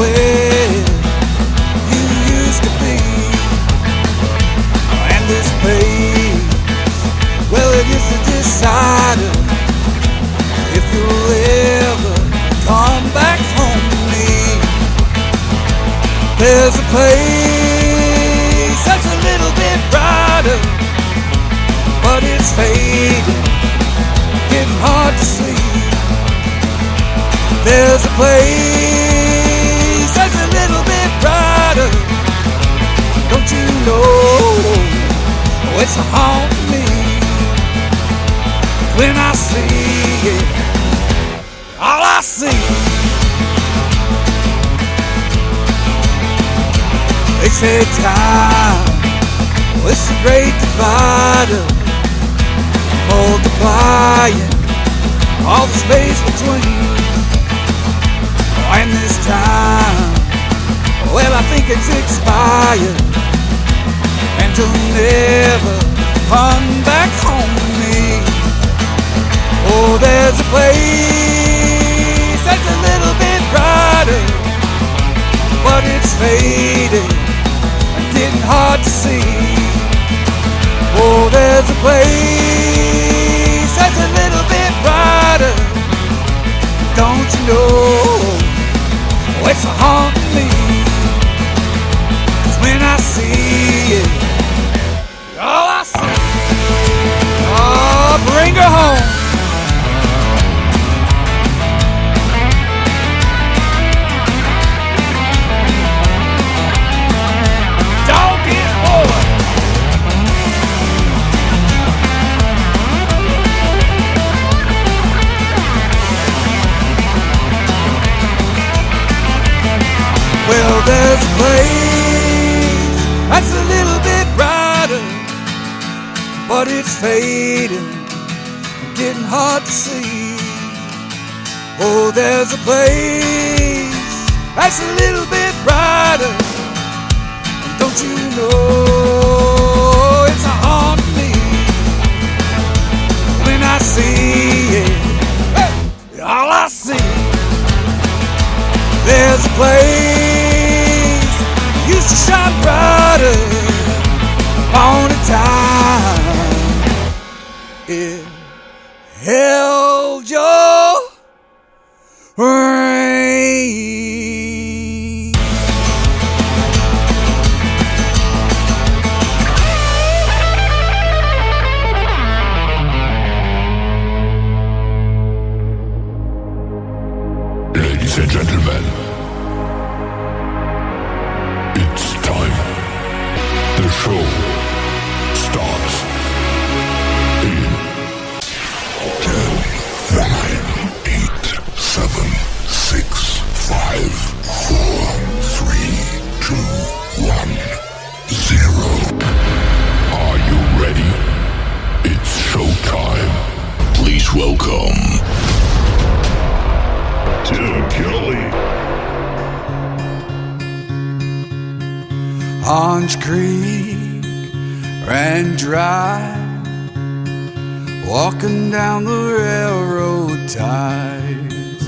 where you used to be. And this place, well, it is the decider if you'll ever come back home to me. There's a place that's a little bit brighter, but it's fading, getting hard to see. There's a place that's a little bit brighter, don't you know? Oh, it's a haunt me when I see it. All I see, they say time, well, it's a great divider, multiplying all the space between. Oh, and this time, well, I think it's expired, and you'll never come back home to me. Oh, there's a place that's a little bit brighter, but it's fading and getting hard to see. Oh, there's a place that's a little bit brighter, don't you know? Oh, it's a haunt me, 'cause when I see it, all I see, oh, bring her home. Well, there's a place that's a little bit brighter, but it's fading, getting hard to see. Oh, there's a place that's a little bit brighter, don't you know? It's a haunt me when I see it. Hey, all I see, there's a place used to shine brighter on a time it held your rain. Ladies and gentlemen, it's time. The show starts in 10, 9, 8, 7, 6, 5, 4, 3, 2, 1, 0. Are you ready? It's showtime. Please welcome Tim Kelly. Orange Creek ran dry, walking down the railroad ties.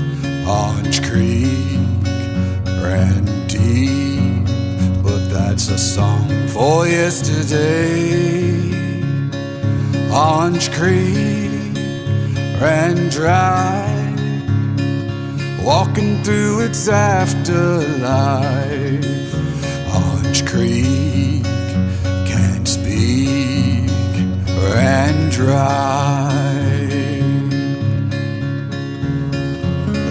Orange Creek ran deep, but that's a song for yesterday. Orange Creek ran dry, walking through its afterlife. Orange Creek can't speak, ran dry.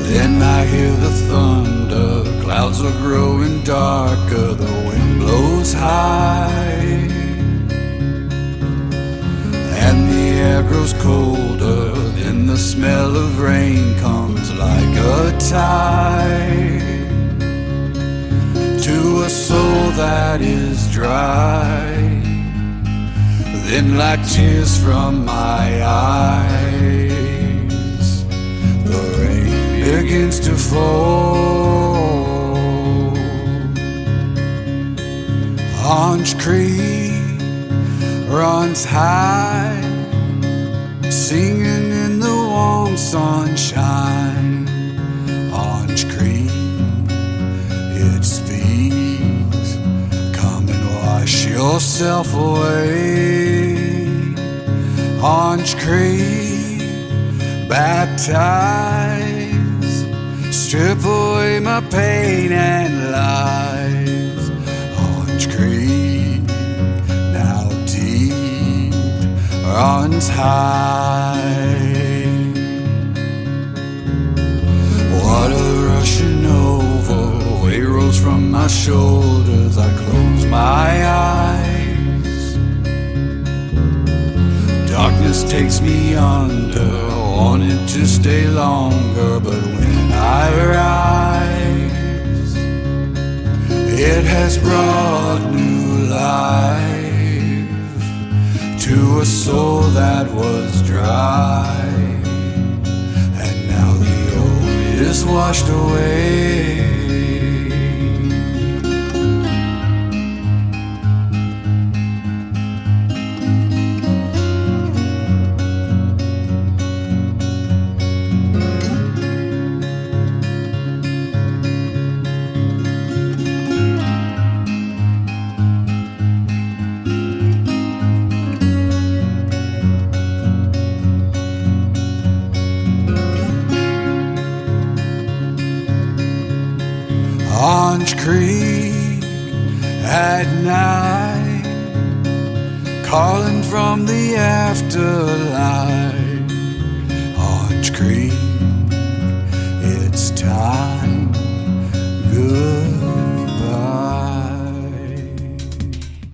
Then I hear the thunder, clouds are growing darker, the wind blows high, and the air grows colder, then the smell of rain comes like a tide to a soul that is dry. Then like tears from my eyes, the rain begins to fall. Orange Creek runs high, singing in the warm sunshine. Orange Creek yourself away. Orange Creek, baptize, strip away my pain and lies. Orange Creek, now deep, runs high. Water rushing over, weight rolls from my shoulders. I close my eyes. Darkness takes me under, wanted to stay longer, but when I rise, it has brought new life to a soul that was dry. Is washed away. Orange Creek at night, calling from the afterlife. Orange Creek, it's time, goodbye.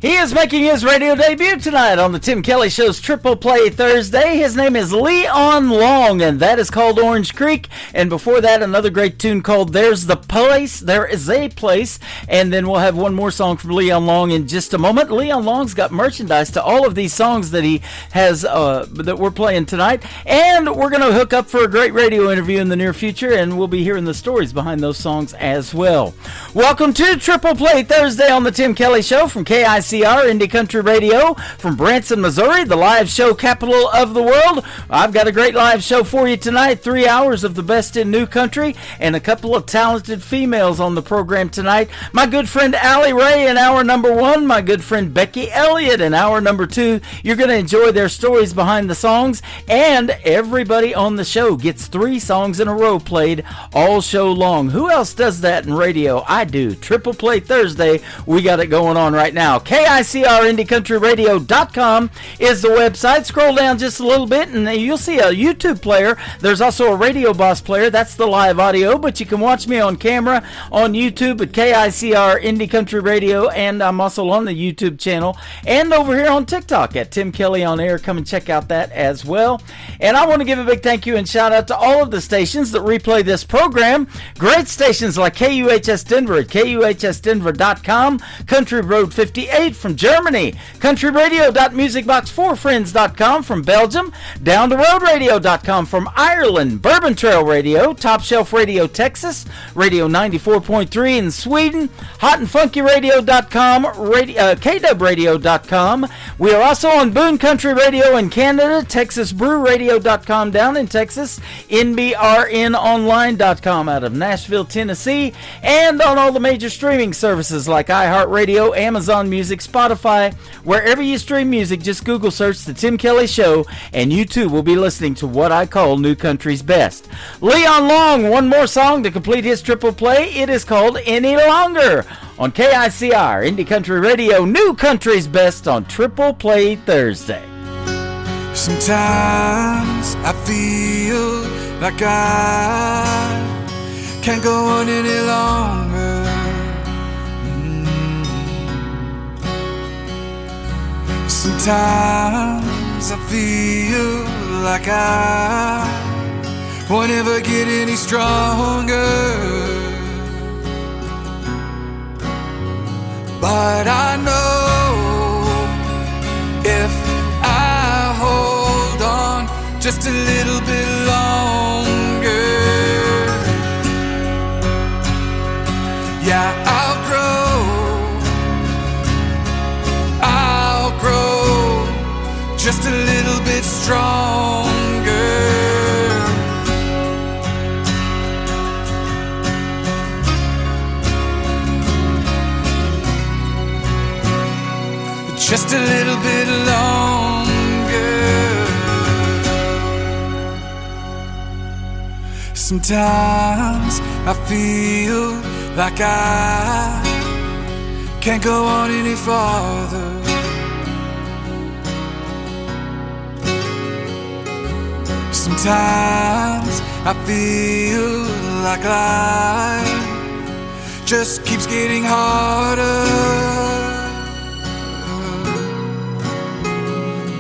He is making his radio debut tonight on the Tim Kelly Show's Triple Play Thursday. His name is Leon Long, and that is called Orange Creek. And before that, another great tune called There's the Place, There Is a Place. And then we'll have one more song from Leon Long in just a moment. Leon Long's got merchandise to all of these songs that he has, that we're playing tonight. And we're going to hook up for a great radio interview in the near future, and we'll be hearing the stories behind those songs as well. Welcome to Triple Play Thursday on the Tim Kelly Show from KICR Indie Country Radio from Branson, Missouri, the live show capital of the world. I've got a great live show for you tonight. 3 hours of the best in new country and a couple of talented females on the program tonight. My good friend Allie Ray in hour number 1, my good friend Becky Elliott in hour number 2. You're going to enjoy their stories behind the songs, and everybody on the show gets 3 songs in a row played all show long. Who else does that in radio? I do. Triple Play Thursday, we got it going on right now. KICRIndieCountryRadio.com is the website. Scroll down just a little bit and you'll see a YouTube player. There's also a Radio Boss player. That's the live audio, but you can watch me on camera on YouTube at KICR Indie Country Radio, and I'm also on the YouTube channel and over here on TikTok at Tim Kelly on Air. Come and check out that as well. And I want to give a big thank you and shout out to all of the stations that replay this program. Great stations like KUHS Denver at KUHSdenver.com, Country Road 58 from Germany, countryradio.musicbox4friends.com from Belgium, downtheroadradio.com from Ireland, Bourbon Trail Radio, Top Shelf Radio Texas, Radio 94.3 in Sweden, hotandfunkyradio.com, KWradio.com. We are also on Boone Country Radio in Canada, TexasBrewRadio.com down in Texas, NBRNonline.com out of Nashville, Tennessee, and on all the major streaming services like iHeartRadio, Amazon Music, Spotify. Wherever you stream music, just Google search The Tim Kelly Show, and you too will be listening to what I call New Country's Best. Leon Long, one more song to complete his triple play. It is called Any Longer on KICR Indie Country Radio, New Country's Best on Triple Play Thursday. Sometimes I feel like I can't go on any longer. Sometimes I feel like I won't ever get any stronger, but I know if I hold on just a little bit longer, yeah, I'll grow just a little bit stronger. just a little bit longer. Sometimes I feel like I can't go on any farther. Sometimes I feel like life just keeps getting harder.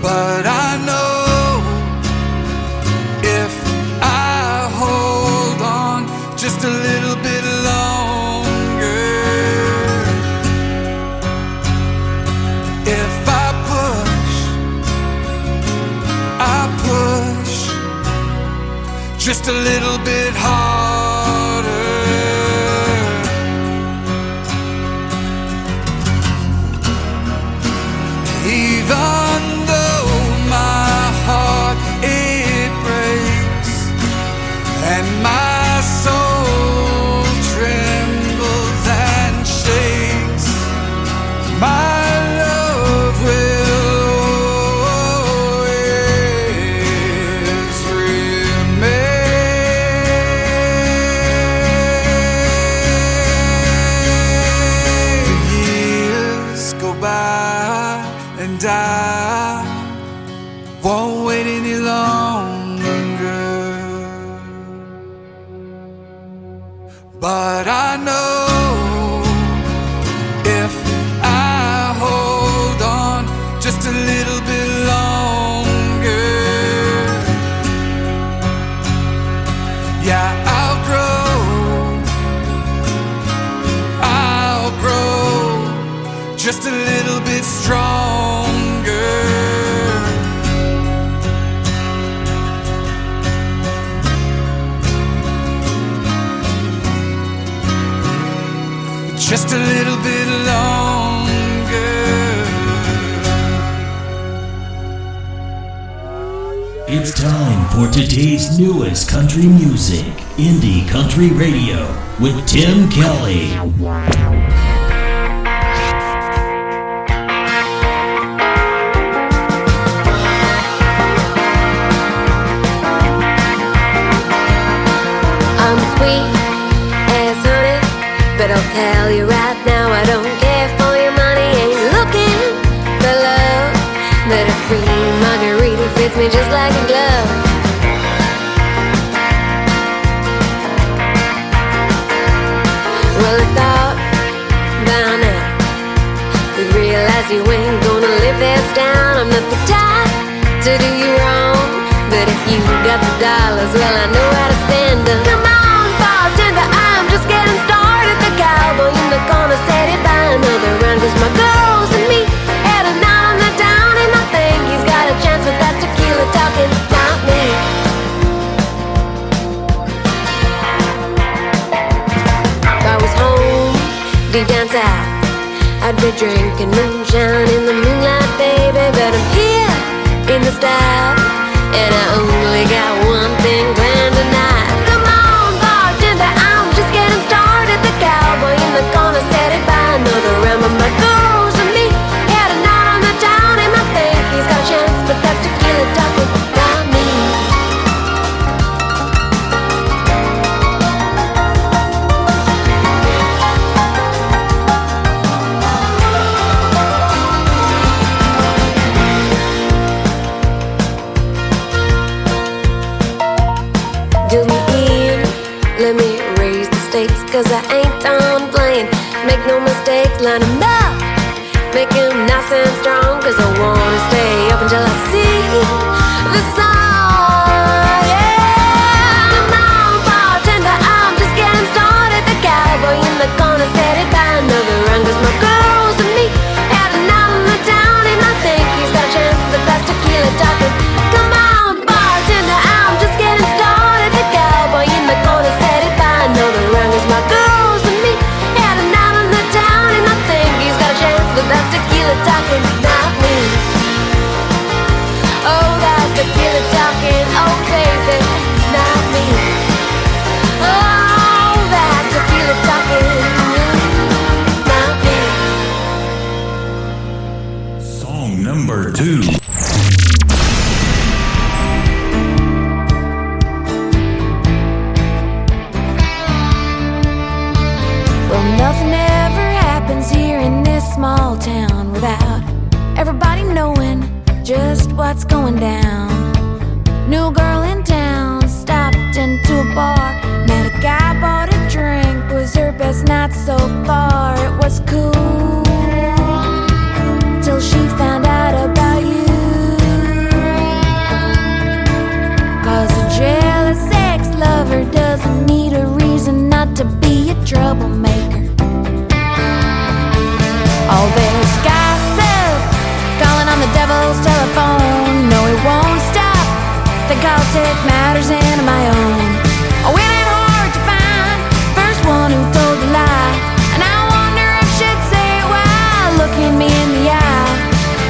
But I know if I hold on just a little bit longer, if I push just a little bit harder, even though my heart it breaks and my soul trembles and shakes, my love will always remain. The years go by and I won't wait any longer. But I know if I hold on just a little bit longer, yeah, I'll grow just a little bit stronger. Just a little bit longer. It's time for today's newest country music, Indie Country Radio, with Tim Kelly. I'm sweet as honey, but I'll tell you right now I don't care for your money. Ain't looking for love, but a free margarita fits me just like a glove. Well, I thought by now you'd realize you ain't gonna live this down. I'm not the type to do you wrong, but if you got the dollars, well, I know how to stand up. Come on, bartender, I'm just getting started. The cowboy in the corner said he'd buy another round, 'cause my girls and me had a night on the town, and I think he's got a chance with that tequila talking, not me. If I was home, deep down south, I'd be drinking moonshine in the moonlight, baby. But I'm here in the style, and I only got one thing planned tonight. Come on, bartender, I'm just getting started. The cowboy in the corner said he'd buy another round, but my girls and me had a night on the town, and I think he's got a chance, but that's tequila talking, not me. Do me in, let me raise the stakes, 'cause I ain't done playing. Make no mistakes, line 'em up, make 'em nice and strong, 'cause I wanna stay up until I see the sun, yeah. Come on, bartender, I'm just getting started. The cowboy in the corner said he'd buy another round, 'cause my girls and me had a night on the town, and I think he's got a chance, but that's tequila talking. Come on, bartender, I'm just getting started. The cowboy in the corner said he'd buy another round, 'cause my girls and me had a night on the town, and I think he's got a chance, but that's tequila talking, not me. Oh, that's tequila talking, oh baby, not me. Oh, that's tequila talking, not me. number 2. Well, nothing ever happens here in this small town without everybody knowing just what's going down. New girl in town stopped into a bar, met a guy, bought a drink, was her best night so far. It was cool till she found out about you. 'Cause a jealous ex-lover doesn't need a reason not to be a troublemaker. All this gossip, calling on the devil's telephone. No, it won't stop. Think I'll take matters into my own. Oh, it ain't hard to find first one who told a lie, and I wonder if she'd say it while looking me in the eye.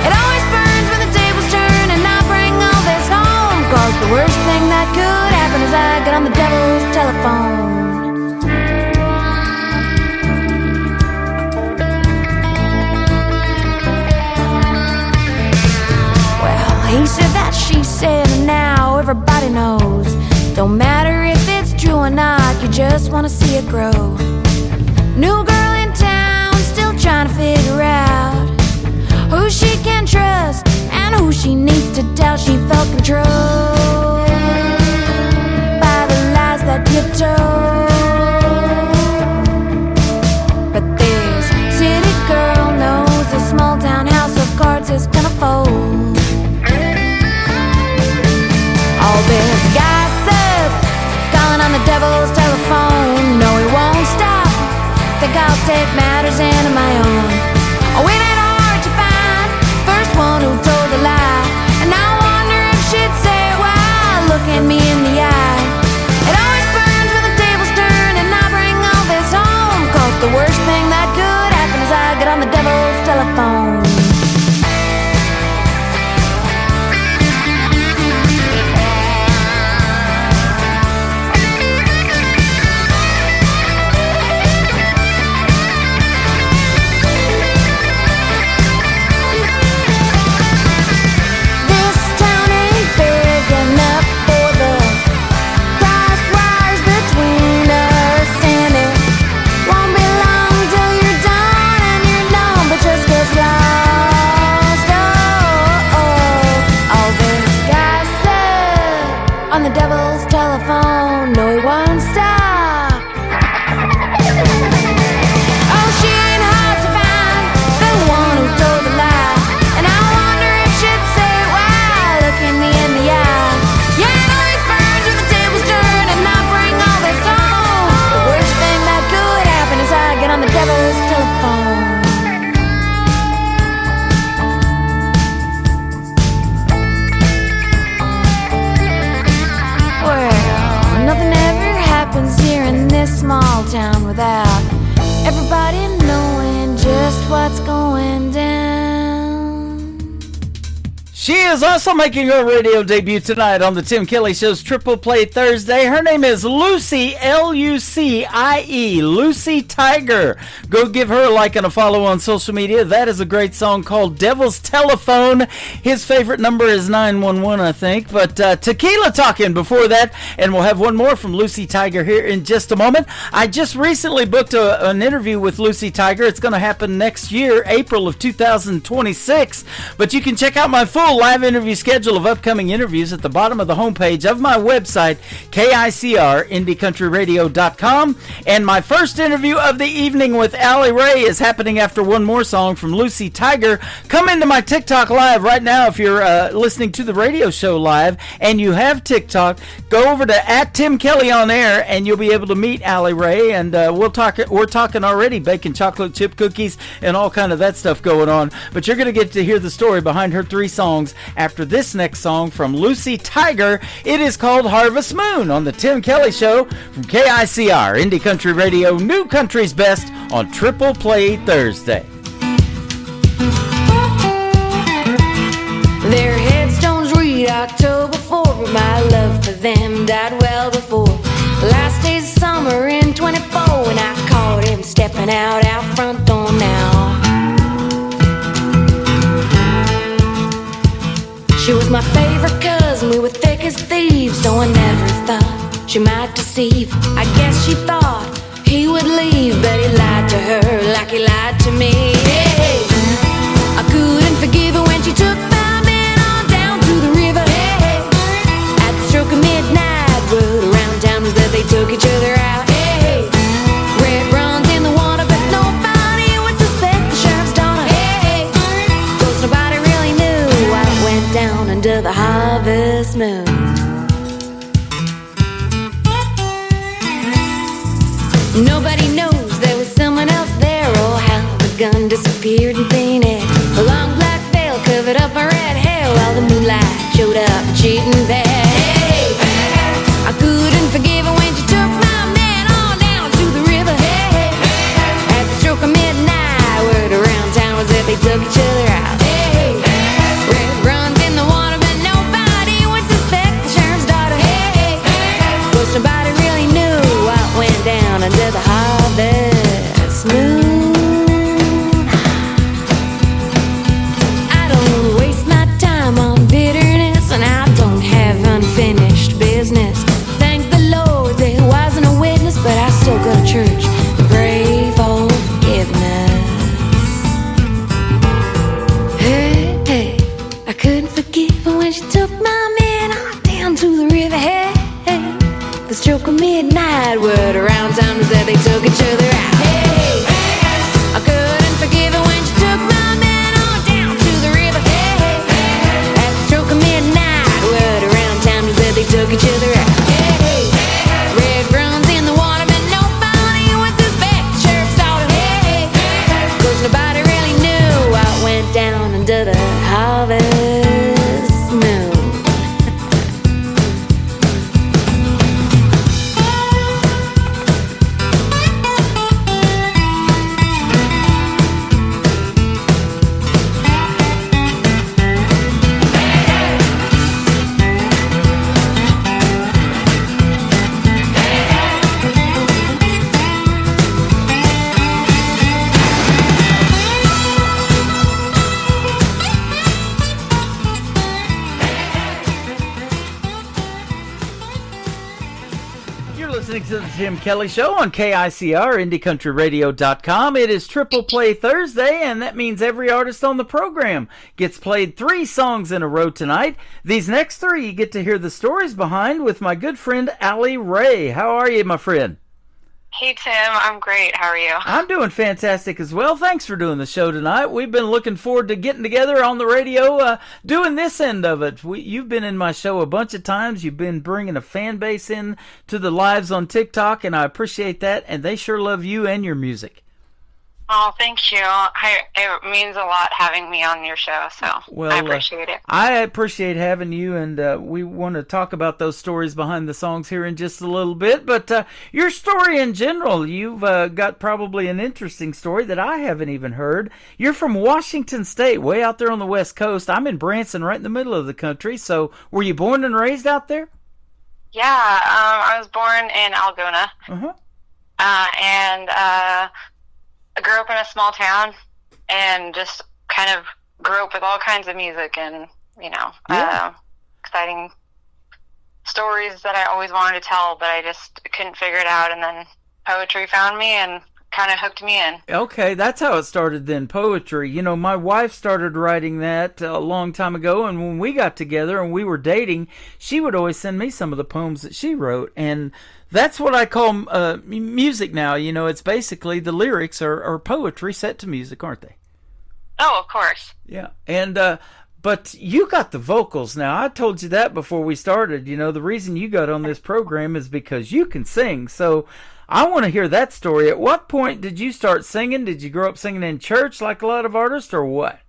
It always burns when the tables turn and I bring all this home. 'Cause the worst thing that could happen is I get on the devil's telephone. He said that, she said, and now everybody knows. Don't matter if it's true or not, you just wanna see it grow. New girl in town, still trying to figure out who she can trust and who she needs to tell. She felt controlled by the lies that you told. But this city girl knows a small town house of cards is gonna fold. All this gossip, calling on the devil's telephone. No, it won't stop. Think I'll take matters into my own. Oh, it ain't hard to find first one who told a lie, and I wonder if she'd say it while looking me in the eye. It always burns when the tables turn and I bring all this home. 'Cause the worst thing that could happen is I get on the devil's telephone. Small town without everybody knowing just what's going down. She is also making her radio debut tonight on the Tim Kelly Show's Triple Play Thursday. Her name is Lucie, Lucie, Lucie Tiger. Go give her a like and a follow on social media. That is a great song called Devil's Telephone. His favorite number is 911, I think. But Tequila Talking before that, and we'll have one more from Lucie Tiger here in just a moment. I just recently booked an interview with Lucie Tiger. It's going to happen next year, April of 2026. But you can check out my full live interview schedule of upcoming interviews at the bottom of the homepage of my website, KICR-IndieCountryRadio.com. And my first interview of the evening with Allie Ray is happening after one more song from Lucie Tiger. Come into my TikTok live right now if you're listening to the radio show live and you have TikTok. Go over to @TimKellyOnAir and you'll be able to meet Allie Ray, and we're talking already baking chocolate chip cookies and all kind of that stuff going on. But you're going to get to hear the story behind her 3 songs after this next song from Lucie Tiger. It is called Harvest Moon on the Tim Kelly Show from KICR, Indie Country Radio, New Country's Best on Triple Play Thursday. Their headstones read October 4, but my love for them died well before. Last days of summer in 24 when I caught him stepping out front door now. She was my favorite cousin, we were thick as thieves, so I never thought she might deceive. I guess she thought he would leave, but he lied to her like he lied to me. Hey, I couldn't forgive her when she took my man on down to the river. Hey, at the stroke of midnight, word around town was that they took each other out. Hey, red runs in the water, but nobody would suspect the sheriff's daughter. Hey, cause nobody really knew what went down under the harvest moon. Nobody knows there was someone else there, or how the gun disappeared in thin air. A long black veil covered up my red hair while the moonlight showed up a cheating bear. Hey, I couldn't forgive her when she took my man on down to the river. Hey, at the stroke of midnight, word around town was that they took each other out. Hey, red runs in the water, but nobody would suspect the sheriff's daughter. Hey, cause nobody really knew what went down under the harvest moon. I don't waste my time on bitterness, and I don't have unfinished business. Thank the Lord there wasn't a witness, but I still go to church and pray for forgiveness. Hey, hey, I couldn't forgive her when she took my man on down to the river. Hey, hey, the stroke of midnight, word around town was that they took each other out. Hey, I couldn't forgive her when she took my man on down to the river. Hey, at the stroke of midnight, word around town was that they took each other out. Hey, red runs in the water, but nobody would suspect the sheriff's daughter. Hey, cause nobody really knew what went down under the harvest moon. Listening to the Tim Kelly Show on KICR, IndieCountryRadio.com. It is Triple Play Thursday, and that means every artist on the program gets played 3 songs in a row tonight. These next 3 you get to hear the stories behind with my good friend Allie Ray. How are you, my friend? Hey, Tim. I'm great. How are you? I'm doing fantastic as well. Thanks for doing the show tonight. We've been looking forward to getting together on the radio, doing this end of it. You've been in my show a bunch of times. You've been bringing a fan base in to the lives on TikTok, and I appreciate that, and they sure love you and your music. Oh, thank you. It means a lot having me on your show, so well, I appreciate it. I appreciate having you, and we want to talk about those stories behind the songs here in just a little bit. But your story in general, you've got probably an interesting story that I haven't even heard. You're from Washington State, way out there on the West Coast. I'm in Branson, right in the middle of the country. So were you born and raised out there? Yeah, I was born in Algona, and I grew up in a small town and just kind of grew up with all kinds of music and, exciting stories that I always wanted to tell, but I just couldn't figure it out. And then poetry found me and kind of hooked me in. Okay, that's how it started then, poetry. You know, my wife started writing that a long time ago, and when we got together and we were dating, she would always send me some of the poems that she wrote, and that's what I call music now. You know, it's basically the lyrics are poetry set to music, aren't they? Oh, of course. Yeah, and but you got the vocals now. I told you that before we started. You know, the reason you got on this program is because you can sing, so I want to hear that story. At what point did you start singing? Did you grow up singing in church like a lot of artists, or what?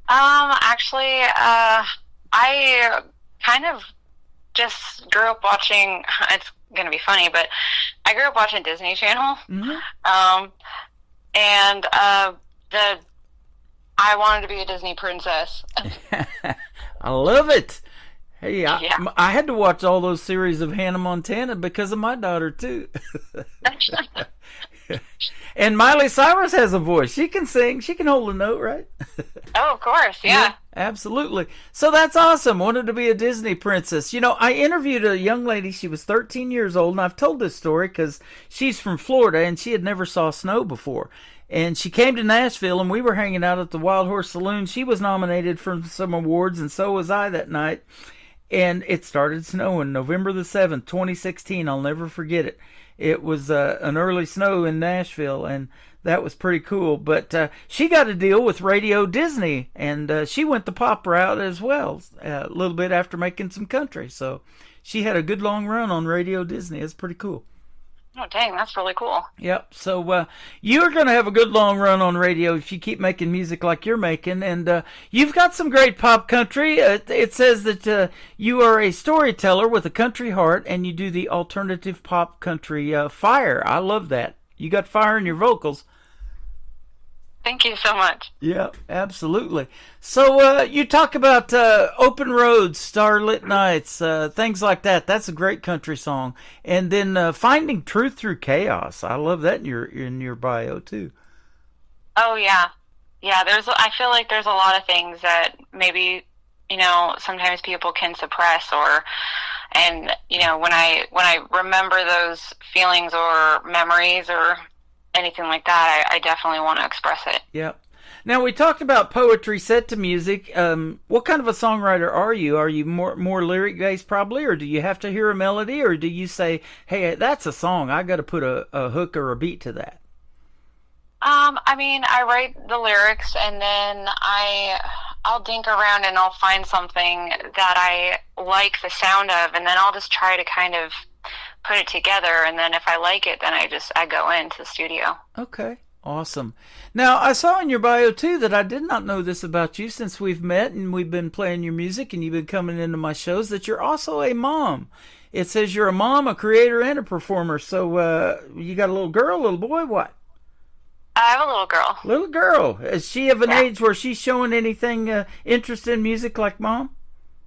Actually, I kind of just grew up watching, it's going to be funny, but I grew up watching Disney Channel. Mm-hmm. And I wanted to be a Disney princess. I love it. Hey, I had to watch all those series of Hannah Montana because of my daughter, too. And Miley Cyrus has a voice. She can sing. She can hold a note, right? Oh, of course, yeah. Absolutely. So that's awesome. Wanted to be a Disney princess. You know, I interviewed a young lady. She was 13 years old, and I've told this story because she's from Florida, and she had never saw snow before. And she came to Nashville, and we were hanging out at the Wild Horse Saloon. She was nominated for some awards, and so was I that night. And it started snowing November the 7th, 2016. I'll never forget it. It was an early snow in Nashville, and that was pretty cool. But she got to deal with Radio Disney, and she went the pop route as well a little bit after making some country. So she had a good long run on Radio Disney. It's pretty cool. Oh, dang, that's really cool. Yep. So you're going to have a good long run on radio if you keep making music like you're making. And you've got some great pop country. It says that you are a storyteller with a country heart, and you do the alternative pop country fire. I love that. You got fire in your vocals. Thank you so much. Yeah, absolutely. So you talk about open roads, starlit nights, things like that. That's a great country song. And then finding truth through chaos. I love that in your bio too. Oh yeah, yeah. I feel like there's a lot of things that maybe sometimes people can suppress and when I remember those feelings or memories or anything like that, I definitely want to express it. Yep. Now, we talked about poetry set to music. What kind of a songwriter are you? Are you more lyric-based probably, or do you have to hear a melody, or do you say, hey, that's a song, I got to put a hook or a beat to that? I mean, I write the lyrics, and then I'll dink around and I'll find something that I like the sound of, and then I'll just try to kind of put it together, and then if I like it, then I go into the studio. Okay, awesome. Now, I saw in your bio too that I did not know this about you since we've met and we've been playing your music and you've been coming into my shows, that you're also a mom. It says you're a mom, a creator, and a performer. So you got a little girl, little boy, what? I have a little girl. Little girl. Is she of an age where she's showing anything interest in music like mom?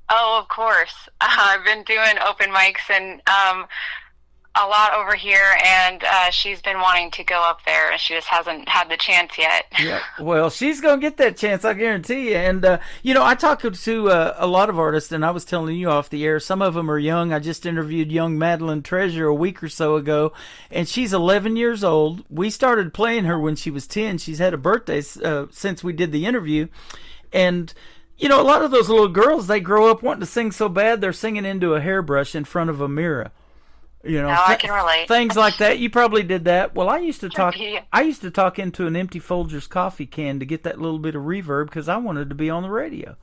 Oh, of course. I've been doing open mics and a lot over here, and she's been wanting to go up there, and she just hasn't had the chance yet. Yeah, well, she's going to get that chance, I guarantee you. And, I talk to a lot of artists, and I was telling you off the air, some of them are young. I just interviewed young Madeline Treasure a week or so ago, and she's 11 years old. We started playing her when she was 10. She's had a birthday since we did the interview. And a lot of those little girls, they grow up wanting to sing so bad, they're singing into a hairbrush in front of a mirror. I can relate. Things like that. You probably did that. Well, I used to talk into an empty Folgers coffee can to get that little bit of reverb because I wanted to be on the radio.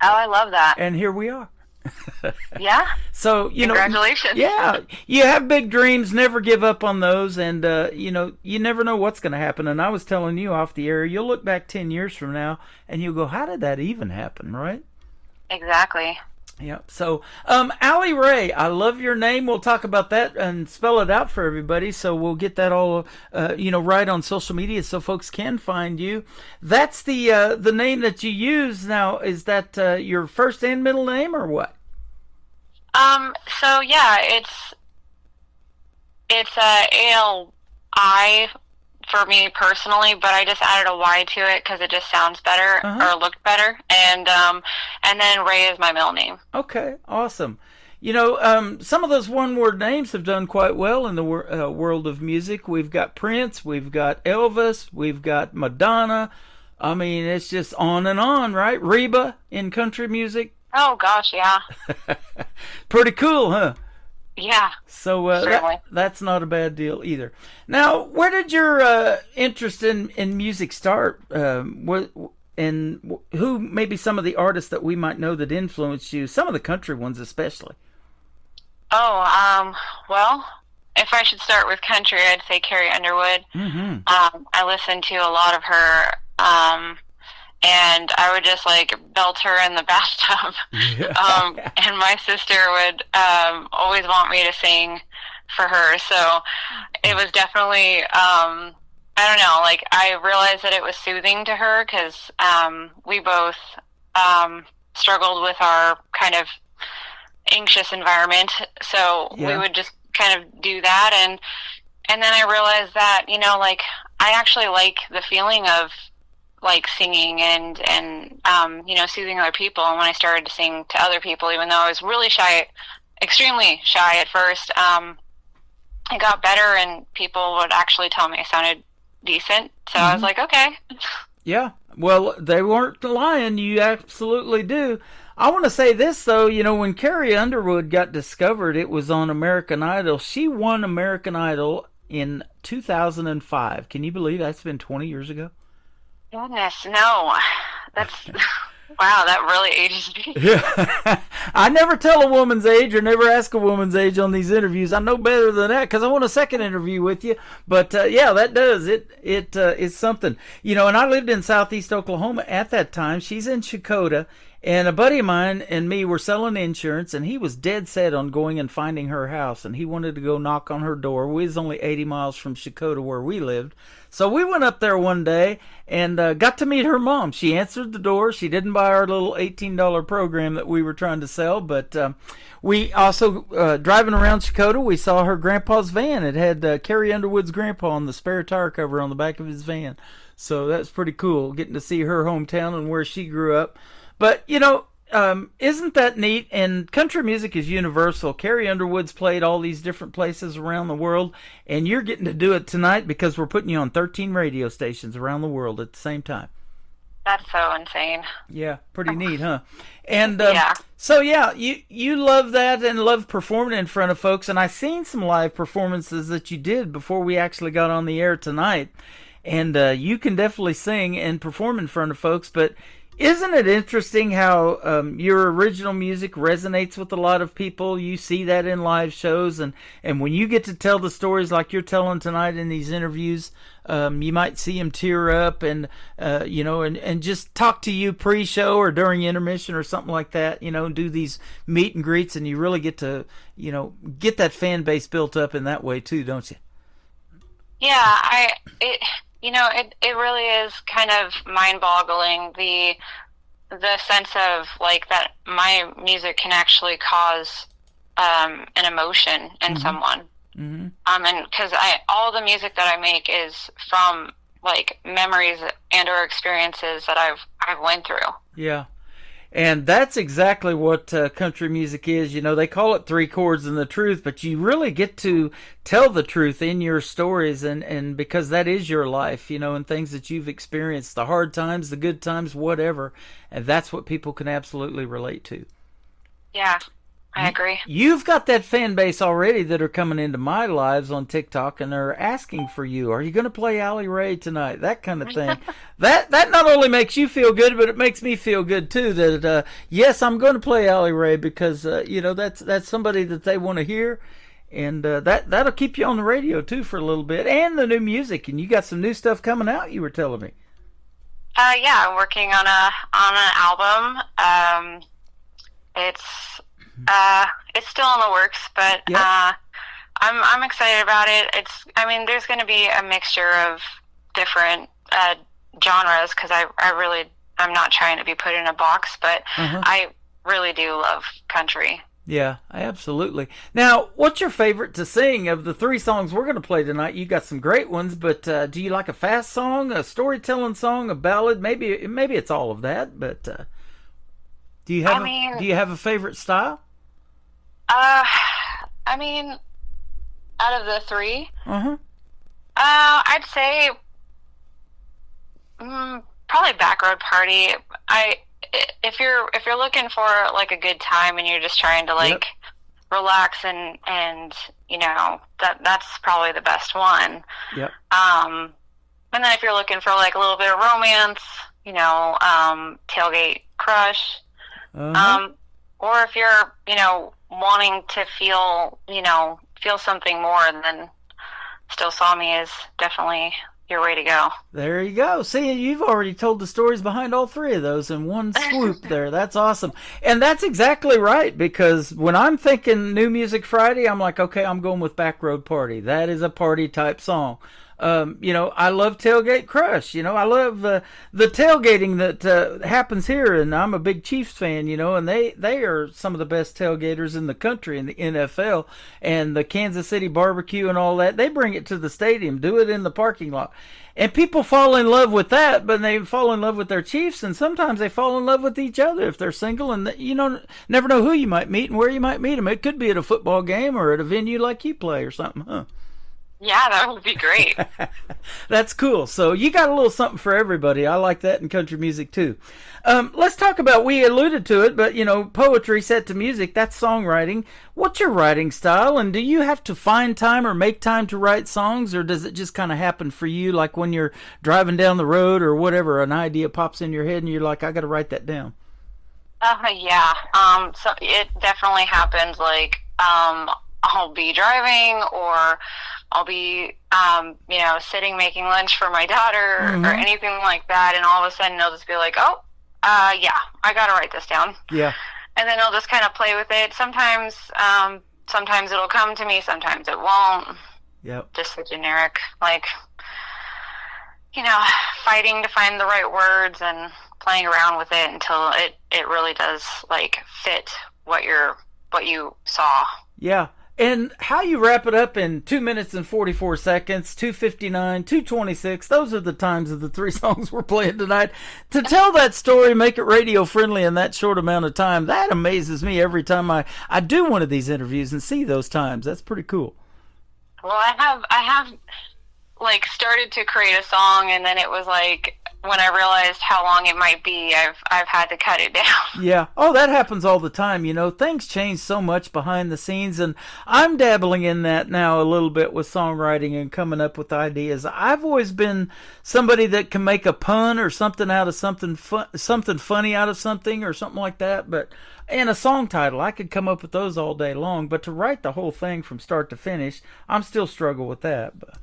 Oh, I love that. And here we are. Yeah. So, congratulations. Yeah. You have big dreams, never give up on those, and you never know what's going to happen. And I was telling you off the air, you'll look back 10 years from now and you'll go, how did that even happen, right? Exactly. Yep. So, Allie Ray, I love your name. We'll talk about that and spell it out for everybody. So we'll get that all, right on social media so folks can find you. That's the name that you use now. Is that your first and middle name or what? So yeah, it's ALI for me personally, but I just added a Y to it because it just sounds better or looked better, and then Ray is my middle name. Okay, awesome. Some of those one-word names have done quite well in the world of music. We've got Prince, we've got Elvis, we've got Madonna. I mean, it's just on and on, right? Reba in country music. Oh gosh, yeah. Pretty cool, huh? Yeah. So that's not a bad deal either. Now, where did your interest in music start? And who maybe some of the artists that we might know that influenced you? Some of the country ones especially. Oh, well, if I should start with country, I'd say Carrie Underwood. Mm-hmm. I listened to a lot of her, and I would just belt her in the bathtub. And my sister would always want me to sing for her. So it was definitely, I don't know, I realized that it was soothing to her because we both struggled with our kind of anxious environment. So we would just kind of do that. and then I realized that, like, I actually like the feeling of, like, singing and soothing other people. And when I started to sing to other people, even though I was really shy, extremely shy at first, I got better, and people would actually tell me I sounded decent. So I was like, okay. Yeah. Well, they weren't lying. You absolutely do. I want to say this, though. When Carrie Underwood got discovered, it was on American Idol. She won American Idol in 2005. Can you believe that's been 20 years ago? Goodness, no. That's... Wow, that really ages me. Yeah. I never tell a woman's age or never ask a woman's age on these interviews. I know better than that because I want a second interview with you. But yeah, that does. It is something. And I lived in southeast Oklahoma at that time. She's in Chakotah. And a buddy of mine and me were selling insurance, and he was dead set on going and finding her house, and he wanted to go knock on her door. We was only 80 miles from Chakotah where we lived. So we went up there one day and got to meet her mom. She answered the door. She didn't buy our little $18 program that we were trying to sell, but we also, driving around Chakotah, we saw her grandpa's van. It had Carrie Underwood's grandpa on the spare tire cover on the back of his van. So that's pretty cool, getting to see her hometown and where she grew up. But, isn't that neat? And country music is universal. Carrie Underwood's played all these different places around the world, and you're getting to do it tonight because we're putting you on 13 radio stations around the world at the same time. That's so insane. Yeah, pretty neat, huh? And yeah. So, yeah, you love that and love performing in front of folks, and I seen some live performances that you did before we actually got on the air tonight, and you can definitely sing and perform in front of folks, but isn't it interesting how your original music resonates with a lot of people? You see that in live shows, and when you get to tell the stories like you're telling tonight in these interviews, you might see them tear up and and just talk to you pre-show or during intermission or something like that, and do these meet and greets, and you really get to, get that fan base built up in that way too, don't you? Yeah, it really is kind of mind-boggling, the sense of, like, that my music can actually cause an emotion in someone. Mm-hmm. And because all the music that I make is from, like, memories and or experiences that I've went through. Yeah. And that's exactly what country music is. They call it three chords and the truth, but you really get to tell the truth in your stories, and because that is your life, and things that you've experienced, the hard times, the good times, whatever. And that's what people can absolutely relate to. Yeah, I agree. You've got that fan base already that are coming into my lives on TikTok, and they're asking for you. Are you going to play Allie Ray tonight? That kind of thing. that not only makes you feel good, but it makes me feel good too. That yes, I'm going to play Allie Ray because that's somebody that they want to hear, and that'll keep you on the radio too for a little bit, and the new music. And you got some new stuff coming out. You were telling me. Yeah, I'm working on an album. It's still in the works, but yep. I'm excited about it. There's going to be a mixture of different genres because I'm not trying to be put in a box, but I really do love country. Yeah, absolutely. Now, what's your favorite to sing of the three songs we're going to play tonight? You got some great ones, but do you like a fast song, a storytelling song, a ballad? Maybe it's all of that, but do you have a favorite style? Out of the three, I'd say probably Back Road Party. If you're looking for, like, a good time and you're just trying to, like, relax and that's probably the best one. Yep. And then if you're looking for, like, a little bit of romance, Tailgate Crush. Or if you're, wanting to feel something more, then Still Saw Me is definitely your way to go. There you go. See, you've already told the stories behind all three of those in one swoop there. That's awesome. And that's exactly right, because when I'm thinking New Music Friday, I'm like, okay, I'm going with Back Road Party. That is a party type song. I love Tailgate Crush. I love the tailgating that happens here, and I'm a big Chiefs fan. And they are some of the best tailgaters in the country in the NFL, and the Kansas City barbecue and all that. They bring it to the stadium, do it in the parking lot. And people fall in love with that, but they fall in love with their Chiefs, and sometimes they fall in love with each other if they're single, and never know who you might meet and where you might meet them. It could be at a football game or at a venue like you play or something, huh? Yeah, that would be great. That's cool. So you got a little something for everybody. I like that in country music too. Let's talk about, we alluded to it, but poetry set to music, that's songwriting. What's your writing style, and do you have to find time or make time to write songs, or does it just kind of happen for you, like when you're driving down the road or whatever, an idea pops in your head and you're like, I got to write that down? Yeah. So it definitely happens. Like, I'll be driving, or I'll be, sitting making lunch for my daughter or anything like that, and all of a sudden I'll just be like, yeah, I gotta write this down. Yeah. And then I'll just kind of play with it. Sometimes it'll come to me, sometimes it won't. Yep. Just the generic, like, fighting to find the right words and playing around with it until it really does, like, fit what you saw. Yeah. And how you wrap it up in 2 minutes and 44 seconds, 2:59, 2:26, those are the times of the three songs we're playing tonight. To tell that story, make it radio friendly in that short amount of time, that amazes me every time I do one of these interviews and see those times. That's pretty cool. Well, I have like started to create a song, and then it was like, when I realized how long it might be, I've had to cut it down. Yeah. Oh, that happens all the time. Things change so much behind the scenes, and I'm dabbling in that now a little bit with songwriting and coming up with ideas. I've always been somebody that can make a pun or something out of something funny out of something or something like that. And a song title, I could come up with those all day long. But to write the whole thing from start to finish, I'm still struggle with that. But.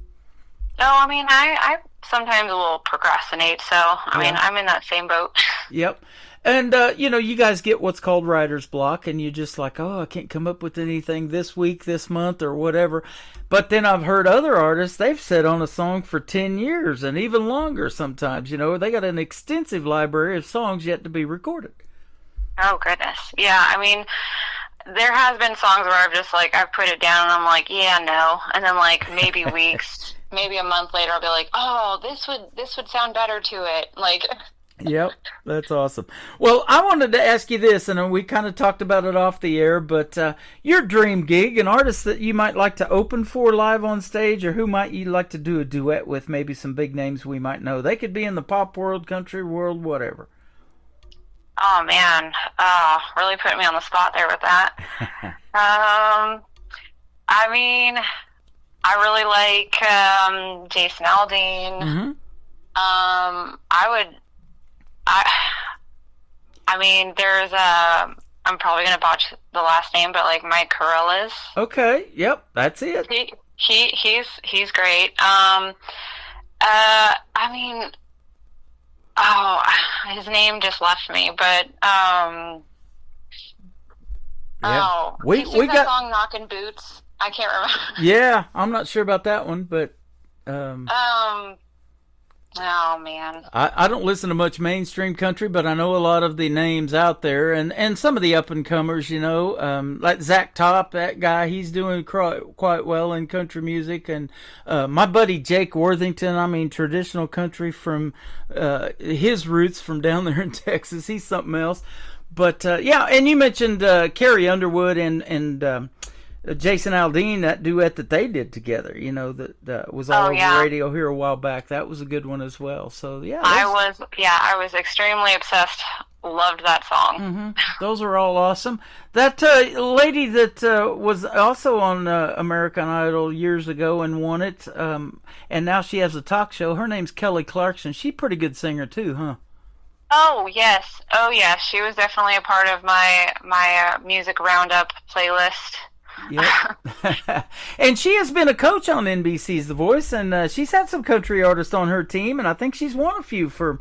No, I mean, I sometimes will procrastinate, so, I mean, I'm in that same boat. Yep. And, you guys get what's called writer's block, and you're just like, I can't come up with anything this week, this month, or whatever. But then I've heard other artists, they've sat on a song for 10 years, and even longer sometimes, They got an extensive library of songs yet to be recorded. Oh, goodness. Yeah, I mean, there has been songs where I've put it down, and I'm like, yeah, no. And then, maybe weeks... maybe a month later, I'll be like, oh, this would sound better to it. Like, yep, that's awesome. Well, I wanted to ask you this, and we kind of talked about it off the air, but your dream gig, an artist that you might like to open for live on stage, or who might you like to do a duet with, maybe some big names we might know. They could be in the pop world, country world, whatever. Oh, man. Really putting me on the spot there with that. I mean... I really like Jason Aldean. Mm-hmm. I mean, there's I'm probably gonna botch the last name, but like Mike Corellis. Okay, yep, that's it. He's great. I mean, his name just left me, but we got that song "Knockin' Boots." I can't remember. Yeah, I'm not sure about that one, but oh man. I don't listen to much mainstream country, but I know a lot of the names out there, and some of the up and comers, like Zach Top, that guy, he's doing quite well in country music, and my buddy Jake Worthington, I mean traditional country from his roots from down there in Texas, he's something else. But yeah, and you mentioned Carrie Underwood and Jason Aldean, that duet that they did together, that was all over the radio here a while back. That was a good one as well. So yeah, I was extremely obsessed. Loved that song. Mm-hmm. Those are all awesome. That lady that was also on American Idol years ago and won it, and now she has a talk show. Her name's Kelly Clarkson. She's a pretty good singer too, huh? Oh yes. She was definitely a part of my music roundup playlist. Yep. And she has been a coach on NBC's The Voice, and she's had some country artists on her team, and I think she's won a few from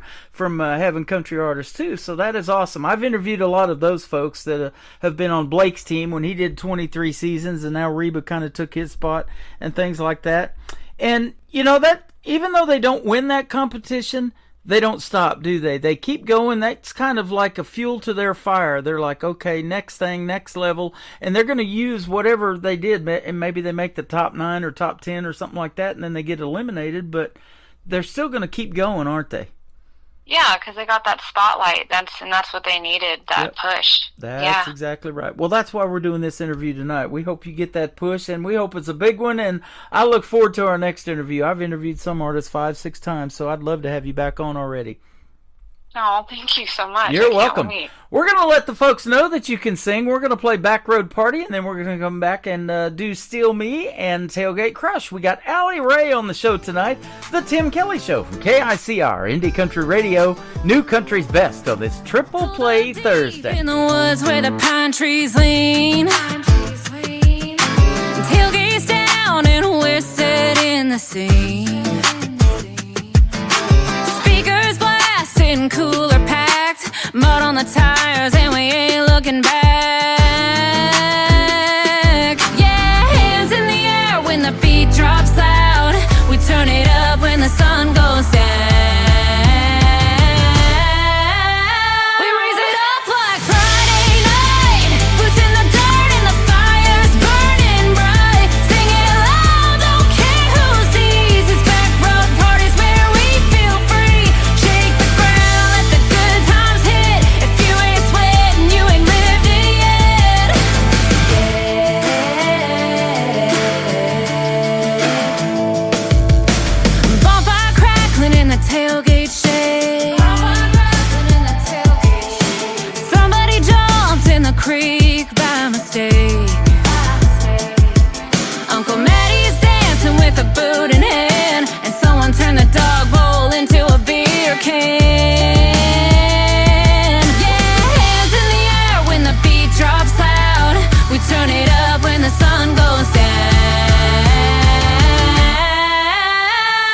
having country artists too, so that is awesome. I've interviewed a lot of those folks that have been on Blake's team when he did 23 seasons, and now Reba kind of took his spot and things like that. And, you know, that even though they don't win that competition, they don't stop, do they? They keep going. That's kind of like a fuel to their fire. They're like, okay, next thing, next level. And they're going to use whatever they did. And maybe they make the top 9 or top 10 or something like that, and then they get eliminated. But they're still going to keep going, aren't they? Yeah, because they got that spotlight. That's what they needed, that push. That's exactly right. Well, that's why we're doing this interview tonight. We hope you get that push, and we hope it's a big one, and I look forward to our next interview. I've interviewed some artists 5-6 times, so I'd love to have you back on already. Oh, thank you so much. You're welcome. We're going to let the folks know that you can sing. We're going to play Back Road Party, and then we're going to come back and do Steal Me and Tailgate Crush. We got Allie Ray on the show tonight, The Tim Kelly Show from KICR, Indie Country Radio, New Country's Best on this Triple Play Thursday. In the woods where the pine trees lean, tailgates down and we're set in the scene. Speakers blasting, cooler packed, mud on the tires and we ain't looking back. Yeah, hands in the air when the beat drops loud. We turn it up when the sun goes down. We raise it up like Friday night, boots in the dirt and the fire's burning bright. Sing it loud, don't care who sees. It's back road parties where we feel free. Shake the ground, let the good times hit. If you ain't sweating, you ain't lived it yet. Bonfire crackling in the tailgate shade. Somebody jumped in the creek by mistake. Uncle Mattie's dancing with a boot in hand, and someone turned the dog bowl into a beer can. Yeah, hands in the air when the beat drops loud. We turn it up when the sun goes down.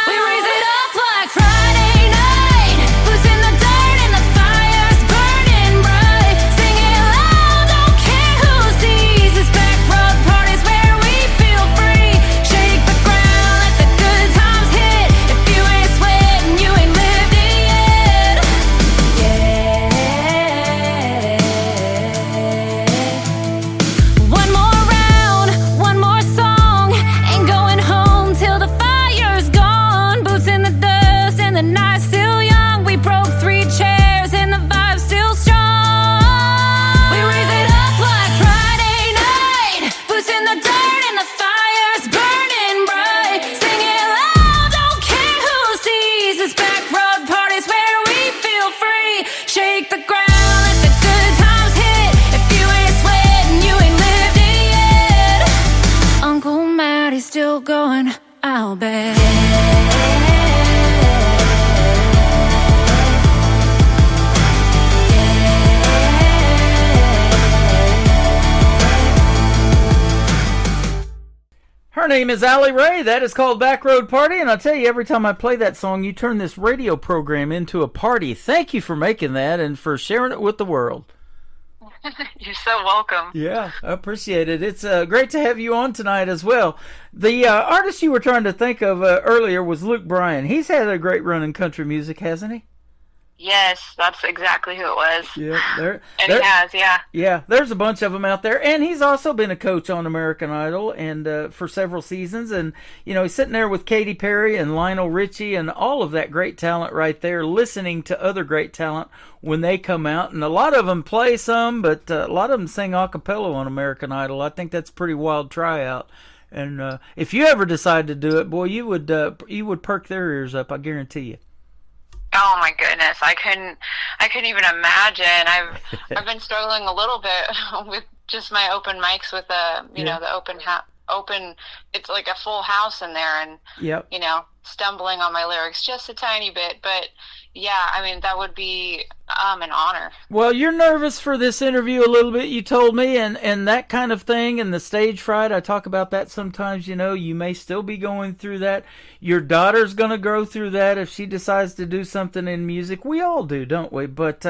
We raise it up like Friday night, boots in the dirt and the fire's burning bright. Sing it loud, don't care who sees. It's back road parties where we feel free. Shake the ground, let the good times hit. If you ain't sweating, you ain't lived it yet. One more round, one more song. Ain't going home till the fire's gone. Boots in the dust and the night's still young. We broke 3 chairs and the vibe's still strong. We raise it up like Friday night, boots in the dirt and the fire's burning bright. Sing it loud, don't care who sees. It's back road parties where we feel free. Shake the ground, let the good times hit. If you ain't sweating, you ain't lived it yet. Uncle Mattie's still going, I'll bet. Her name is Allie Ray. That is called Back Road Party. And I'll tell you, every time I play that song, you turn this radio program into a party. Thank you for making that and for sharing it with the world. You're so welcome. Yeah, I appreciate it. It's great to have you on tonight as well. The artist you were trying to think of earlier was Luke Bryan. He's had a great run in country music, hasn't he? Yes, that's exactly who it was. Yeah, And he has, yeah. Yeah, there's a bunch of them out there, and he's also been a coach on American Idol and for several seasons. And you know, he's sitting there with Katy Perry and Lionel Richie and all of that great talent right there, listening to other great talent when they come out. And a lot of them play some, but a lot of them sing a cappella on American Idol. I think that's a pretty wild tryout. And if you ever decide to do it, boy, you would perk their ears up. I guarantee you. Oh my goodness, I couldn't even imagine. I've been struggling a little bit with just my open mics with you know, the open it's like a full house in there, and yep. you know, stumbling on my lyrics just a tiny bit, but yeah, I mean, that would be an honor. Well, you're nervous for this interview a little bit, you told me, and that kind of thing, and the stage fright. I talk about that sometimes, you may still be going through that. Your daughter's going to go through that if she decides to do something in music. We all do, don't we? But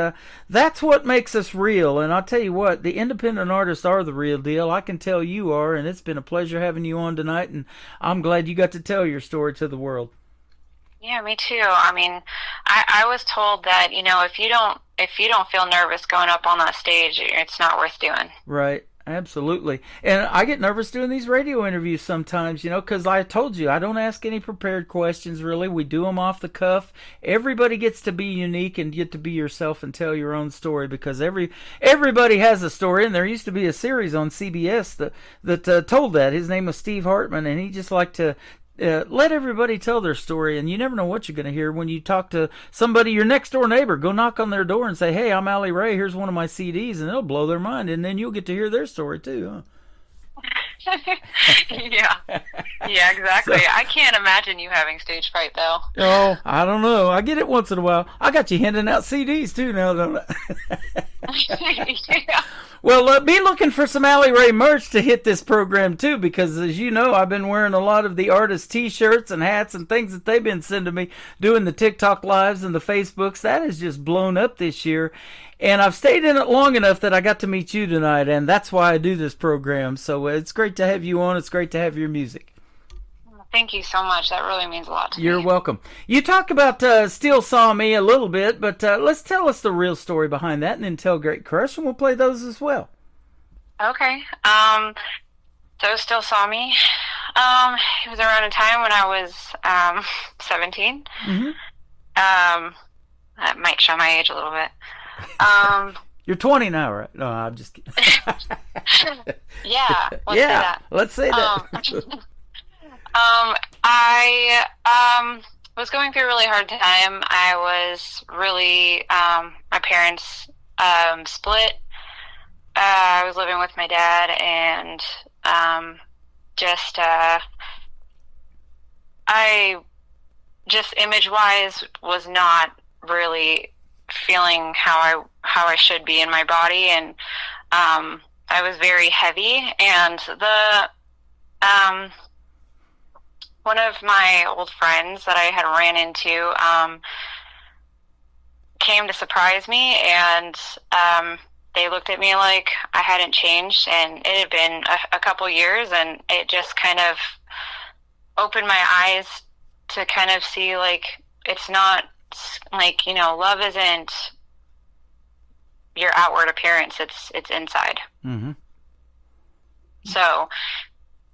that's what makes us real, and I'll tell you what, the independent artists are the real deal. I can tell you are, and it's been a pleasure having you on tonight, and I'm glad you got to tell your story to the world. Yeah, me too. I mean, I was told that, if you don't feel nervous going up on that stage, it's not worth doing. Right. Absolutely. And I get nervous doing these radio interviews sometimes, because I told you, I don't ask any prepared questions, really. We do them off the cuff. Everybody gets to be unique and get to be yourself and tell your own story, because everybody has a story. And there used to be a series on CBS that told that. His name was Steve Hartman, and he just liked to let everybody tell their story, and you never know what you're going to hear when you talk to somebody, your next door neighbor. Go knock on their door and say, "Hey, I'm Allie Ray. Here's one of my CDs," and it'll blow their mind, and then you'll get to hear their story too, huh? Yeah, exactly. So, I can't imagine you having stage fright, though. Oh, I don't know. I get it once in a while. I got you handing out CDs too now, don't I? Yeah. Well, be looking for some Allie Ray merch to hit this program, too, because, as you know, I've been wearing a lot of the artists' T-shirts and hats and things that they've been sending me, doing the TikTok Lives and the Facebooks. That has just blown up this year, and I've stayed in it long enough that I got to meet you tonight, and that's why I do this program. So it's great to have you on. It's great to have your music. Thank you so much. That really means a lot to me. You're welcome. You talk about Still Saw Me a little bit, but let's tell us the real story behind that, and then Tailgate Crush, and we'll play those as well. Okay. So Still Saw Me. It was around a time when I was 17. Mm-hmm. That might show my age a little bit. You're 20 now, right? No, I'm just kidding. Yeah. Let's say that. Let's say that. I was going through a really hard time. I was really, my parents split. I was living with my dad, and I just image-wise was not really feeling how I should be in my body, and I was very heavy, and one of my old friends that I had ran into came to surprise me, and they looked at me like I hadn't changed, and it had been a couple years, and it just kind of opened my eyes to kind of see, like, it's not like, love isn't your outward appearance, it's inside. Mm-hmm. So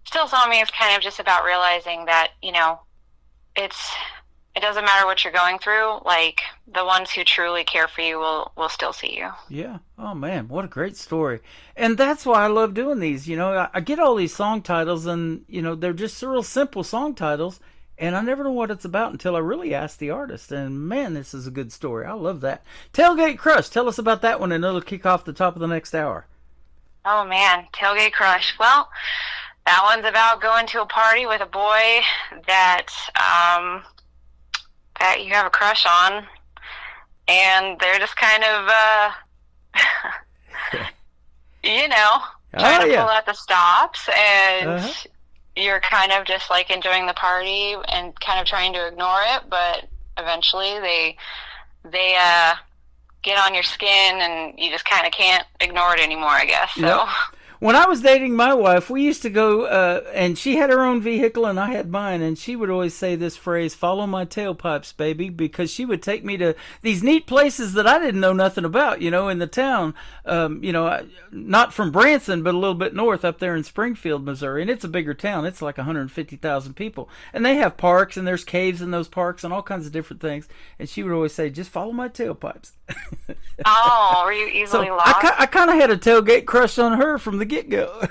Still Saw Me is kind of just about realizing that, it doesn't matter what you're going through. Like, the ones who truly care for you will still see you. Yeah. Oh, man, what a great story. And that's why I love doing these. I get all these song titles, and, they're just real simple song titles, and I never know what it's about until I really ask the artist. And, man, this is a good story. I love that. Tailgate Crush, tell us about that one, and it'll kick off the top of the next hour. Oh, man, Tailgate Crush. Well, that one's about going to a party with a boy that you have a crush on, and they're just kind of, trying to pull out the stops, and you're kind of just, like, enjoying the party and kind of trying to ignore it, but eventually they get on your skin, and you just kind of can't ignore it anymore, I guess. So. Yep. When I was dating my wife, we used to go, and she had her own vehicle and I had mine, and she would always say this phrase, "Follow my tailpipes, baby," because she would take me to these neat places that I didn't know nothing about, in the town, not from Branson, but a little bit north up there in Springfield, Missouri, and it's a bigger town. It's like 150,000 people, and they have parks, and there's caves in those parks and all kinds of different things, and she would always say, "Just follow my tailpipes." Oh, were you easily lost? I kind of had a tailgate crush on her from the get-go.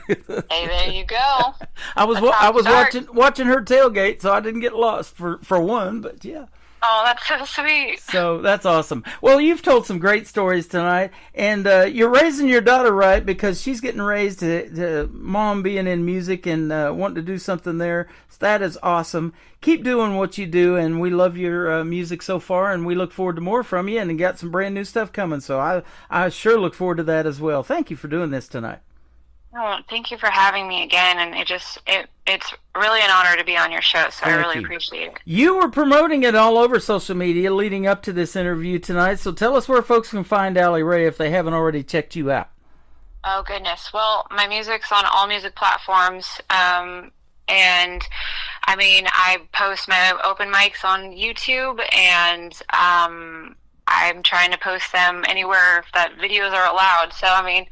Hey, there you go. I was watching her tailgate, so I didn't get lost for one. But yeah. Oh, that's so sweet. So that's awesome. Well, you've told some great stories tonight, and you're raising your daughter right because she's getting raised to mom being in music and wanting to do something there. So that is awesome. Keep doing what you do, and we love your music so far, and we look forward to more from you, and you got some brand new stuff coming. So I sure look forward to that as well. Thank you for doing this tonight. Oh, thank you for having me again, and it's really an honor to be on your show, so I really appreciate it. You were promoting it all over social media leading up to this interview tonight, so tell us where folks can find Allie Ray if they haven't already checked you out. Oh, goodness. Well, my music's on all music platforms, and, I mean, I post my open mics on YouTube, and I'm trying to post them anywhere that videos are allowed, so, I mean,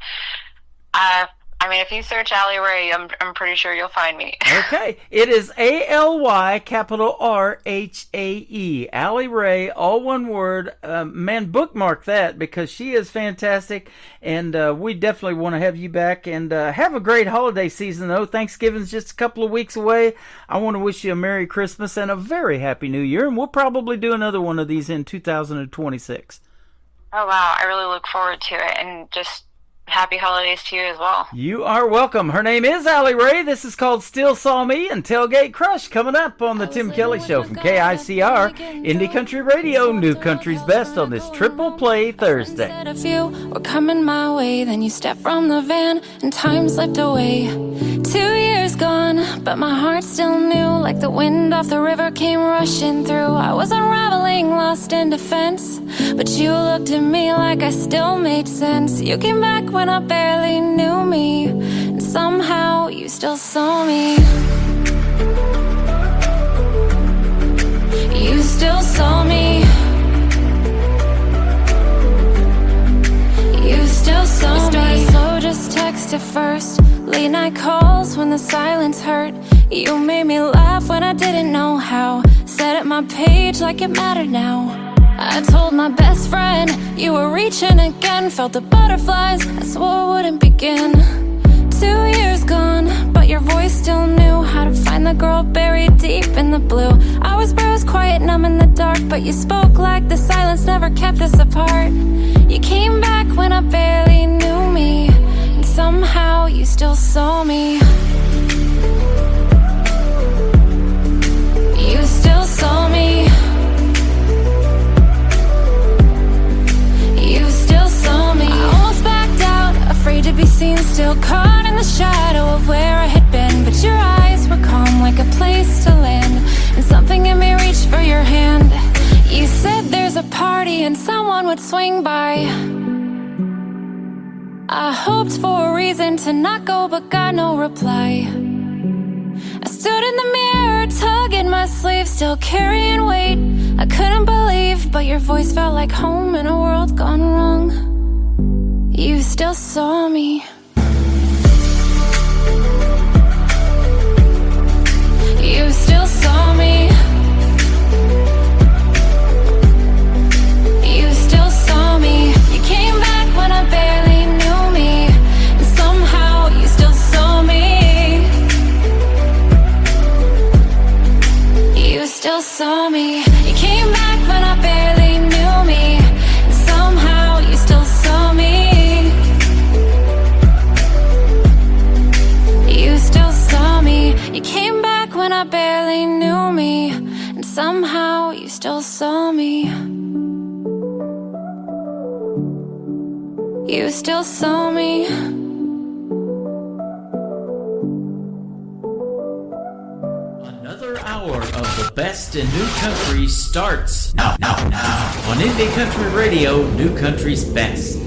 if you search Allie Ray, I'm pretty sure you'll find me. Okay. It is ALY, capital RHAE. Allie Ray, all one word. Man, bookmark that because she is fantastic, and we definitely want to have you back. And have a great holiday season, though. Thanksgiving's just a couple of weeks away. I want to wish you a Merry Christmas and a very Happy New Year, and we'll probably do another one of these in 2026. Oh, wow. I really look forward to it, and just happy holidays to you as well. You are welcome. Her name is Allie Ray. This is called Still Saw Me and Tailgate Crush coming up on the Tim Kelly Show from KICR, Indie Country Radio, New Country's Best on this Triple Play Thursday. A few were coming my way, then you stepped from the van and time slipped away. 2 years gone, but my heart still new, like the wind off the river came rushing through. I was unraveling, lost in defense, but you looked at me like I still made sense. You came back when I barely knew me, and somehow you still saw me. You still saw me. You still saw me. Slow, just text at first. Late night calls when the silence hurt. You made me laugh when I didn't know how. Set up my page like it mattered now. I told my best friend you were reaching again. Felt the butterflies, I swore wouldn't begin. 2 years gone, but your voice still knew how to find the girl buried deep in the blue. I was bruised, quiet, numb in the dark, but you spoke like the silence never kept us apart. You came back when I barely knew me, and somehow you still saw me. You still saw me. You still saw me. I almost backed out, afraid to be seen, still caught in the shadow of where I had been. But your eyes were calm, like a place to land, and something in me reached for your hand. You said there's a party and someone would swing by. I hoped for a reason to not go, but got no reply. I stood in the mirror, tugging my sleeve, still carrying weight I couldn't believe, but your voice felt like home in a world gone wrong. You still saw me. You still saw me. You still saw me. You came back when I barely knew me, and somehow you still saw me. You still saw me. You came back when I barely knew me, and somehow you still saw me. You still saw me. You came back when I barely knew me, and somehow you still saw me. You still saw me. Another hour of the best in new country starts now on Indie Country Radio, New Country's Best.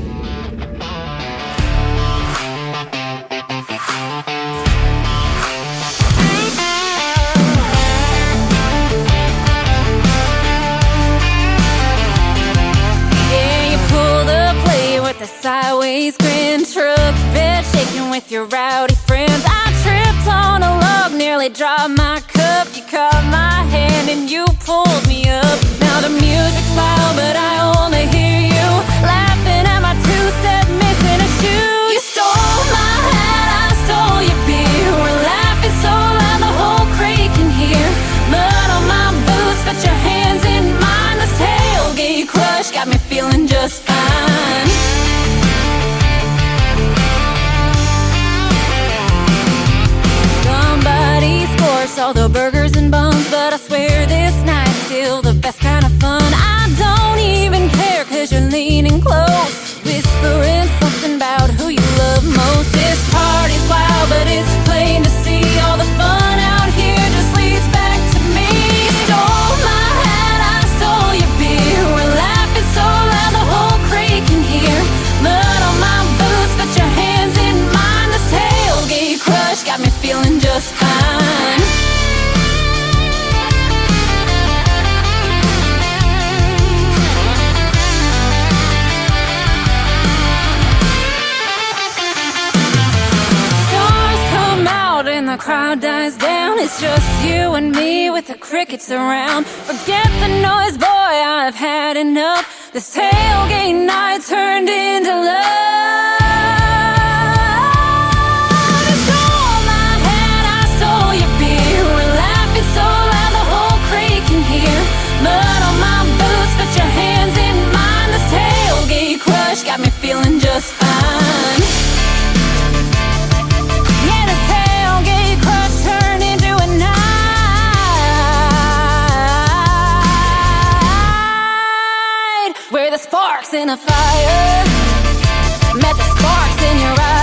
Yeah, you pulled up late with a sideways grin, truck bed shaking with your rowdy friends. I tripped on a log, nearly dropped my cup. You caught my hand and you pulled me up. Now the music's loud, but I only hear you laughing at my two-step, missing a shoe. You stole my hat, I stole your beer. We're laughing so loud the whole crate can hear. Mud on my boots, but your hands in my all the burgers and buns, but I swear this night's still the best kind of fun. I don't even care, 'cause you're leaning close, whispering something about who you love most. This party's wild, but it's plain to see all the fun out here just leads back to me. You stole my hat, I stole your beer. We're laughing so loud the whole creek can hear. Mud on my boots, put your hands in mine. This tailgate crush got me feeling just fine. Stars come out and the crowd dies down. It's just you and me with the crickets around. Forget the noise, boy, I've had enough. This tailgate night turned into love. You stole my hat, I stole your beer. We're laughing so loud the whole creek can hear. Mud on my boots, put your hands in mine. This tailgate crush got me feeling just fine. Yeah, this tailgate crush turned into a night where the sparks in a fire met the sparks in your eyes.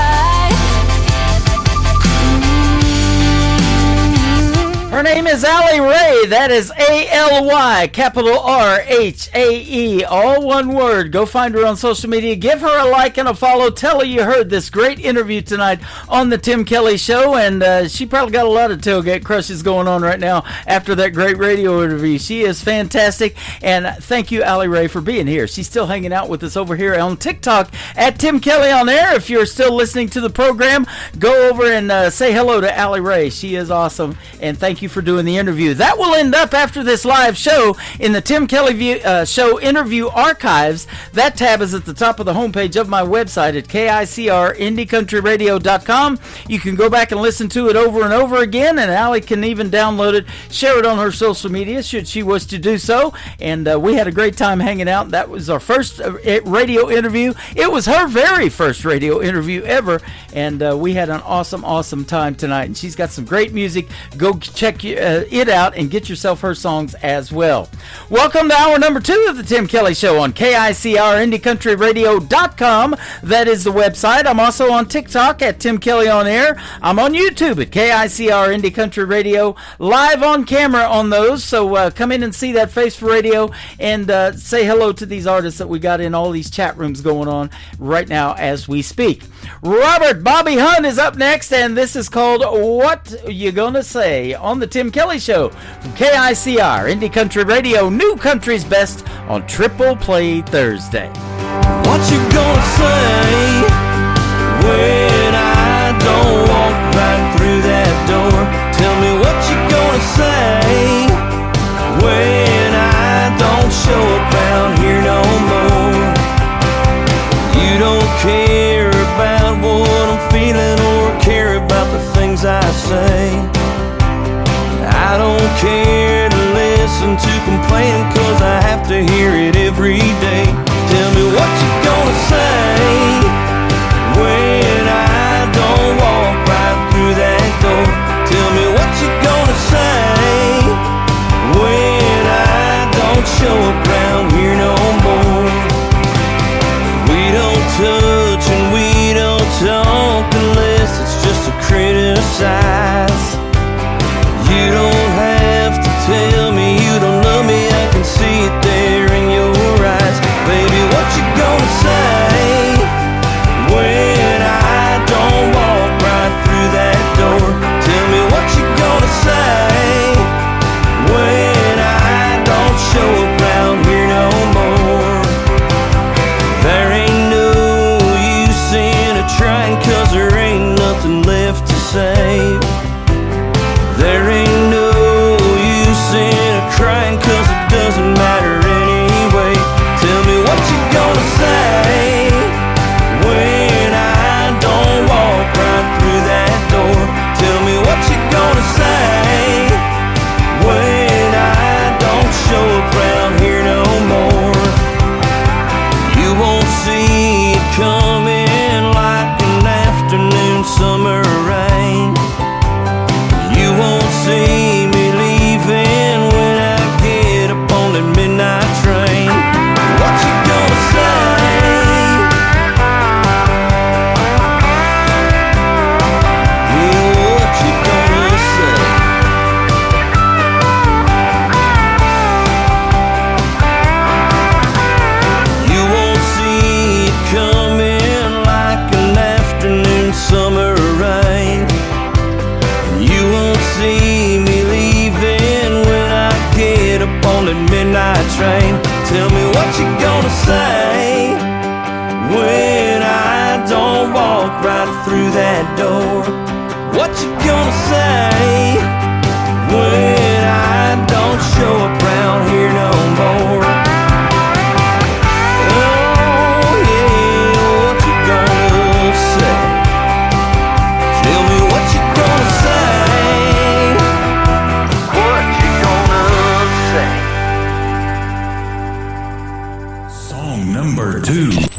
Her name is Allie Ray. That is A-L-Y, capital R-H-A-E, all one word. Go find her on social media. Give her a like and a follow. Tell her you heard this great interview tonight on the Tim Kelly Show. And she probably got a lot of tailgate crushes going on right now after that great radio interview. She is fantastic. And thank you, Allie Ray, for being here. She's still hanging out with us over here on TikTok at Tim Kelly on Air. If you're still listening to the program, go over and say hello to Allie Ray. She is awesome. And thank you for doing the interview. That will end up after this live show in the Tim Kelly Show interview archives. That tab is at the top of the homepage of my website at KICRIndieCountryRadio.com. You can go back and listen to it over and over again, and Allie can even download it, share it on her social media should she wish to do so. And we had a great time hanging out. That was our first radio interview. It was her very first radio interview ever, and we had an awesome time tonight. And she's got some great music. Go check it out and get yourself her songs as well. Welcome to hour number 2 of the Tim Kelly Show on KICRIndieCountryRadio.com. That is the website. I'm also on TikTok at Tim Kelly on Air. I'm on YouTube at KICR Indie Country Radio, live on camera on those. So come in and see that face for radio and say hello to these artists that we got in all these chat rooms going on right now as we speak. Robert Bobby Hunt is up next, and this is called What You Gonna Say on the Tim Kelly Show from KICR Indie Country Radio, New Country's Best on Triple Play Thursday. What you gonna say when I don't walk right through that door? Tell me what you gonna say when I don't show up around here no more. You don't care about what I'm feeling or care about the things I say. I don't care to listen to complaining, 'cause I have to hear it every day. Tell me what you gonna say when I don't walk right through that door. Tell me what you gonna say when I don't show up around here no more. We don't touch and we don't talk unless it's just to criticize. You don't have to tell me you don't love me, I can see it there in your eyes. Baby, what you gonna say when I don't walk right through that door? Tell me what you gonna say when I don't show up around here no more. There ain't no use in trying, 'cause there ain't nothing left to say. when I don't walk right through that door? What you gonna say when I don't show up round here no more? Oh yeah, what you gonna say? Tell me what you gonna say. What you gonna say? Song number 2.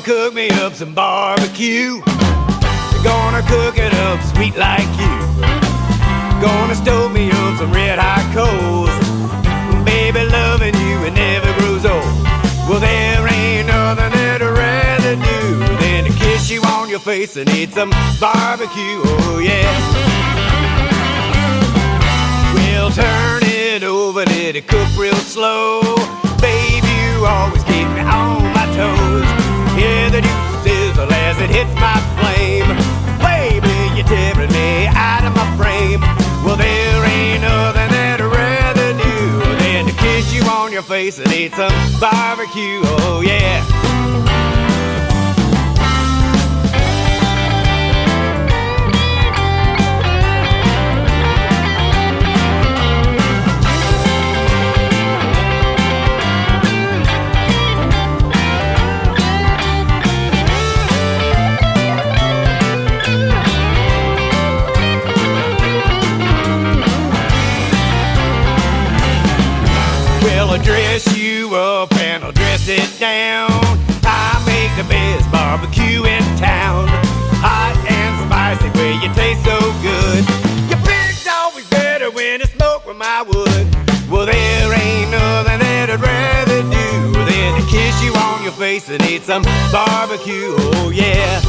Cook me up some barbecue. Gonna cook it up sweet like you. Gonna stove me up some red hot coals. Baby, loving you, it never grows old. Well, there ain't nothing that I'd rather do than to kiss you on your face and eat some barbecue. Oh yeah. We'll turn it over, let it cook real slow. Baby, you always keep me on my toes. Yeah, the juice sizzle as it hits my flame. Baby, you're tearing me out of my frame. Well, there ain't nothing that I'd rather do than to kiss you on your face and eat some barbecue. Oh, yeah. I'll dress you up and I'll dress it down. I make the best barbecue in town. Hot and spicy where you taste so good. Your pig's always better when it's smoked with my wood. Well, there ain't nothing that I'd rather do than to kiss you on your face and eat some barbecue. Oh yeah.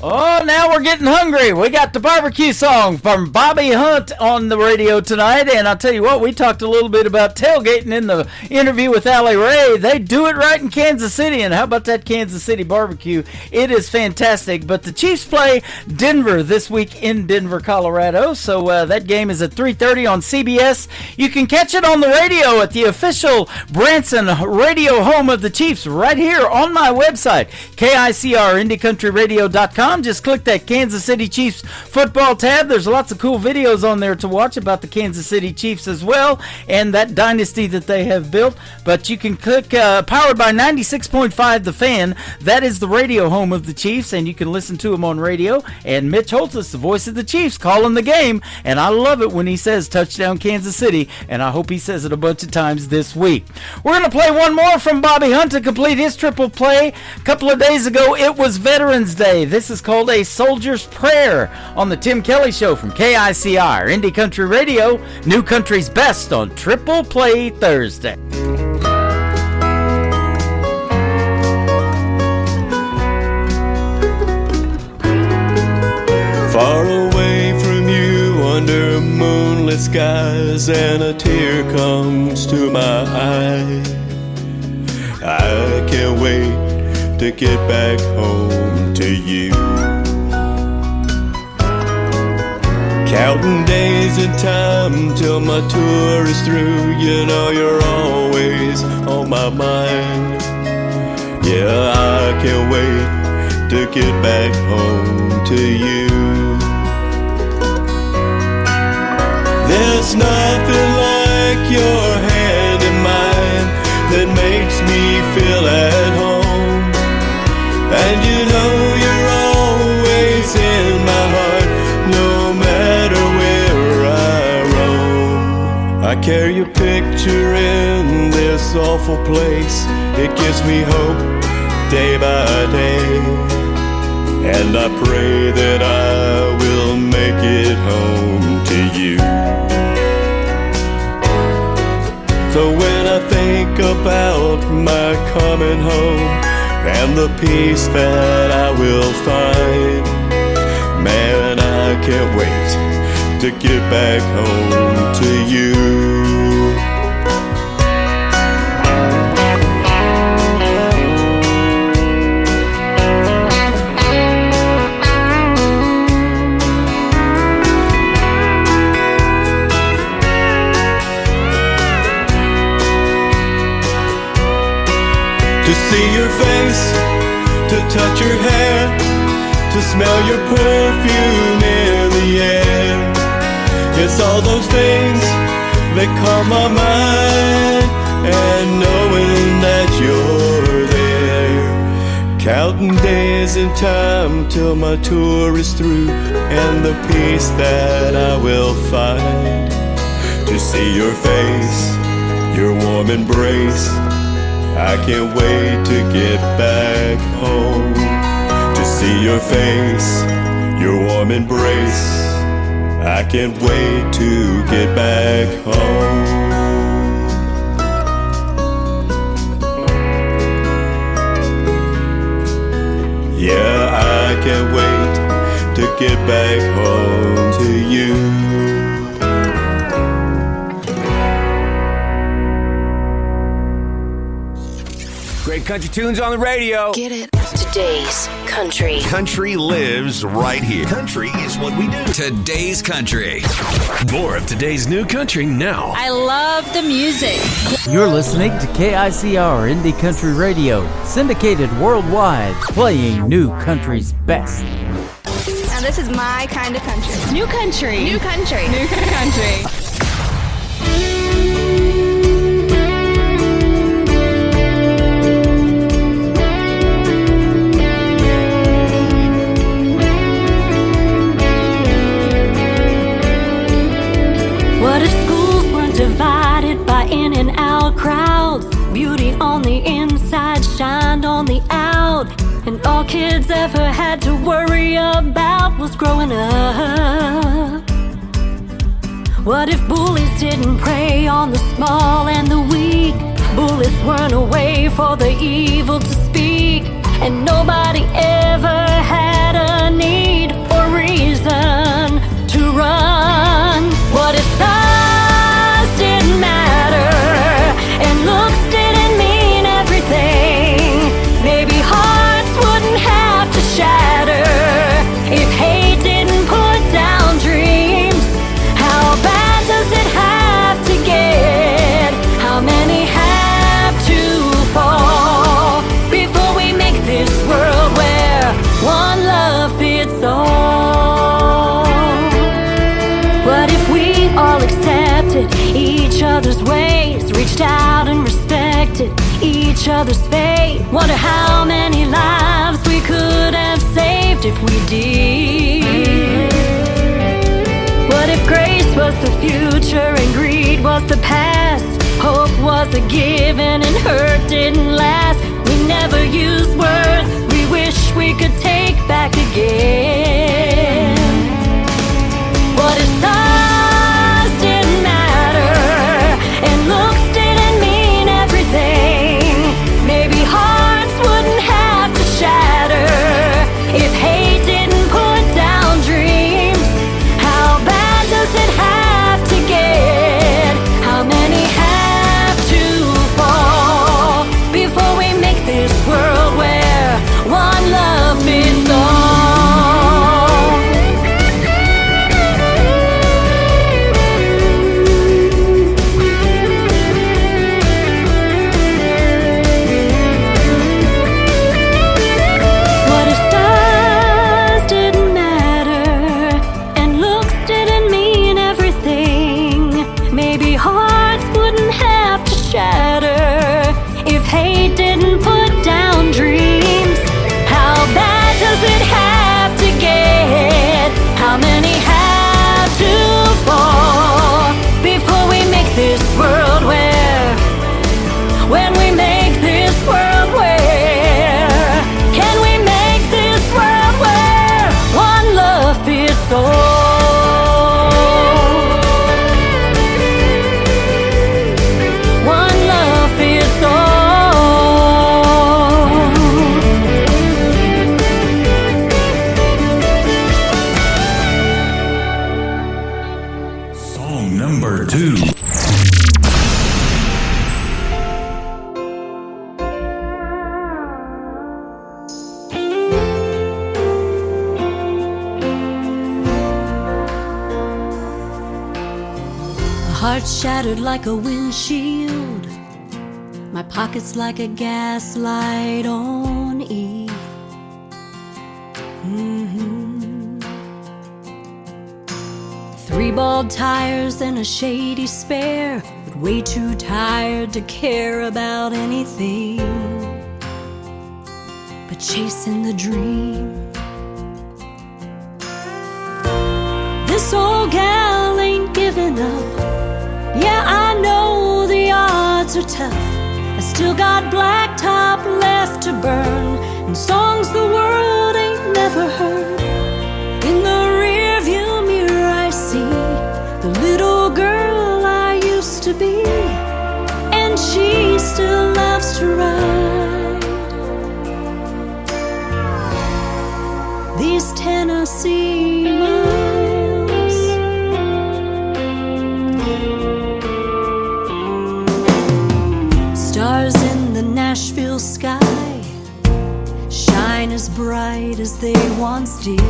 Oh, now we're getting hungry. We got the barbecue song from Bobby Hunt on the radio tonight. And I'll tell you what, we talked a little bit about tailgating in the interview with Allie Ray. They do it right in Kansas City. And how about that Kansas City barbecue? It is fantastic. But the Chiefs play Denver this week in Denver, Colorado. So that game is at 3:30 on CBS. You can catch it on the radio at the official Branson radio home of the Chiefs right here on my website, KICR, Just click that Kansas City Chiefs football tab. There's lots of cool videos on there to watch about the Kansas City Chiefs as well and that dynasty that they have built. But you can click powered by 96.5 The Fan. That is the radio home of the Chiefs, and you can listen to them on radio. And Mitch Holthus, the voice of the Chiefs, calling the game. And I love it when he says touchdown Kansas City, and I hope he says it a bunch of times this week. We're going to play one more from Bobby Hunt to complete his triple play. A couple of days ago, it was Veterans Day. This is called A Soldier's Prayer on the Tim Kelly Show from KICR, Indie Country Radio, New Country's Best on Triple Play Thursday. Far away from you under moonlit skies, and a tear comes to my eye. I can't wait to get back home to you. Counting days and time till my tour is through. You know you're always on my mind. Yeah, I can't wait to get back home to you. There's nothing like your hand in mine that makes me feel at home. And you know you're always in my heart, no matter where I roam. I carry your picture in this awful place. It gives me hope day by day, and I pray that I will make it home to you. So when I think about my coming home and the peace that I will find, man, I can't wait to get back home to you. To see your face, to touch your hair, to smell your perfume in the air. It's all those things that calm my mind, and knowing that you're there. Counting days and time till my tour is through, and the peace that I will find. To see your face, your warm embrace, I can't wait to get back home. To see your face, your warm embrace, I can't wait to get back home. Yeah, I can't wait to get back home to you. Great country tunes on the radio. Get it? Today's country. Country lives right here. Country is what we do. Today's country. More of today's new country now. I love the music. You're listening to KICR Indie Country Radio, syndicated worldwide, playing new country's best. Now this is my kind of country. New country. New country. New country. What if schools weren't divided by in and out crowds? Beauty on the inside shined on the out, and all kids ever had to worry about was growing up. What if bullies didn't prey on the small and the weak? Bullets weren't a way for the evil to speak, and nobody ever had a need or reason to run. What if size didn't matter and looks didn't mean everything? Maybe hearts wouldn't have to shatter if hate didn't put down dreams. How bad does it have to get? How many have to fall before we make this world where one love fits all? What if we all accepted each other's ways, reached out and respected each other's fate? Wonder how many lives we could have saved if we did. What if grace was the future and greed was the past? Hope was a given and hurt didn't last. We never used words we wish we could take back again. What if size didn't matter and looks didn't mean everything? Maybe hearts wouldn't have to shatter if hate didn't put down dreams. How bad does it have to get? How many have to fall before we make this world where one love fits all? What if size didn't matter and looks didn't mean everything? Maybe hearts wouldn't have to shatter if hate didn't put down dreams. How bad does it have to get? How many have to fall before we make this world where, when we make this world where, can we make this world where one love fits all? Number 2. Heart shattered like a windshield, my pockets like a gaslight on E. Three bald tires and a shady spare, but way too tired to care about anything but chasing the dream. This old gal ain't giving up. Yeah, I know the odds are tough. I still got blacktop left to burn and songs the world ain't never heard. In the rearview mirror I see the little girl I used to be, and she still loves to ride these Tennessee miles. Stars in the Nashville sky shine as bright as they once did.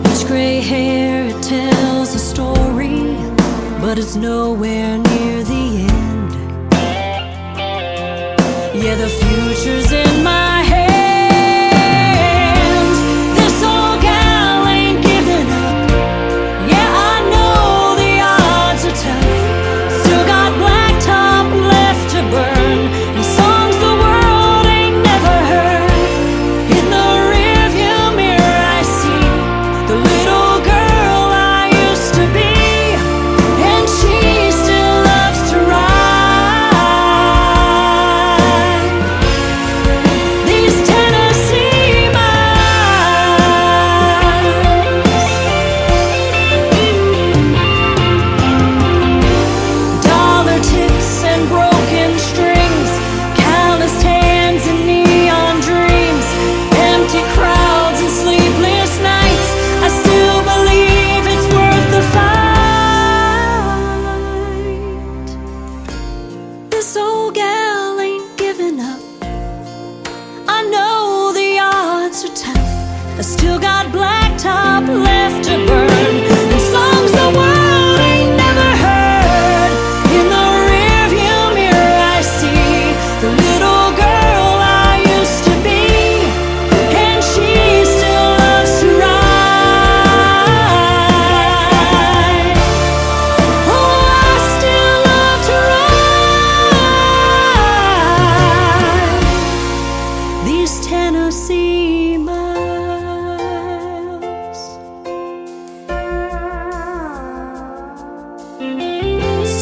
Each gray hair, it tells a story, but it's nowhere near the end. Yeah, the future's in my hands. This old gal ain't giving up. Yeah, I know the odds are tough. Still got blacktop left to burn and songs the world ain't never heard. In the rearview mirror I see the little girl I used to be, and she still loves to ride these Tennessee miles. Dollar tips and broken strings, calloused hands and neon dreams, empty crowds and sleepless nights. I still believe it's worth the fight. This old gal ain't giving up. I know the odds are tough. I still got blacktop left to burn and songs the world ain't never heard. In the rearview mirror I see the little girl I used to be, and she still loves to ride. Oh, I still love to ride these Tennessee miles.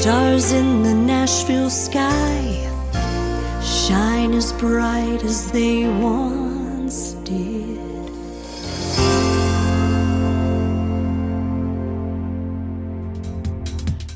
Stars in the Nashville sky shine as bright as they once did.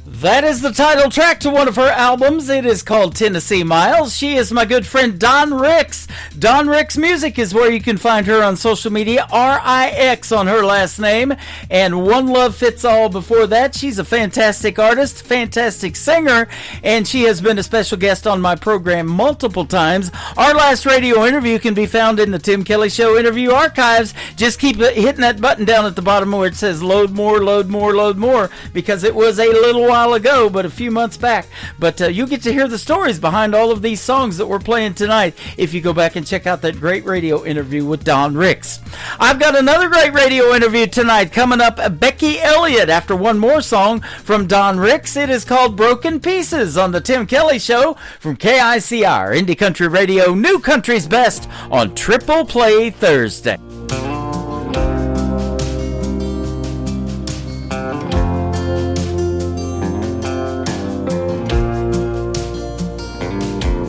That is the title track to one of her albums. It is called Tennessee Miles. She is my good friend Don Ricks. Don Ricks Music is where you can find her on social media. R-I-X on her last name. And One Love Fits All before that. She's a fantastic artist, fantastic singer, and she has been a special guest on my program multiple times. Our last radio interview can be found in the Tim Kelly Show interview archives. Just keep hitting that button down at the bottom where it says load more, load more, load more, because it was a little while ago, but a few months back. But you get to hear the stories behind all of these songs that we're playing tonight if you go back and check out that great radio interview with Don Ricks. I've got another great radio interview tonight coming up. Becky Elliott after one more song from Don Ricks. It is called Broken Pieces on the Tim Kelly Show from KICR Indie Country Radio, New Country's Best on Triple Play Thursday.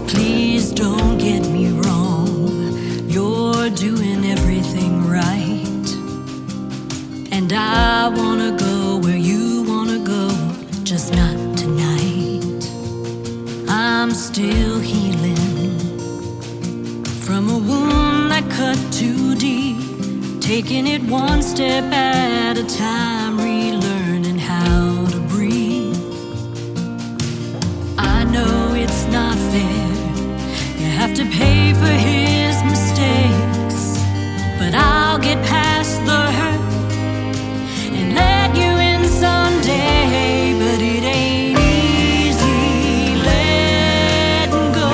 Please don't get me wrong, you're doing everything right, and I wanna go where you wanna go, just not tonight. I'm still healing from a wound that cut too deep. taking it one step at a time, relearning how to breathe. I know it's not fair, you have to pay for his mistakes, but I'll get past the hurt and let you in someday. But it ain't easy letting go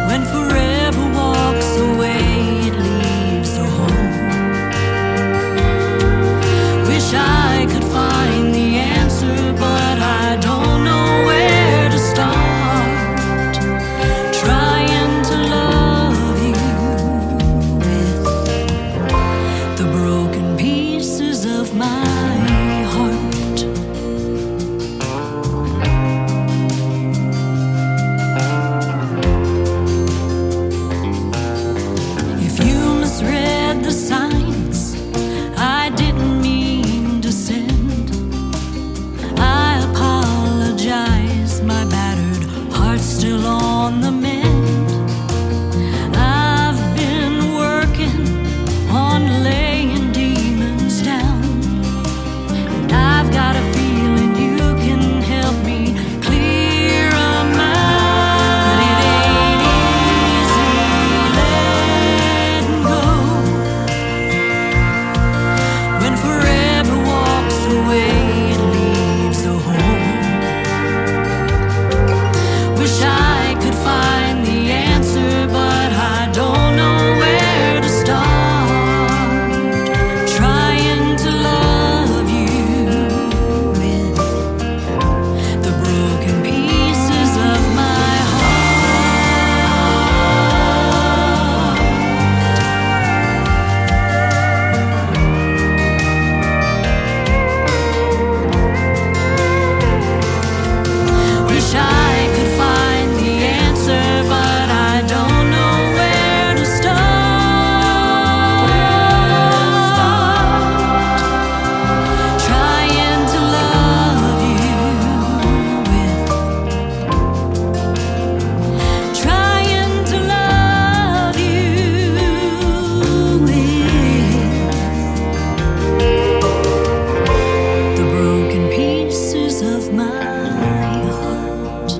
when forever walks away. It leaves a hole. Wish I could find the answer, but I don't know where to start. Trying to love you with the broken pieces of my heart. If you misread the signs I didn't mean to send, I apologize. My battered heart's still on the mend. I've been working on laying demons down, and I've got a feeling you can help me clear 'em out. But it ain't easy letting go when forever walks away. It leaves a hole. Wish I could find the answer, but I don't know where to start. Trying to love you with the broken pieces of my heart. Wish I could find the answer, but I don't know where to start. Trying to love you with, trying to love you with the broken pieces of my heart.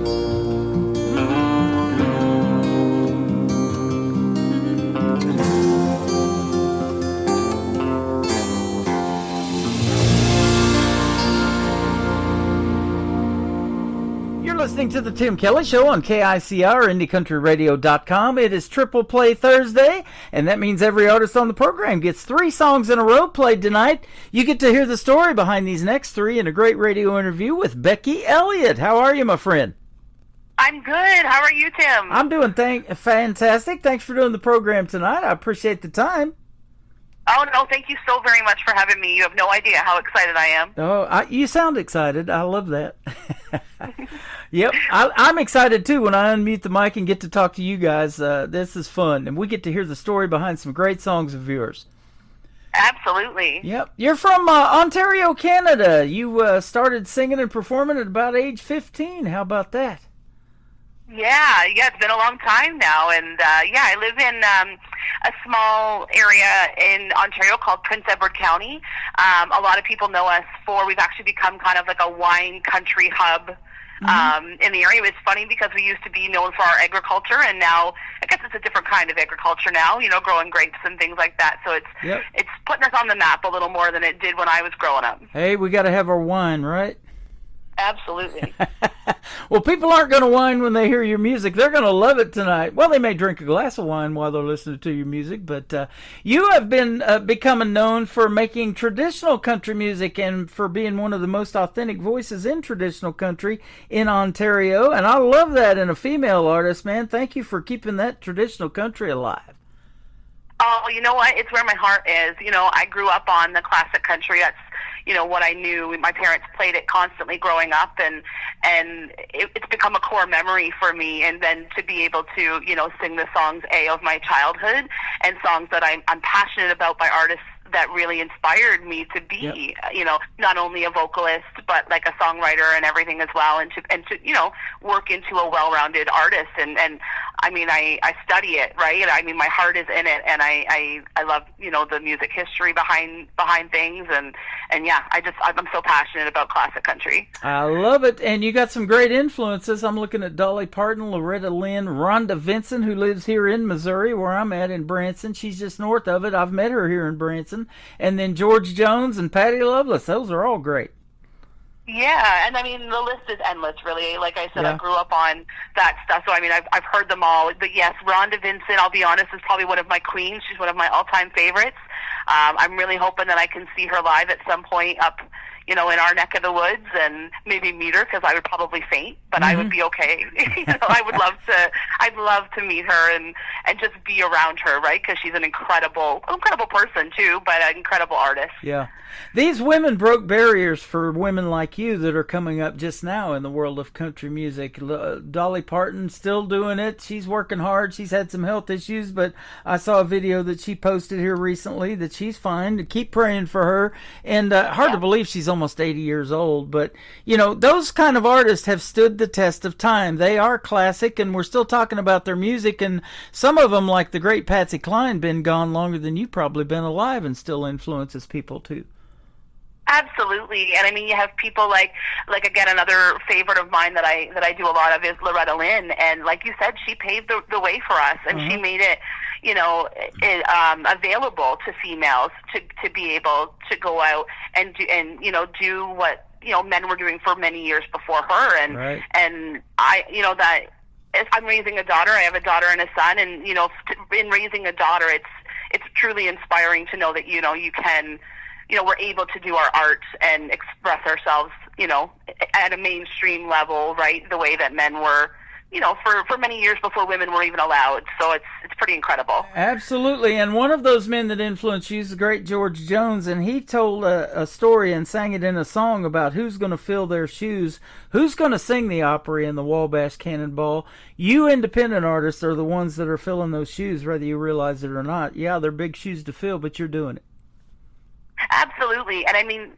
You're listening to the Tim Kelly Show on KICR, IndieCountryRadio.com. It is Triple Play Thursday, and that means every artist on the program gets 3 songs in a row played tonight. You get to hear the story behind these next 3 in a great radio interview with Becky Elliott. How are you, my friend? I'm good. How are you, Tim? I'm doing fantastic. Thanks for doing the program tonight. I appreciate the time. Oh, no, thank you so very much for having me. You have no idea how excited I am. Oh, you sound excited. I love that. Yep, I'm excited too when I unmute the mic and get to talk to you guys. This is fun, and we get to hear the story behind some great songs of yours. Absolutely. Yep, you're from Ontario, Canada. You started singing and performing at about age 15. How about that? Yeah, it's been a long time now, and I live in a small area in Ontario called Prince Edward County. A lot of people know us we've actually become kind of like a wine country hub in the area. It's funny because we used to be known for our agriculture, and now I guess it's a different kind of agriculture now, growing grapes and things like that. So it's putting us on the map a little more than it did when I was growing up. Hey, we got to have our wine, right? Absolutely. Well, people aren't going to whine when they hear your music. They're going to love it tonight. Well, they may drink a glass of wine while they're listening to your music, but you have been becoming known for making traditional country music and for being one of the most authentic voices in traditional country in Ontario, and I love that in a female artist, man. Thank you for keeping that traditional country alive. Oh, you know what? It's where my heart is. I grew up on the classic country. That's what I knew. My parents played it constantly growing up, and it's become a core memory for me. And then to be able to, sing the songs of my childhood and songs that I'm passionate about by artists that really inspired me to be, not only a vocalist, but like a songwriter and everything as well, and to work into a well-rounded artist. And I mean, I study it, right? I mean, my heart is in it, and I love, you know, the music history behind things, and yeah, I'm so passionate about classic country. I love it, and you got some great influences. I'm looking at Dolly Parton, Loretta Lynn, Rhonda Vincent, who lives here in Missouri, where I'm at in Branson. She's just north of it. I've met her here in Branson. And then George Jones and Patti Loveless. Those are all great. Yeah, and I mean, the list is endless, really. Like I said, I grew up on that stuff, so I mean, I've heard them all. But yes, Rhonda Vincent, I'll be honest, is probably one of my queens. She's one of my all-time favorites. I'm really hoping that I can see her live at some point up, you know, in our neck of the woods, and maybe meet her, because I would probably faint, but I would be okay. You know, I'd love to meet her and just be around her, right? Because she's an incredible person too, but an incredible artist. Yeah. These women broke barriers for women like you that are coming up just now in the world of country music. Dolly Parton still doing it. She's working hard. She's had some health issues, but I saw a video that she posted here recently that she's fine. Keep praying for her. And hard to believe she's almost 80 years old. But, you know, those kind of artists have stood the test of time. They are classic, and we're still talking about their music. And some of them, like the great Patsy Cline, been gone longer than you've probably been alive and still influences people, too. Absolutely, and I mean, you have people like again, another favorite of mine that I do a lot of is Loretta Lynn, and like you said, she paved the way for us, and she made it, you know, available to females to be able to go out and do what, you know, men were doing for many years before her, and and I, you know, that if I'm raising a daughter, I have a daughter and a son, and you know, in raising a daughter, it's truly inspiring to know that, you know, you can. You know, we're able to do our art and express ourselves, you know, at a mainstream level, right? The way that men were, you know, for many years before women were even allowed. So it's pretty incredible. Absolutely. And one of those men that influenced you is the great George Jones, and he told a story and sang it in a song about who's going to fill their shoes, who's going to sing the Opry and the Wabash Cannonball. You independent artists are the ones that are filling those shoes, whether you realize it or not. Yeah, they're big shoes to fill, but you're doing it. Absolutely. And I mean,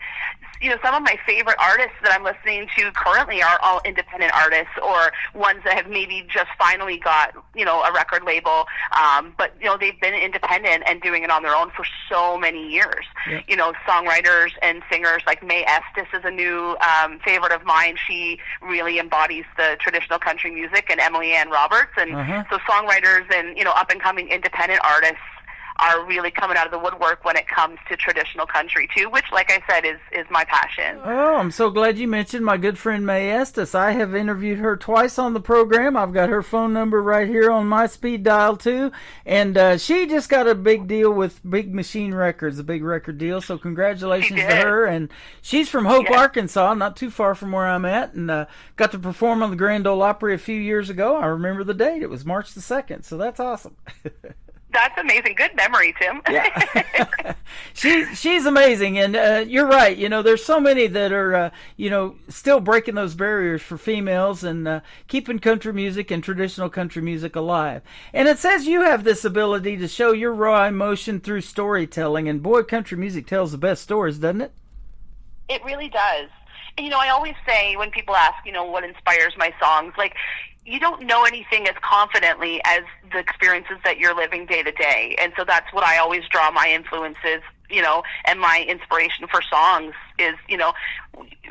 you know, some of my favorite artists that I'm listening to currently are all independent artists, or ones that have maybe just finally got, you know, a record label. But, you know, they've been independent and doing it on their own for so many years. Yeah. You know, songwriters and singers like Mae Estes is a new favorite of mine. She really embodies the traditional country music, and Emily Ann Roberts. And so songwriters and, you know, up-and-coming independent artists are really coming out of the woodwork when it comes to traditional country too, which, like I said, is my passion. Oh, I'm so glad you mentioned my good friend Mae Estes. I have interviewed her twice on the program. I've got her phone number right here on my speed dial too, and she just got a big deal with Big Machine Records, a big record deal, so congratulations to her. And she's from Hope, Arkansas, not too far from where I'm at, and got to perform on the Grand Ole Opry a few years ago. I remember the date. It was March the 2nd, so that's awesome. That's amazing. Good memory, Tim. Yeah. She's amazing, and you're right. You know, there's so many that are, you know, still breaking those barriers for females and keeping country music and traditional country music alive. And it says you have this ability to show your raw emotion through storytelling, and boy, country music tells the best stories, doesn't it? It really does. And, you know, I always say when people ask, you know, what inspires my songs, like, you don't know anything as confidently as the experiences that you're living day to day. And so that's what I always draw my influences, you know, and my inspiration for songs is, you know,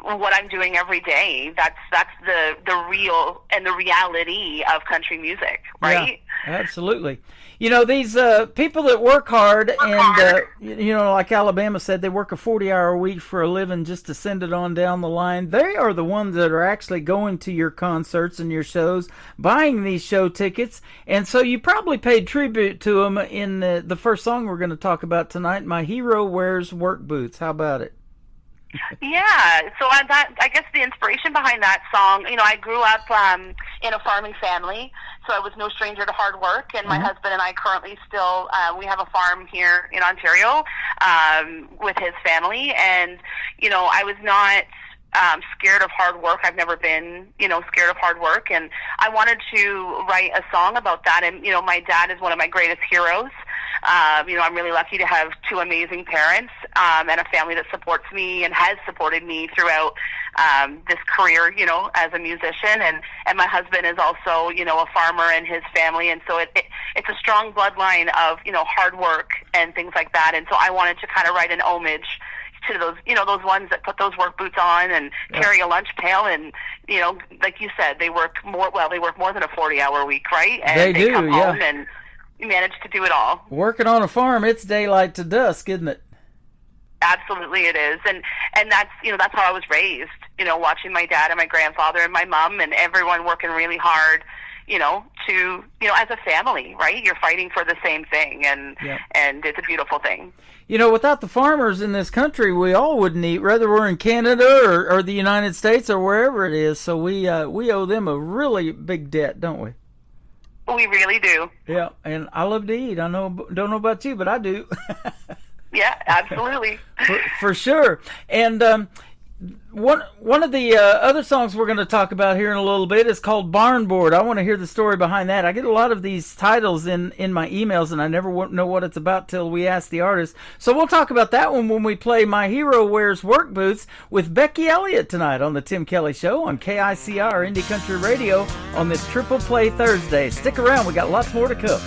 what I'm doing every day. That's the real and the reality of country music, right? Yeah, absolutely. You know, these people that work hard and, you know, like Alabama said, they work a 40-hour week for a living just to send it on down the line. They are the ones that are actually going to your concerts and your shows, buying these show tickets. And so you probably paid tribute to them in the first song we're going to talk about tonight, My Hero Wears Work Boots. How about it? Yeah, so I guess the inspiration behind that song, you know, I grew up in a farming family, so I was no stranger to hard work, and my husband and I currently still, we have a farm here in Ontario with his family, and, you know, I was not scared of hard work. I've never been, you know, scared of hard work, and I wanted to write a song about that, and, you know, my dad is one of my greatest heroes. You know, I'm really lucky to have two amazing parents and a family that supports me and has supported me throughout this career, you know, as a musician, and my husband is also, you know, a farmer in his family, and so it's a strong bloodline of, you know, hard work and things like that. And so I wanted to kind of write an homage to those, you know, those ones that put those work boots on and carry a lunch pail, and, you know, like you said, they work more than a 40-hour week, right? And they do, come home and manage to do it all. Working on a farm, it's daylight to dusk, isn't it? Absolutely it is. And that's, you know, that's how I was raised, you know, watching my dad and my grandfather and my mom and everyone working really hard, you know, to, you know, as a family, right? You're fighting for the same thing, and it's a beautiful thing. You know, without the farmers in this country, we all wouldn't eat, whether we're in Canada or the United States or wherever it is. So we owe them a really big debt, don't we? We really do. Yeah, and I love to eat. Don't know about you, but I do. Yeah, absolutely. for sure. And one of the other songs we're going to talk about here in a little bit is called Barn Board. I want to hear the story behind that. I get a lot of these titles in my emails, and I never know what it's about till we ask the artist. So we'll talk about that one when we play My Hero Wears Work Boots with Becky Elliott tonight on the Tim Kelly Show on KICR Indie Country Radio on this Triple Play Thursday. Stick around. We got lots more to come.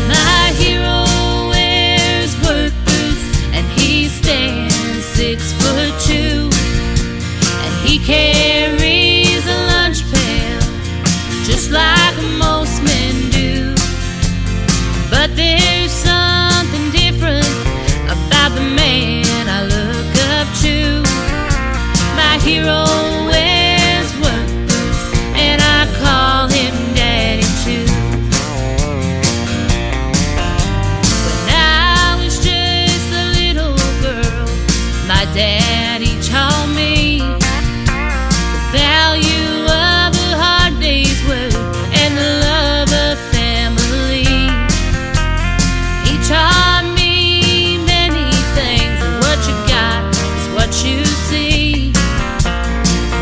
My hero wears work boots and he stands 6'2", and he carries a lunch pail just like most men do. But there's something different about the man I look up to. My hero wears work boots and I call him Daddy too. My daddy taught me the value of a hard day's work and the love of family. He taught me many things, and what you got is what you see.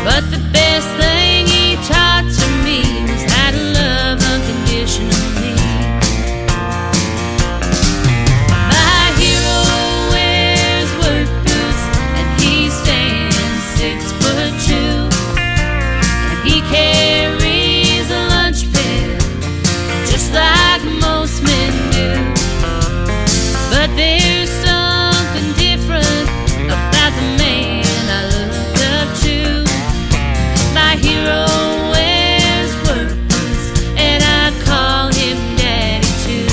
But the best thing he taught to me was how to love unconditionally. My hero wears work boots and he stands 6'2", and he carries a lunch pail just like most men do. But there's something different about the man I look up to. My hero wears work boots and I call him Daddy too.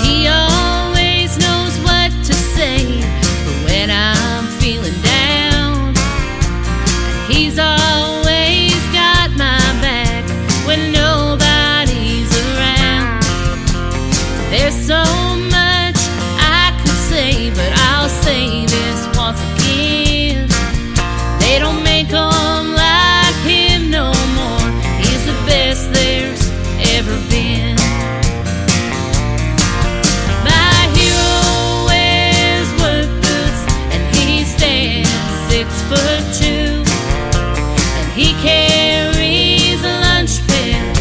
He always knows what to say for when I'm feeling down, and he's always got my back when nobody's around. There's so much I could say, but I'll say this once again. They don't make 'em like him no more. He's the best there's ever been. My hero wears work boots and he stands 6'2", and he carries a lunch pail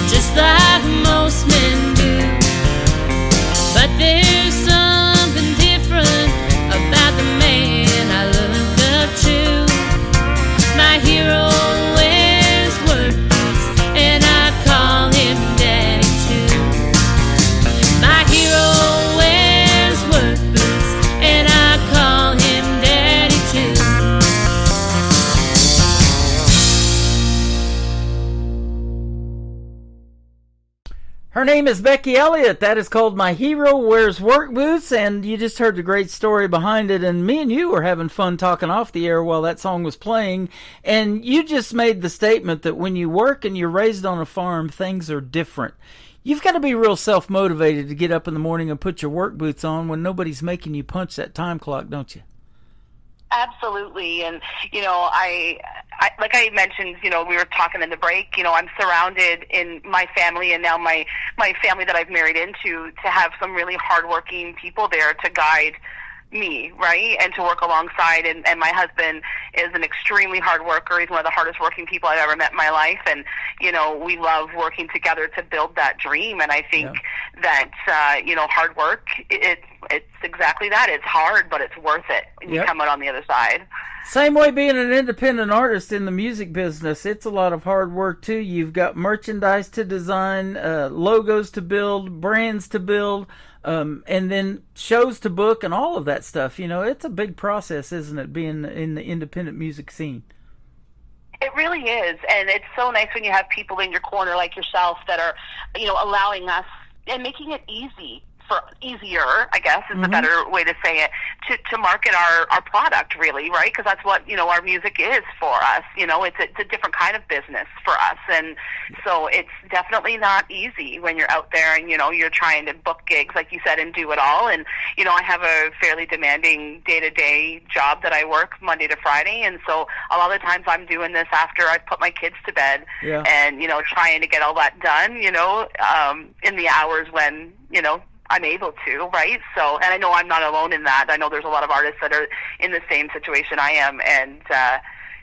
just like most men do. But there's something different about the man I look up to. My hero wears work boots and I call him Daddy too. My hero wears work boots and I call him Daddy too. Her name is Becky Elliott. That is called My Hero Wears Work Boots, and you just heard the great story behind it, and me and you were having fun talking off the air while that song was playing, and you just made the statement that when you work and you're raised on a farm, things are different. You've got to be real self-motivated to get up in the morning and put your work boots on when nobody's making you punch that time clock, don't you? Absolutely. And, you know, I like I mentioned, you know, we were talking in the break, you know, I'm surrounded in my family and now my family that I've married into to have some really hardworking people there to guide me, right? And to work alongside. And my husband is an extremely hard worker. He's one of the hardest working people I've ever met in my life. And, you know, we love working together to build that dream. And I think that, you know, hard work, it's exactly that. It's hard, but it's worth it when you come out on the other side. Same way being an independent artist in the music business, it's a lot of hard work too. You've got merchandise to design, logos to build, brands to build, and then shows to book and all of that stuff. You know, it's a big process, isn't it, being in the independent music scene? It really is, and it's so nice when you have people in your corner like yourself that are, you know, allowing us and making it easier, I guess is the better way to say it, to market our product, really, right? Because that's what, you know, our music is for us. You know, it's a different kind of business for us, and so it's definitely not easy when you're out there and, you know, you're trying to book gigs, like you said, and do it all. And, you know, I have a fairly demanding day-to-day job that I work Monday to Friday, and so a lot of the times I'm doing this after I've put my kids to bed and, you know, trying to get all that done, you know, in the hours when, you know, I'm able to, right? So, and I know I'm not alone in that. I know there's a lot of artists that are in the same situation I am, and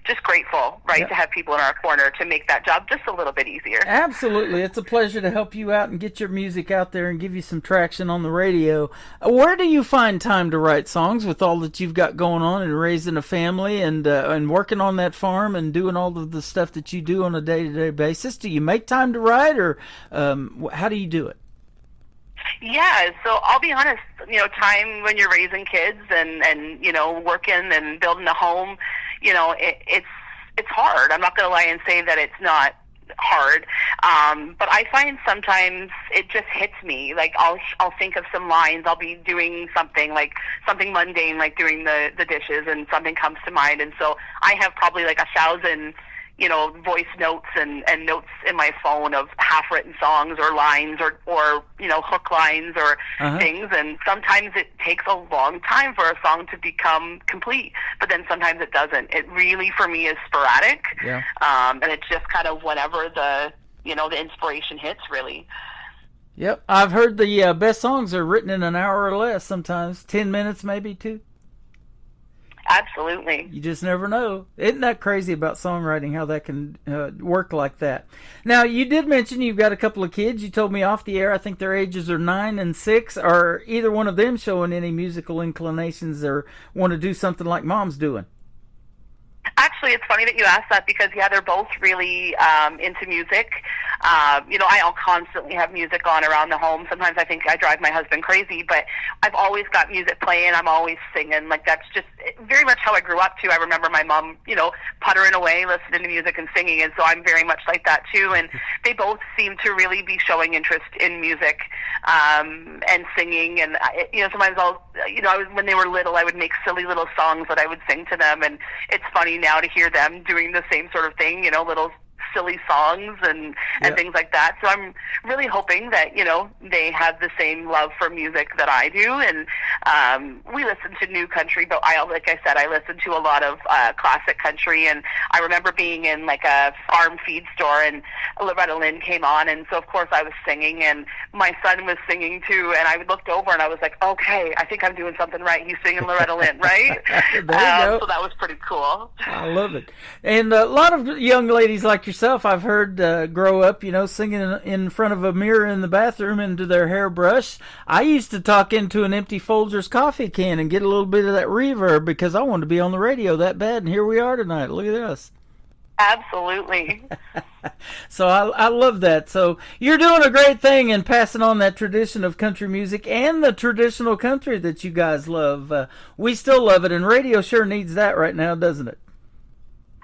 just grateful, right, to have people in our corner to make that job just a little bit easier. Absolutely. It's a pleasure to help you out and get your music out there and give you some traction on the radio. Where do you find time to write songs with all that you've got going on and raising a family and working on that farm and doing all of the stuff that you do on a day-to-day basis? Do you make time to write, or how do you do it? Yeah, so I'll be honest, you know, time when you're raising kids and you know, working and building a home, you know, it's hard. I'm not going to lie and say that it's not hard, but I find sometimes it just hits me. Like I'll think of some lines. I'll be doing something mundane, like doing the dishes, and something comes to mind, and so I have probably like 1,000, you know, voice notes and notes in my phone of half-written songs or lines or you know, hook lines or things. And sometimes it takes a long time for a song to become complete, but then sometimes it doesn't. It really, for me, is sporadic. And it's just kind of whenever the inspiration hits, really. Yep. I've heard the best songs are written in an hour or less, sometimes 10 minutes, maybe 2. Absolutely. You just never know. Isn't that crazy about songwriting, how that can work like that? Now, you did mention you've got a couple of kids. You told me off the air, I think their ages are 9 and 6. Are either one of them showing any musical inclinations or want to do something like Mom's doing? Actually, it's funny that you asked that because, yeah, they're both really into music. You know, I'll constantly have music on around the home. Sometimes I think I drive my husband crazy, but I've always got music playing. I'm always singing. Like, that's just very much how I grew up, too. I remember my mom, you know, puttering away, listening to music and singing, and so I'm very much like that, too. And they both seem to really be showing interest in music and singing. And, you know, sometimes when they were little, I would make silly little songs that I would sing to them, and it's funny now to hear them doing the same sort of thing, you know, little silly songs and things like that. So I'm really hoping that, you know, they have the same love for music that I do. And we listen to new country, but like I said, I listen to a lot of classic country. And I remember being in like a farm feed store and Loretta Lynn came on. And so of course I was singing and my son was singing too. And I looked over and I was like, okay, I think I'm doing something right. He's singing Loretta Lynn, right? There you go. So that was pretty cool. I love it. And a lot of young ladies like yourself, I've heard grow up, you know, singing in front of a mirror in the bathroom into their hairbrush. I used to talk into an empty Folgers coffee can and get a little bit of that reverb because I wanted to be on the radio that bad, and here we are tonight. Look at us. Absolutely. So I love that. So you're doing a great thing and passing on that tradition of country music and the traditional country that you guys love. We still love it, and radio sure needs that right now, doesn't it?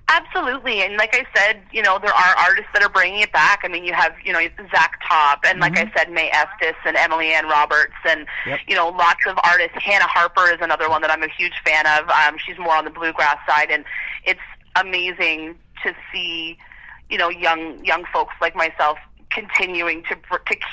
Absolutely, and like I said, you know, there are artists that are bringing it back. I mean, you have, you know, Zach Top, and like I said, Mae Estes and Emily Ann Roberts, and, you know, lots of artists. Hannah Harper is another one that I'm a huge fan of. She's more on the bluegrass side, and it's amazing to see, you know, young folks like myself continuing to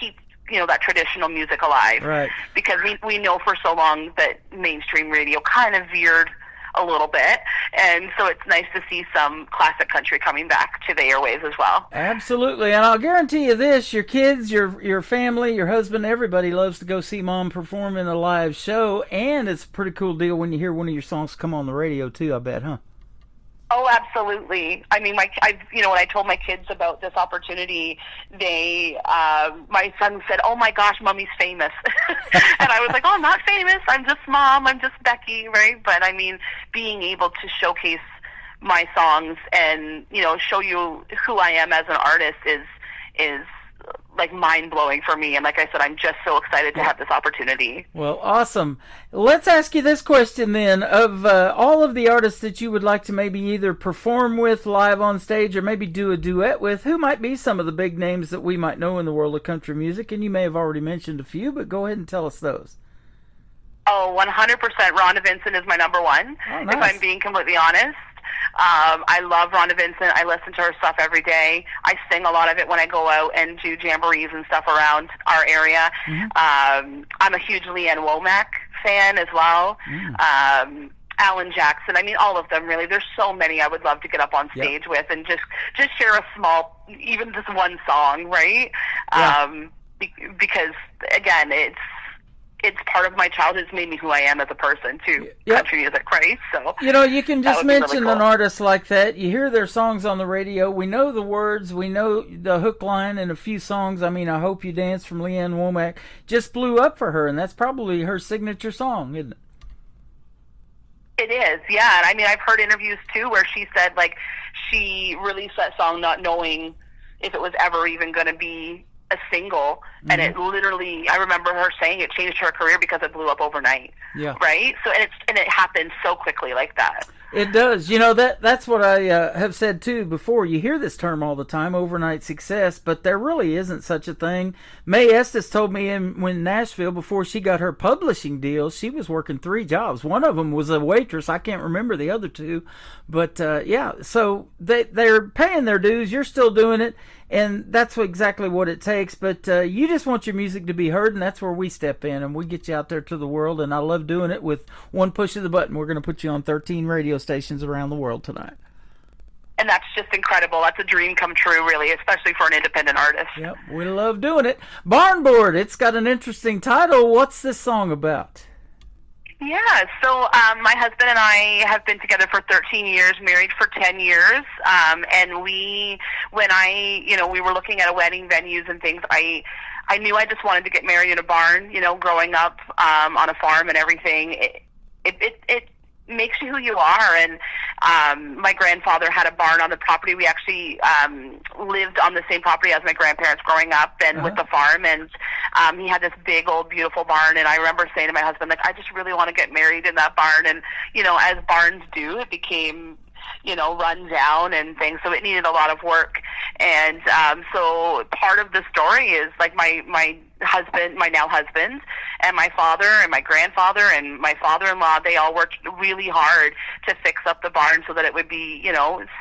keep, you know, that traditional music alive. Right. Because we know for so long that mainstream radio kind of veered a little bit, and so it's nice to see some classic country coming back to the airwaves as well. Absolutely, and I'll guarantee you this: your kids, your family, your husband, everybody loves to go see Mom perform in a live show, and it's a pretty cool deal when you hear one of your songs come on the radio too. I bet, huh? Oh, absolutely. I mean, when I told my kids about this opportunity, my son said, "Oh my gosh, Mommy's famous," and I was like, "Oh, I'm not famous. I'm just Mom. I'm just Becky, right?" But I mean, being able to showcase my songs and show you who I am as an artist is like mind-blowing for me, and like I said, I'm just so excited to have this opportunity. Well, awesome. Let's ask you this question then. Of all of the artists that you would like to maybe either perform with live on stage or maybe do a duet with, who might be some of the big names that we might know in the world of country music? And you may have already mentioned a few, but go ahead and tell us those. Oh, 100%. Rhonda Vincent is my number one, oh, nice. If I'm being completely honest. I love Rhonda Vincent. I listen to her stuff every day. I sing a lot of it when I go out and do jamborees and stuff around our area. Mm-hmm. I'm a huge Leanne Womack fan as well. Mm. Alan Jackson. I mean, all of them, really. There's so many I would love to get up on stage with and just share a small, even just one song, right? Yeah. Because, again, it's part of my childhood. It's made me who I am as a person too. Yep. Country music, right? So you can just mention really cool. An artist like that. You hear their songs on the radio. We know the words. We know the hook line and a few songs. I mean, I Hope You Dance from Leanne Womack just blew up for her, and that's probably her signature song, isn't it? It is, yeah. And I mean, I've heard interviews too where she said like she released that song not knowing if it was ever even going to be a single, and it literally, I remember her saying it changed her career because it blew up overnight. Yeah. Right? So and it happened so quickly like that. It does. That's what I have said too before. You hear this term all the time, overnight success, but there really isn't such a thing. Mae Estes told me when Nashville, before she got her publishing deal, she was working 3 jobs. One of them was a waitress. I can't remember the other 2, but so they're paying their dues. You're still doing it, and that's exactly what it takes. But you just want your music to be heard, and that's where we step in, and we get you out there to the world. And I love doing it with one push of the button. We're going to put you on 13 radio stations around the world tonight. And that's just incredible. That's a dream come true, really, especially for an independent artist. Yep, we love doing it. Barnboard, it's got an interesting title. What's this song about? Yeah, so my husband and I have been together for 13 years, married for 10 years, and when we were looking at wedding venues and things, I knew I just wanted to get married in a barn, growing up on a farm and everything. It makes you who you are, and my grandfather had a barn on the property. We actually lived on the same property as my grandparents growing up and with the farm, and he had this big old beautiful barn, and I remember saying to my husband, like, I just really want to get married in that barn. And as barns do, it became run down and things, so it needed a lot of work. And so part of the story is like my husband, my now husband, and my father and my grandfather and my father-in-law, they all worked really hard to fix up the barn so that it would be,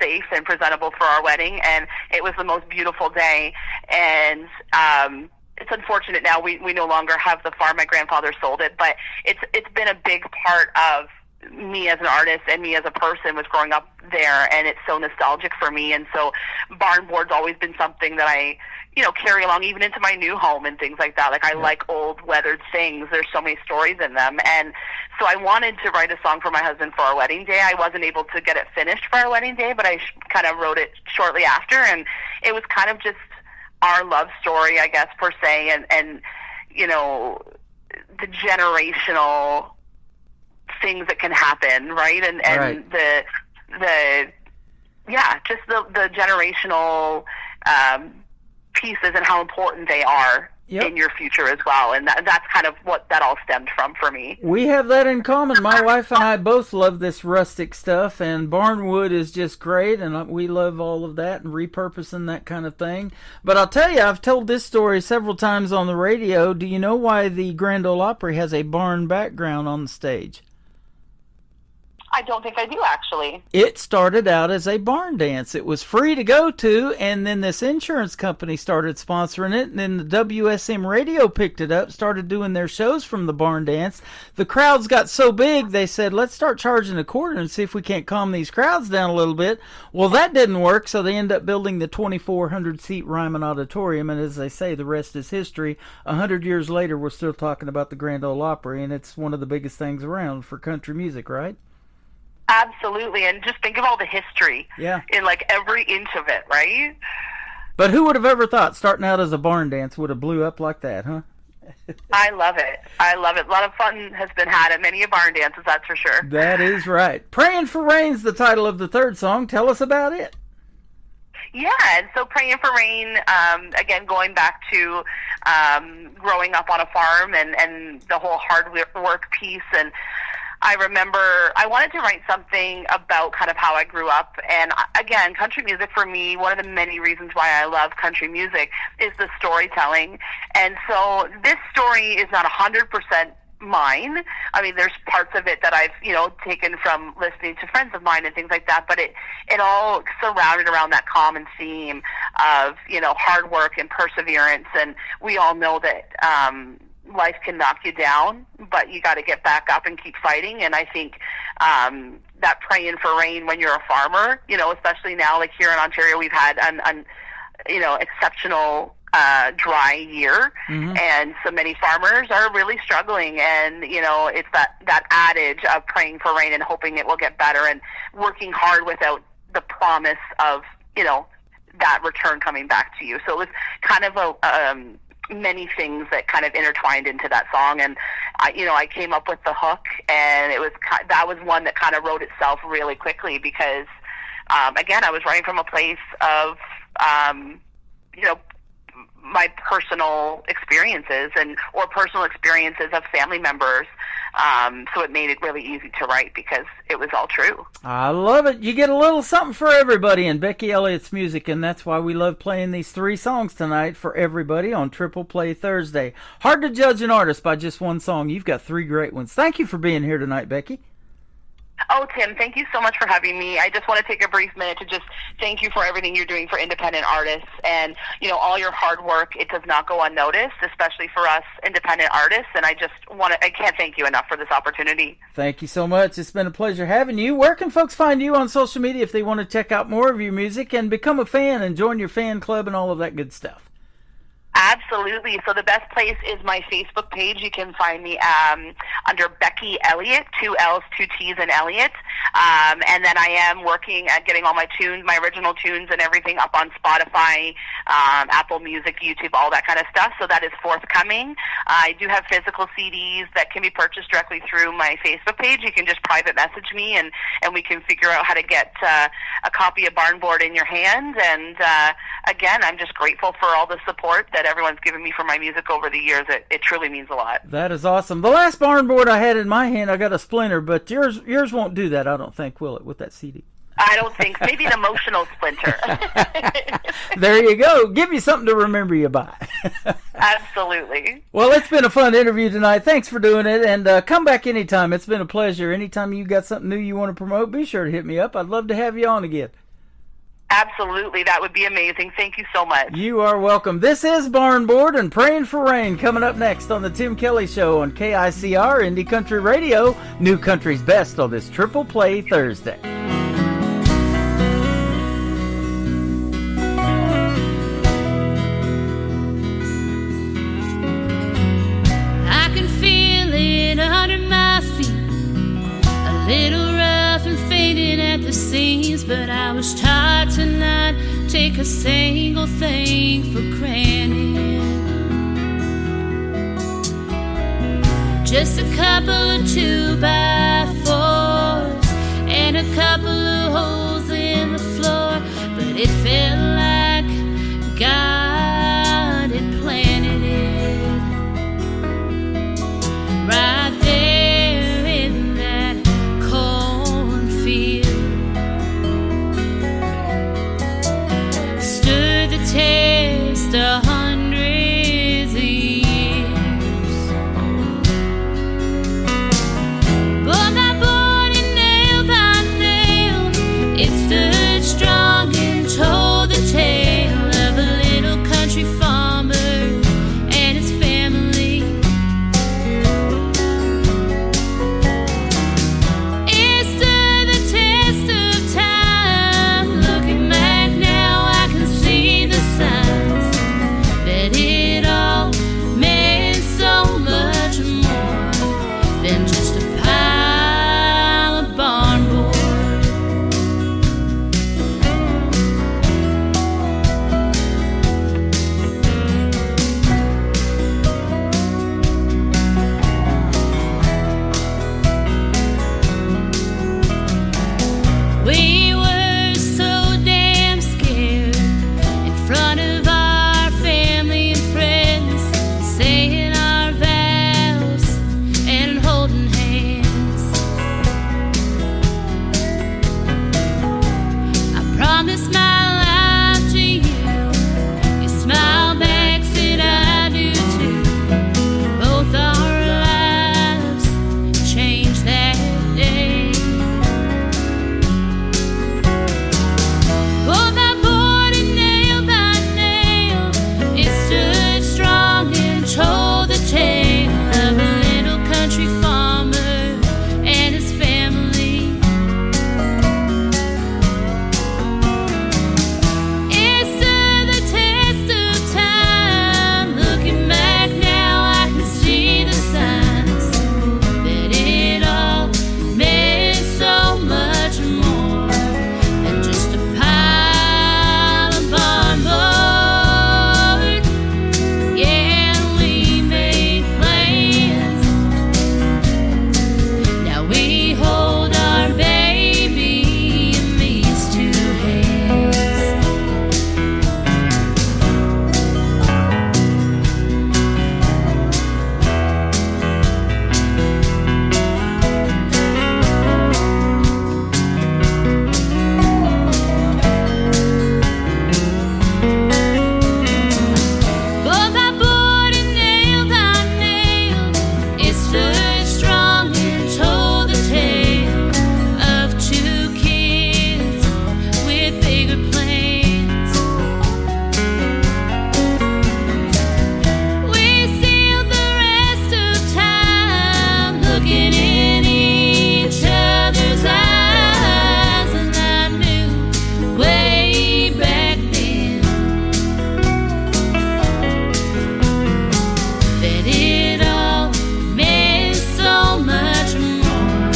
safe and presentable for our wedding. And it was the most beautiful day. And it's unfortunate now we no longer have the farm. My grandfather sold it, but it's been a big part of me as an artist and me as a person was growing up there, and it's so nostalgic for me. And so barnboard's always been something that I carry along even into my new home and things like that. Like I like old weathered things. There's so many stories in them. And so I wanted to write a song for my husband for our wedding day. I wasn't able to get it finished for our wedding day, but I kind of wrote it shortly after, and it was kind of just our love story, I guess, per se, and the generational things that can happen, right? And right. Just the generational pieces and how important they are in your future as well. And that's kind of what that all stemmed from for me. We have that in common. My wife and I both love this rustic stuff, and barnwood is just great, and we love all of that and repurposing that kind of thing. But I'll tell you, I've told this story several times on the radio. Do you know why the Grand Ole Opry has a barn background on the stage? I don't think I do, actually. It started out as a barn dance. It was free to go to, and then this insurance company started sponsoring it, and then the WSM radio picked it up, started doing their shows from the barn dance. The crowds got so big, they said, let's start charging a quarter and see if we can't calm these crowds down a little bit. Well, that didn't work, so they ended up building the 2,400-seat Ryman Auditorium, and as they say, the rest is history. 100 years later, we're still talking about the Grand Ole Opry, and it's one of the biggest things around for country music, right? Absolutely, and just think of all the history in like every inch of it, right? But who would have ever thought starting out as a barn dance would have blew up like that, huh? I love it. I love it. A lot of fun has been had at many barn dances, that's for sure. That is right. Praying for Rain's the title of the third song. Tell us about it. Yeah, and so Praying for Rain, again, going back to growing up on a farm and the whole hard work piece. And I remember I wanted to write something about kind of how I grew up. And again, country music for me, one of the many reasons why I love country music is the storytelling. And so this story is not 100% mine. I mean, there's parts of it that I've, taken from listening to friends of mine and things like that, but it all surrounded around that common theme of, hard work and perseverance. And we all know that, life can knock you down, but you got to get back up and keep fighting. And I think that praying for rain when you're a farmer, especially now, like here in Ontario, we've had an exceptional dry year, and so many farmers are really struggling. And it's that adage of praying for rain and hoping it will get better, and working hard without the promise of that return coming back to you. So it was kind of many things that kind of intertwined into that song, and I came up with the hook, and that was one that kind of wrote itself really quickly because again, I was writing from a place of my personal experiences or personal experiences of family members. So it made it really easy to write because it was all true. I love it. You get a little something for everybody in Becky Elliott's music, and that's why we love playing these three songs tonight for everybody on Triple Play Thursday. Hard to judge an artist by just one song. You've got three great ones. Thank you for being here tonight, Becky. Oh, Tim, thank you so much for having me. I just want to take a brief minute to just thank you for everything you're doing for independent artists and, all your hard work. It does not go unnoticed, especially for us independent artists. And I can't thank you enough for this opportunity. Thank you so much. It's been a pleasure having you. Where can folks find you on social media if they want to check out more of your music and become a fan and join your fan club and all of that good stuff? Absolutely. So the best place is my Facebook page. You can find me under Becky Elliott, 2 L's, 2 T's, and Elliott. And then I am working at getting all my tunes, my original tunes and everything up on Spotify, Apple Music, YouTube, all that kind of stuff. So that is forthcoming. I do have physical CDs that can be purchased directly through my Facebook page. You can just private message me and we can figure out how to get a copy of Barnboard in your hands. And again, I'm just grateful for all the support that everyone's given me for my music over the years. It truly means a lot. That is awesome. The last Barnboard I had in my hand, I got a splinter, but yours won't do that, I don't think, will it, with that CD? I don't think. Maybe an emotional splinter. There you go. Give you something to remember you by. Absolutely. Well, it's been a fun interview tonight. Thanks for doing it, and come back anytime. It's been a pleasure. Anytime you got something new you want to promote, be sure to hit me up. I'd love to have you on again. Absolutely. That would be amazing. Thank you so much. You are welcome. This is Barnboard and Praying for Rain coming up next on the Tim Kelly Show on KICR Indie Country Radio, New Country's Best on this Triple Play Thursday. I can feel it under my feet, a little rough and fading at the seams, but I was taught to not take a single thing for granted. Just a couple of 2x4s and a couple of holes in the floor, but it felt like God had planted it right there in that cornfield. Stood the test 100s of years. But my born and nailed than just a pile of barn board. We were so damn scared in front of our family and friends, saying our vows and holding hands. I promised my life to you. You smile back, said I do too. Both our lives changed that day. Oh, my board and nail by nail, it stood strong and told the tale of a little country farmer and his family. It stood the test of time. Looking back now, I can see the signs that it all meant so much more than just a pile of barn board. Yeah, we made plans. Now we hold our baby in these two hands. But by board and nail by nail, it stood strong and told the tale of two kids with bigger plans. We sealed the rest of time, looking in each other's eyes, and I knew way back then that it all meant so much more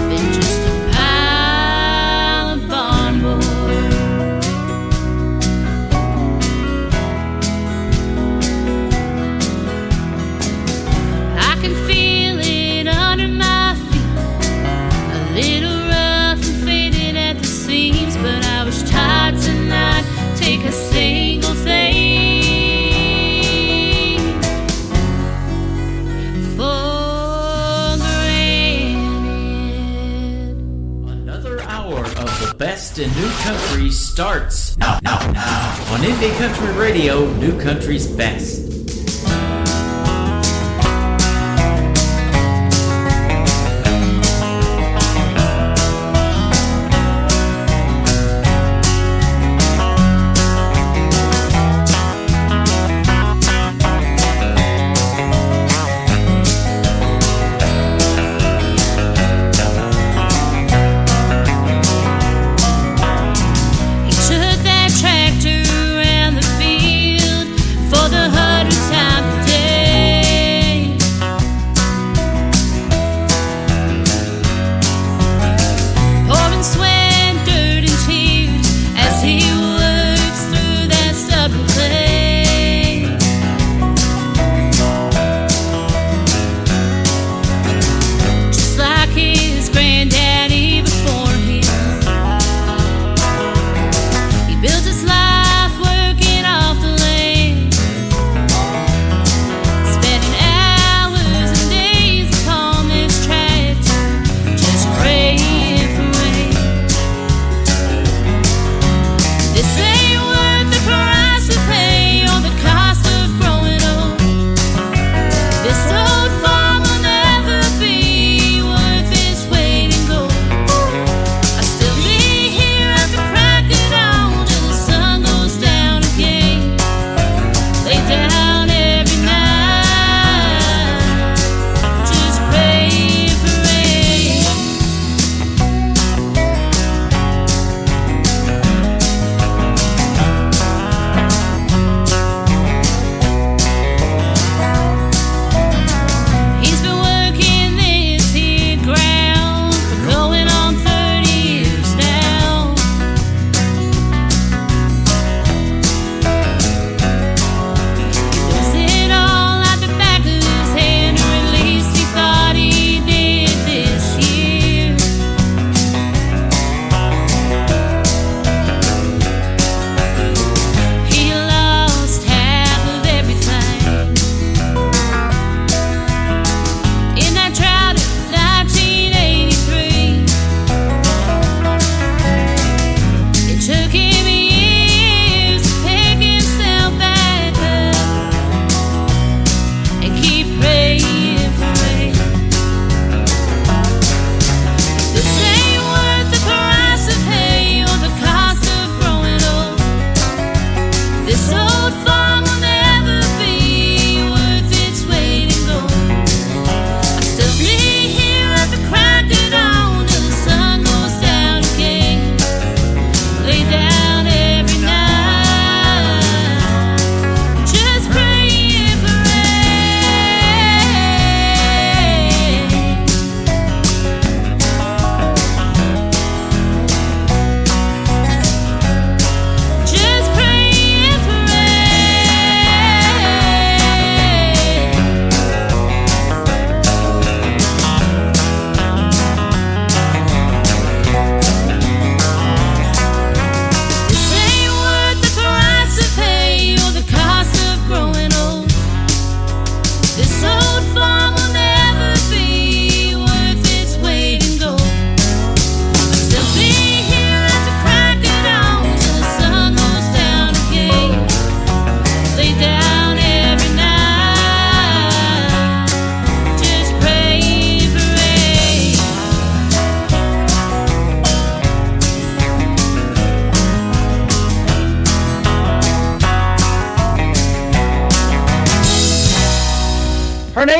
than just a pile of barn board. I can feel it under my feet, a little rough and faded at the seams, but I was tired to not take a single thing for granted. Another hour of the best in new country starts now on Indie Country Radio, New Country's best. He took that tractor around the field for the 100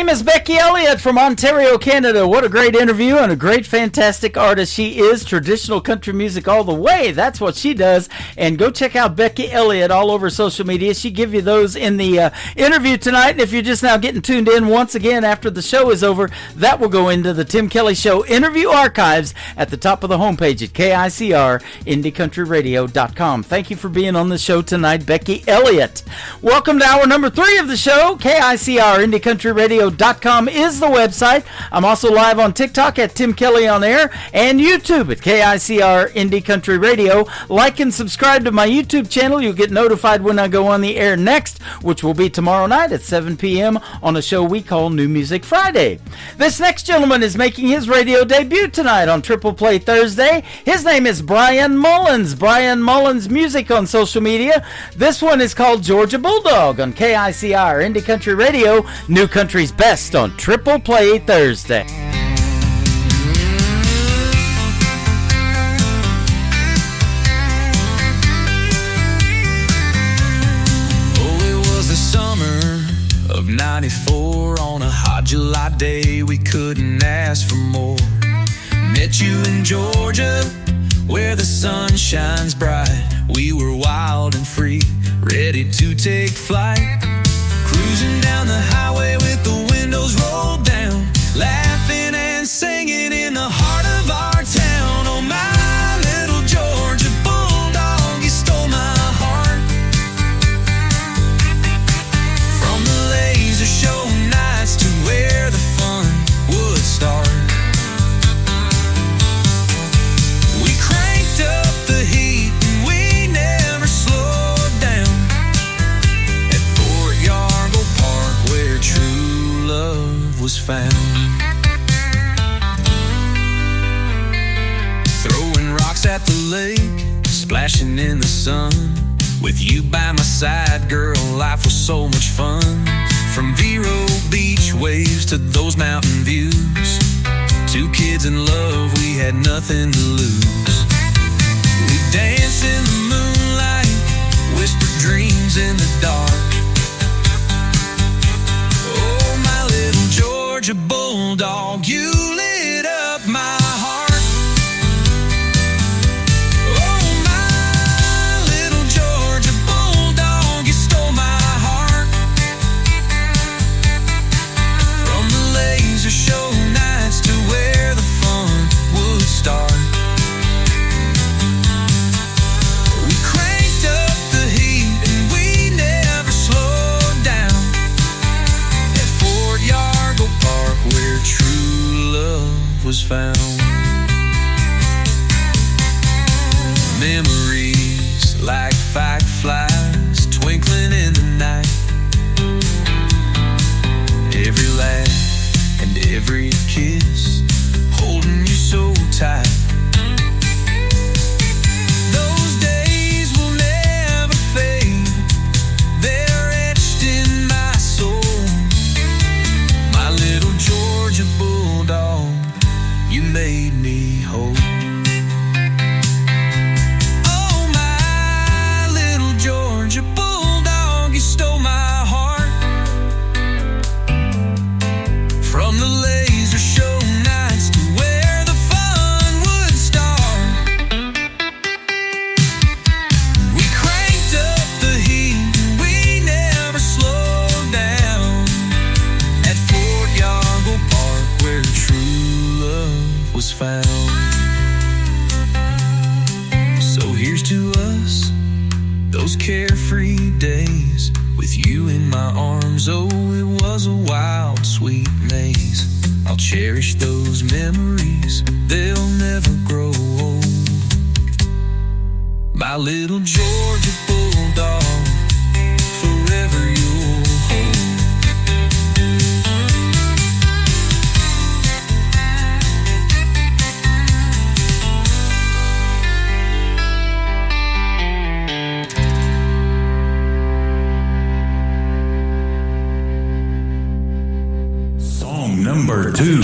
name is Becky Elliott from Ontario, Canada. What a great interview and a great, fantastic artist she is. Traditional country music all the way. That's what she does. And go check out Becky Elliott all over social media. She give you those in the interview tonight. And if you're just now getting tuned in once again after the show is over, that will go into the Tim Kelly Show interview archives at the top of the homepage at KICR-IndieCountryRadio.com. Thank you for being on the show tonight, Becky Elliott. Welcome to hour number 3 of the show. KICR-IndieCountryRadio.com is the website. I'm also live on TikTok at Tim Kelly on Air and YouTube at KICR Indie Country Radio. Like and subscribe to my YouTube channel. You'll get notified when I go on the air next, which will be tomorrow night at 7 p.m. on a show we call New Music Friday. This next gentleman is making his radio debut tonight on Triple Play Thursday. His name is Brian Mullins. Brian Mullins Music on social media. This one is called Georgia Bulldog on KICR Indie Country Radio, New Country's Best on Triple Play Thursday. Oh, it was the summer of 94 on a hot July day. We couldn't ask for more. Met you in Georgia where the sun shines bright. We were wild and free, ready to take flight. Cruising down the highway with the windows rolled down, laughing and singing in the heart of our town. Oh, my little Georgia Bulldog, you stole my heart. From the laser show nights to where the fun would start, we cranked up the heat and we never slowed down. At Fort Yargo Park where true love was found. Throwing rocks at the lake, splashing in the sun. With you by my side, girl, life was so much fun. From Vero Beach waves to those mountain views, 2 kids in love, we had nothing to lose. We danced in the moonlight, whispered dreams in the dark. Oh, my little Georgia Bulldog, you lit up my heart. Oh, my little Georgia Bulldog, you stole my heart. From the laser show nights to where the fun would start, we cranked up the heat and we never slowed down. At Fort Yargo Park where true love was found. Memories like fireflies twinkling in the night. Every laugh and every kiss, holding you so tight. Those days will never fade, they're etched in my soul. My little Georgia Bulldog, you made me whole. Oh, my little Georgia Bulldog, you stole my heart. From the laser show nights to where the fun would start, we cranked up the heat and we never slowed down. At Fort Yargo Park where true love was found. So here's to us, those carefree days with you in my arms. Oh, it was a wild, sweet maze. I'll cherish those memories, they'll never grow old. My little Georgia Bulldog, forever you'll hold. Song number 2.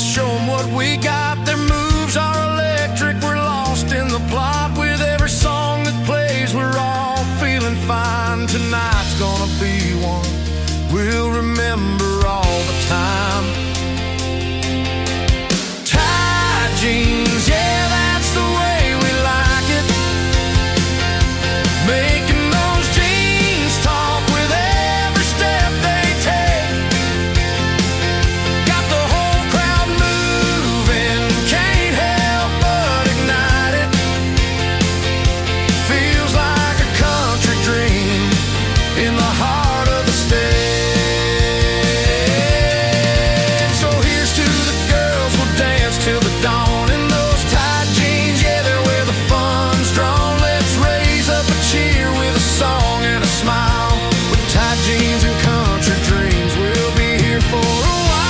show 'em what we got. Their moves are electric, we're lost in the plot. With every song that plays, we're all feeling fine. Tonight's gonna be one we'll remember all the time. Tight jeans, yeah, that's the way we like it. Making those jeans talk with every step they take. Got the whole crowd moving, can't help but ignite it. Feels like a country dream in the heart of the state. So here's to the girls, we'll dance till the dawn in those tight jeans. Yeah, they're where the fun's drawn. Let's raise up a cheer with a song and a smile. With tight jeans and country dreams, we'll be here for a while.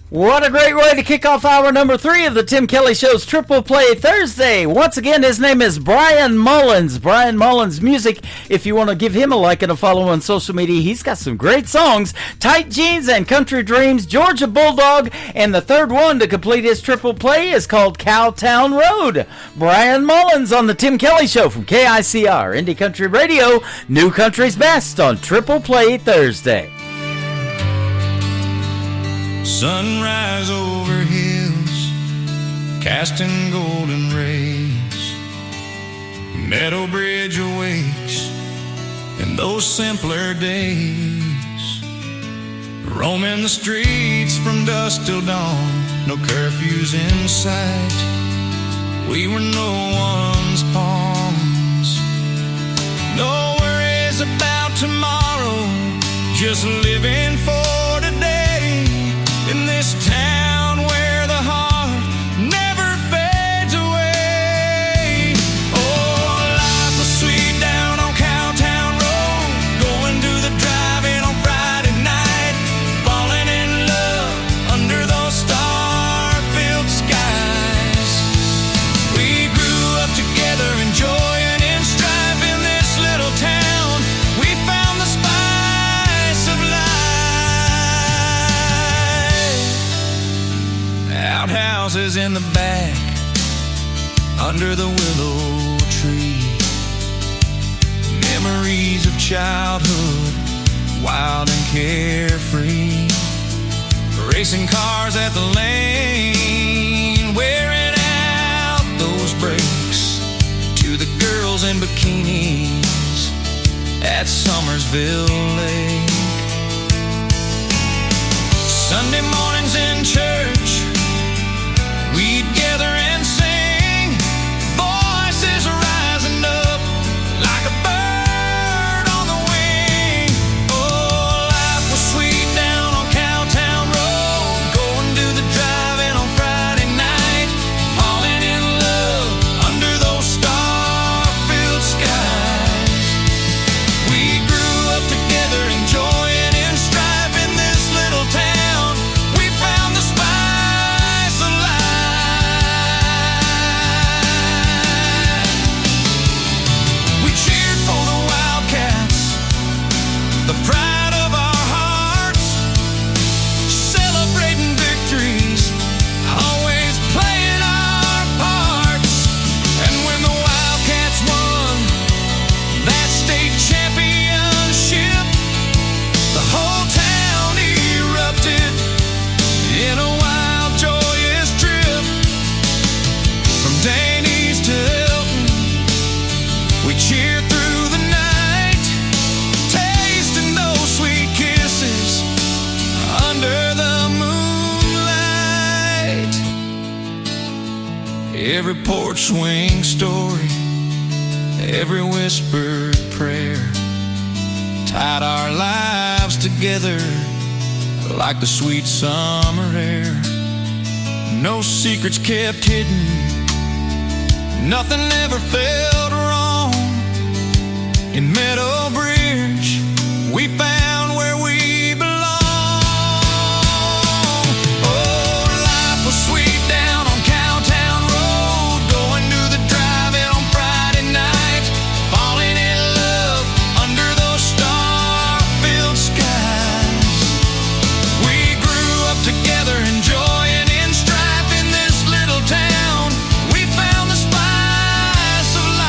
What a great way to kick off hour number 3 of the Tim Kelly Show's Triple Play Thursday. Once again, his name is Brian Mullins. Brian Mullins Music. If you want to give him a like and a follow on social media, he's got some great songs. Tight Jeans and Country Dreams, Georgia Bulldog, and the third one to complete his Triple Play is called Cowtown Road. Brian Mullins on the Tim Kelly Show from KICR, Indie Country Radio, New Country's Best on Triple Play Thursday. Sunrise over hills, casting golden rays. Meadow Bridge awakes in those simpler days. Roaming the streets from dusk till dawn, no curfews in sight. We were no one's pawns. No worries about tomorrow, just living for today. In this town where the heart never fades away. Oh, life was sweet down on Cowtown Road. Going to the drive-in on Friday night. Falling in love under those star-filled skies. We grew up together, enjoying in strife in this little town. We found the spice of life. Outhouses in the back, under the willow tree. Memories of childhood, wild and carefree. Racing cars at the lane, wearing out those brakes. To the girls in bikinis at Summersville Lake. Sunday mornings in church, we'd gather and sing, voices rising up like a bird on the wing. Oh, life was sweet down on Cowtown Road. Going to the drive-in on Friday night. Falling in love under those star-filled skies. We grew up together, enjoying in strife in this little town. We found the spice of life. The pride of our hearts, celebrating victories, always playing our parts. And when the Wildcats won that state championship, the whole town erupted in a wild, joyous trip. From Danny's to Hilton, we cheered through the night, tasting those sweet kisses under the moonlight. Every porch swing story, every whispered prayer tied our lives together like the sweet summer air. No secrets kept hidden, nothing ever felt wrong. In Meadow Bridge, we found where we belong. Oh, life was sweet down on Cowtown Road, going to the drive-in on Friday night, falling in love under those star-filled skies. We grew up together, enjoying in strife in this little town. We found the spice of life.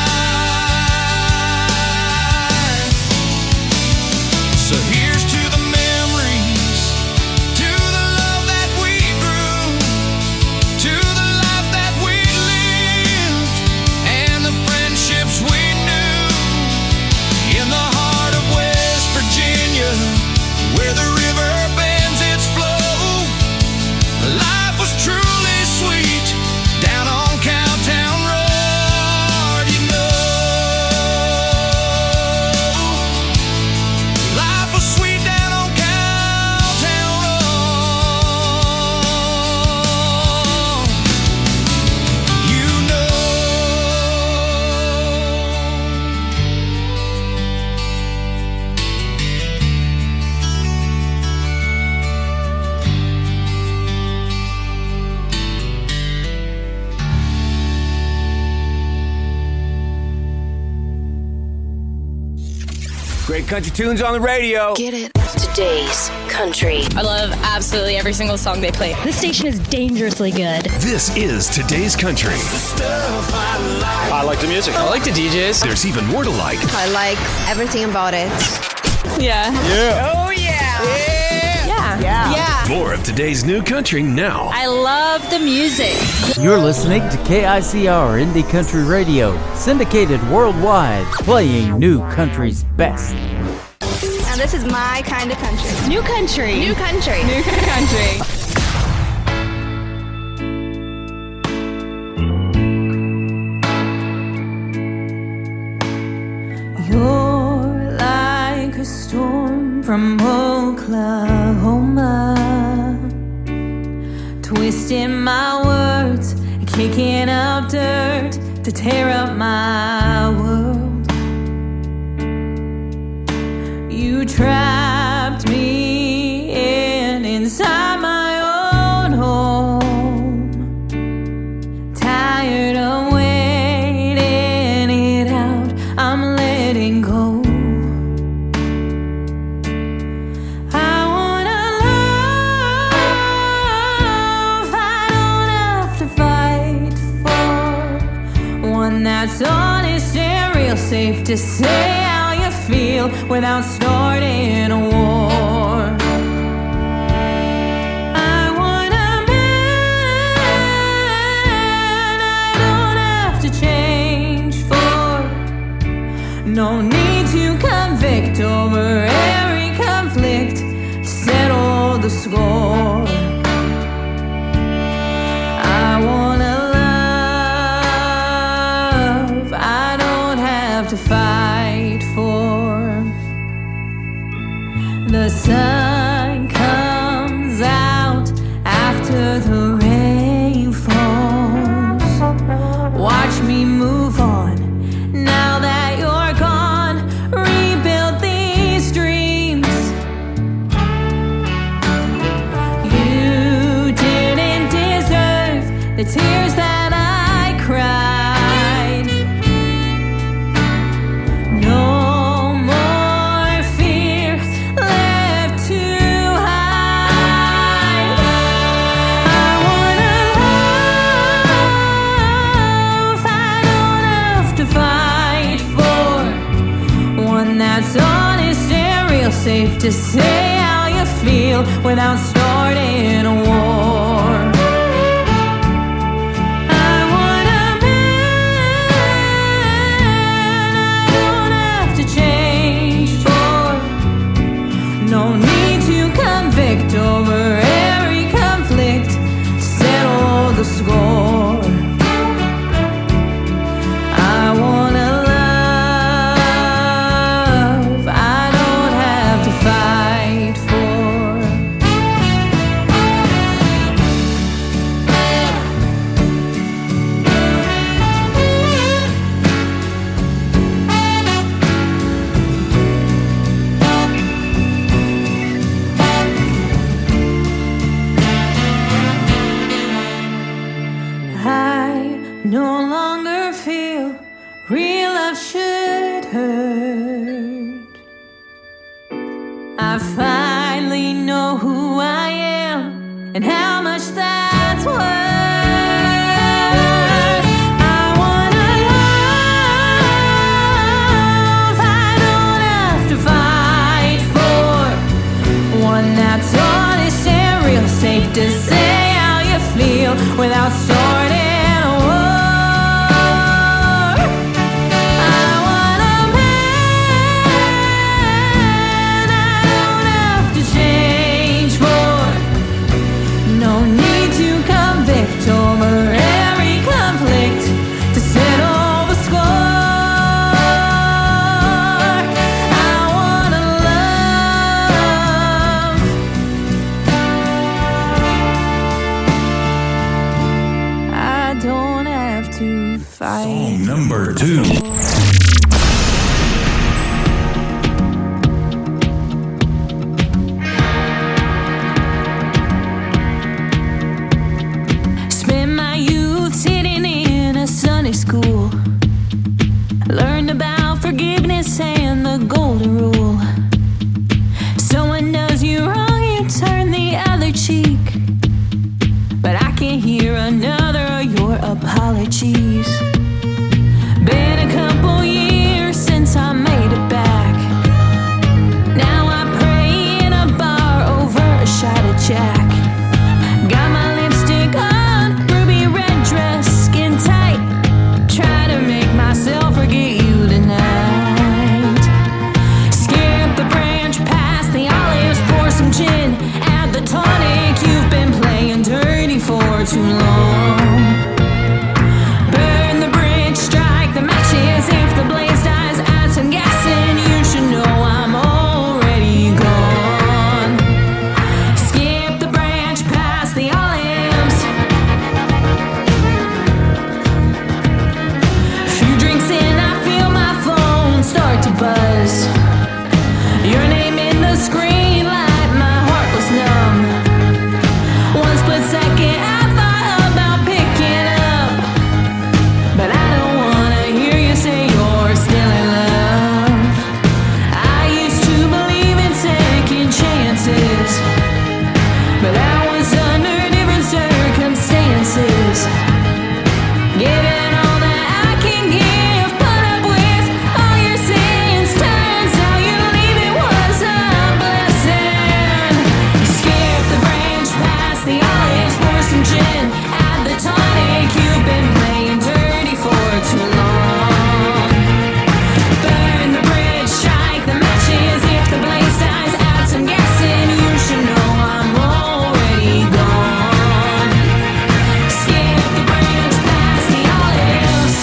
So here's to the memories, to the love that we grew, to the life that we lived, and the friendships we knew. In the heart of West Virginia, where the river bends its flow, life was truly sweet down on Cowtown Road, you know. Life was sweet down on Cowtown Road, you know. Great country tunes on the radio. Get it? Today's country. I love absolutely every single song they play. This station is dangerously good. This is Today's Country. I like the music. I like the DJs. There's even more to like. I like everything about it. Yeah. Yeah. Oh, yeah. Yeah. Yeah. More of today's new country now. I love the music. You're listening to KICR Indie Country Radio, syndicated worldwide, playing new country's best. Now this is my kind of country. New country. New country. New country. You're like a storm from Oklahoma, twisting my words, kicking up dirt to tear up my world. You trapped me inside my own home, tired of waiting it out. I'm letting go. I wanna love. I don't have to fight for one that's honest and real, safe to say how you feel without starting a war. I want a man I don't have to change for. No need to convict over every conflict, settle the score. I wanna love. I don't have to fight for. The sun comes out after the rain falls. Watch me move on now that you're gone. Rebuild these dreams. You didn't deserve the tears that I cried. No more fear left to hide. I wanna love. I don't have to fight for one that's honest and real, safe to say how you feel without starting a war. I want a man I don't have to change for. No need to convict over every conflict, settle the score. I wanna love. I don't have to fight for. I finally know who I am and how much that's worth. I wanna love I don't have to fight for, one that's honest and real, safe to say how you feel without starting a war. I want a man I don't have to change for, no need to convict over every conflict to settle the score. I wanna love. I don't have to fight. Song number 2. Spent my youth sitting in a Sunday school. Learned about forgiveness and the golden rule. Someone does you wrong, you turn the other cheek. But I can't hear another of your apologies. Been a couple years since I made it back. Now I pray in a bar over a shot of Jack. Got my lipstick on, ruby red dress, skin tight. Try to make myself forget you tonight. Skip the branch past the olives, pour some gin. Add the tonic, you've been playing dirty for too long. Burn the bridge, strike the matches. If the blaze dies, add some gas in. You should know I'm already gone. Skip the branch past the olives. Few drinks in, I feel my phone start to buzz. Your name in the screen light, my heart was numb. One split second I thought about picking up, but I don't wanna hear you say you're still in love. I used to believe in second chances, but that was under different circumstances. Given all that I can give, put up with all your sins. Turns out you leave it was a blessing. Skip the branch past the olives, pour some gin. Add the tonic, you've been playing dirty for too long. Burn the bridge, strike the matches. If the blaze dies, add some gas in. You should know I'm already gone. Skip the branch past the olives.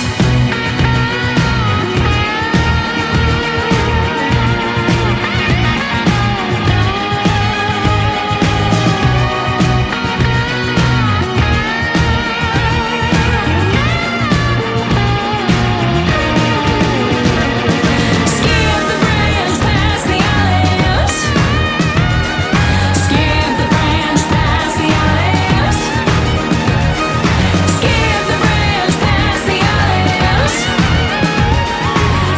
Skip the branch past the olives. Skip the branch past the olives. Skip the branch past the olives.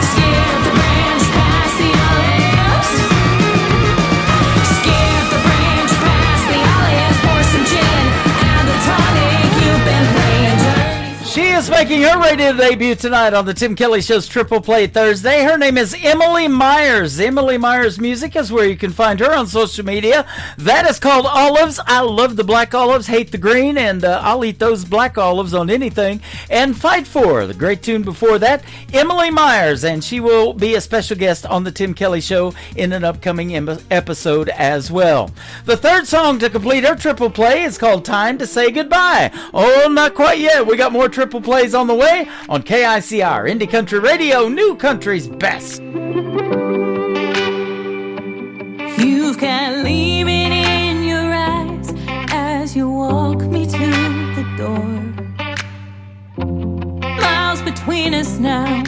Skip the branch past the olives. Skip the branch past the olives. Pour some gin. Add the tonic. You've been playing dirty. She is making her radio debut tonight on the Tim Kelly Show's Triple Play Thursday. Her name is Emily Myers. Emily Myers Music is where you can find her on social media. That is called Olives. I love the black olives, hate the green, and I'll eat those black olives on anything. And Fight For, the great tune before that, Emily Myers, and she will be a special guest on the Tim Kelly Show in an upcoming episode as well. The third song to complete her triple play is called Time to Say Goodbye. Oh, not quite yet. We got more triple plays on the way on KICR, Indie Country Radio, New Country's best. You've got leaving in your eyes as you walk me to the door. Miles between us now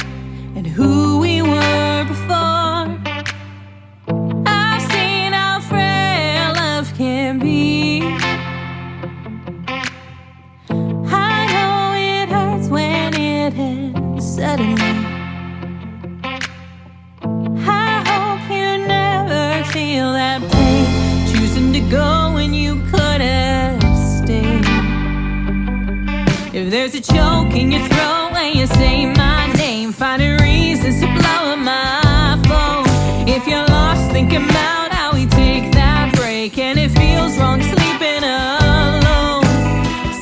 and who we were before. I've seen how frail love can be. I know it hurts when it ends suddenly. I hope you never feel that go when you could have stayed. If there's a choke in your throat when you say my name, finding reasons to blow up my phone. If you're lost thinking about how we take that break, and it feels wrong sleeping alone.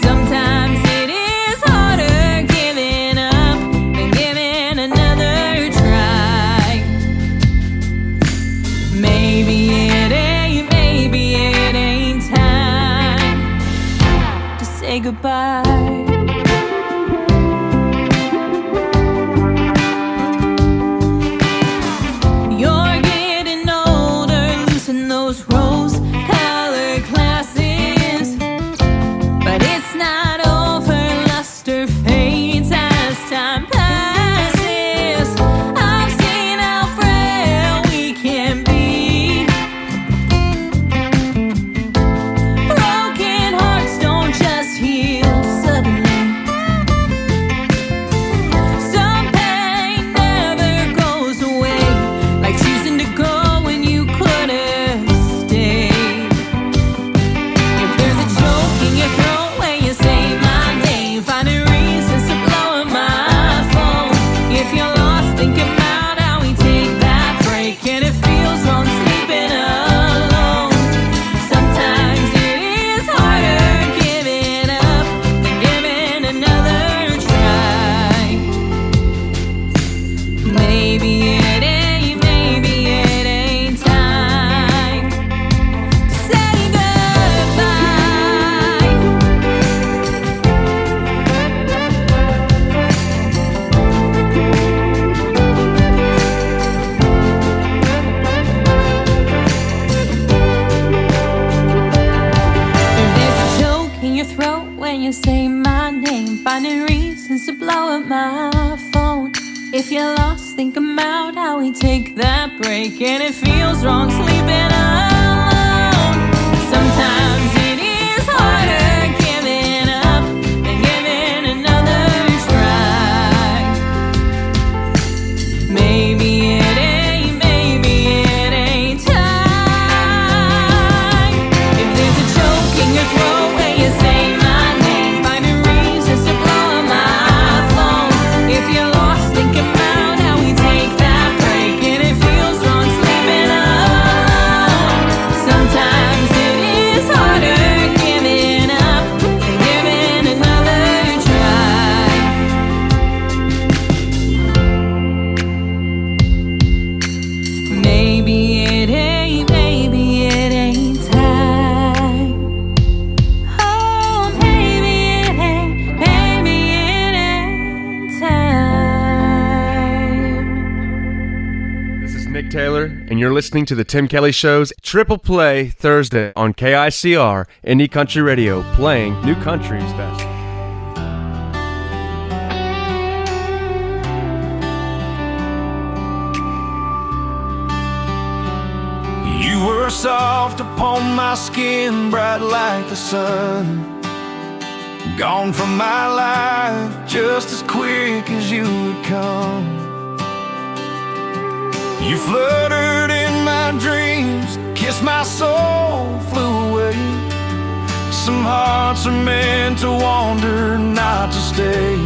Sometimes it is harder giving up than giving another try. Maybe it ain't time to say goodbye. You're getting older, losing those rose-colored glasses, but it's not over. Luster fades as time passes. I've seen how frail we can be. Broken hearts don't just heal suddenly. Some pain never goes away, like choosing to go when you could have stayed. If there's a choke in your throat when you say my name, finding reasons to blow up my phone. If you're lost thinking about how we take that break, and it feels wrong sleeping alone. Sometimes it is harder giving up than giving another try. Maybe it ain't time to say goodbye. If there's a choke in your throat when you say my name, finding reasons to blow up my phone. If you're lost, think about how we take that break, and it feels wrong sleeping alone. Sometimes it is harder giving up than giving another try. Maybe it ain't time. If there's a choke in your throat when you say my name, finding reasons to blow up my phone. If you're lost, think about how we take that break, and it feels wrong sleeping alone. Sometimes it is harder giving up than giving another try. Maybe it ain't time. Oh, maybe it ain't time. This is Nick Taylor, and you're listening to The Tim Kelly Show's Triple Play Thursday on KICR, Indie Country Radio, playing new country's best. You were soft upon my skin, bright like the sun. Gone from my life just as quick as you would come. You fluttered in my dreams, kissed my soul, flew away. Some hearts are meant to wander, not to stay.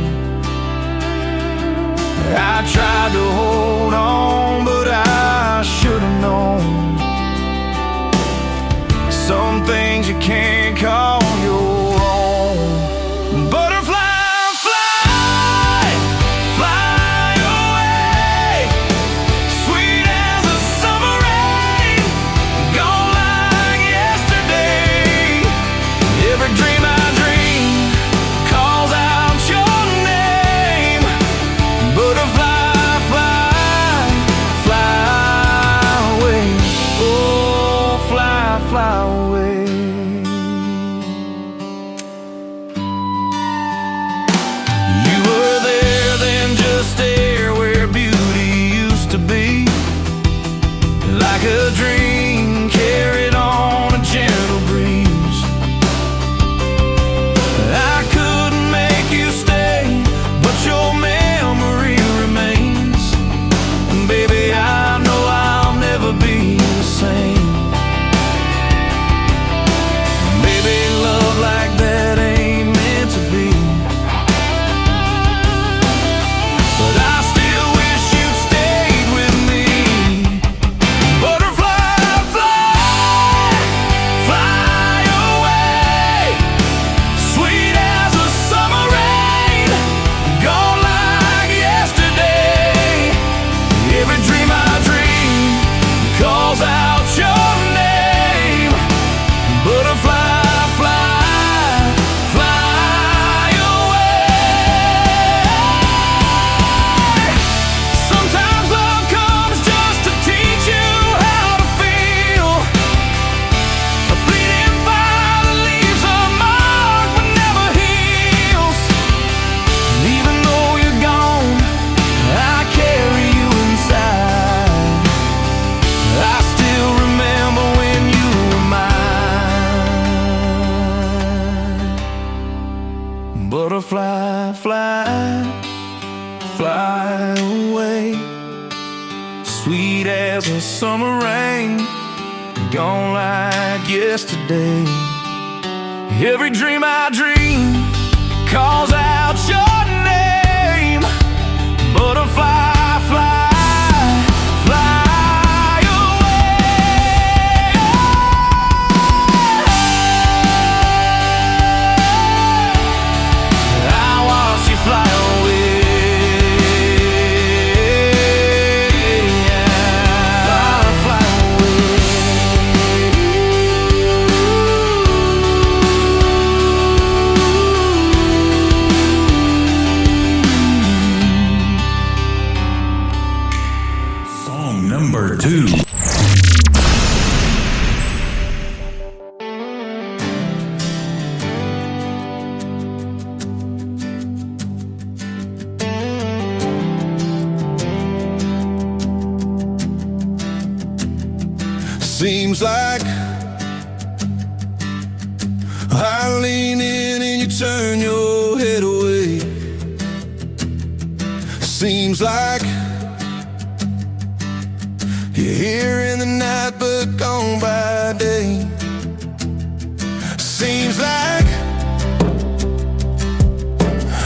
I tried to hold on, but I should've known. Some things you can't call your own. Butterfly, fly, fly away. Sweet as a summer rain, gone like yesterday. Every dream I dream calls out your name. Butterfly, fly, fly away. Oh, fly, fly away. gone like yesterday. Every dream I dream calls out your name. Butterfly, fly, fly away. I watch you fly away. Number 2. Seems like I lean in and you turn your head away. Seems like you're here in the night but gone by day. Seems like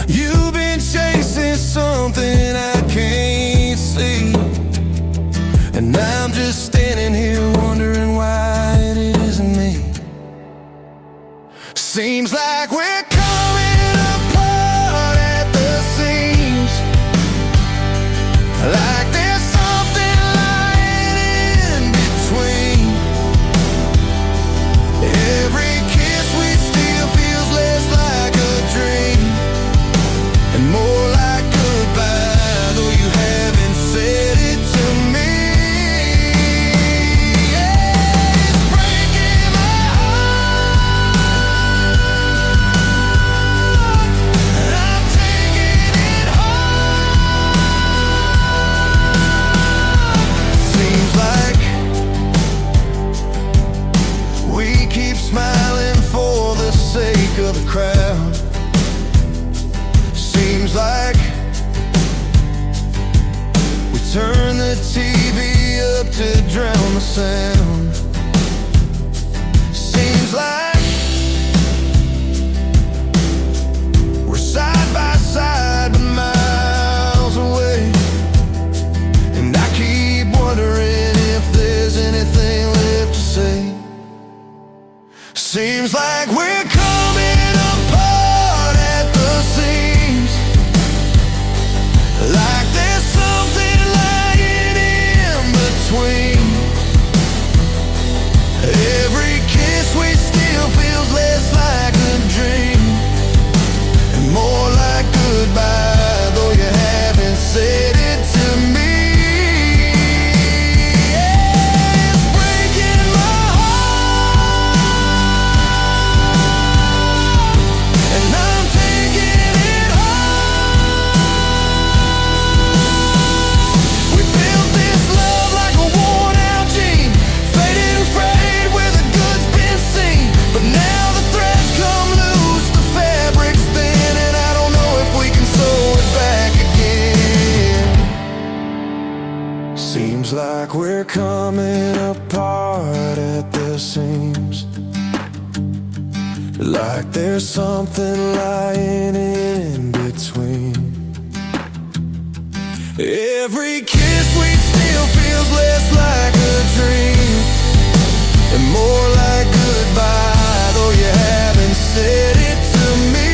you've been chasing something I can't see, and I'm just standing here wondering why it isn't me. Seems like we're coming apart at the seams, like there's something lying in between. Every kiss we steal feels less like a dream and more like goodbye, though you haven't said it to me. Yeah, it's breaking my heart, and I'm taking it hard. Seems like we keep smiling for the sake of the crowd. Seems like we turn the TV up to drown the sound. Seems like we're side by side but miles away, and I keep wondering if there's anything left to say. Seems like we're coming apart at the seams, like there's something lying in between. Every kiss we steal feels less like a dream and more like goodbye, though you haven't said it to me. Yeah, it's breaking my heart, and I'm taking it hard. We built this love like a worn-out jean, faded and frayed where the good's been seen. But now the threads come loose, the fabric's thin, and I don't know if we can sew it back again. Seems like we're coming apart at the seams, like there's something lying in between. Every kiss we steal feels less like a dream and more like goodbye, though you haven't said it to me.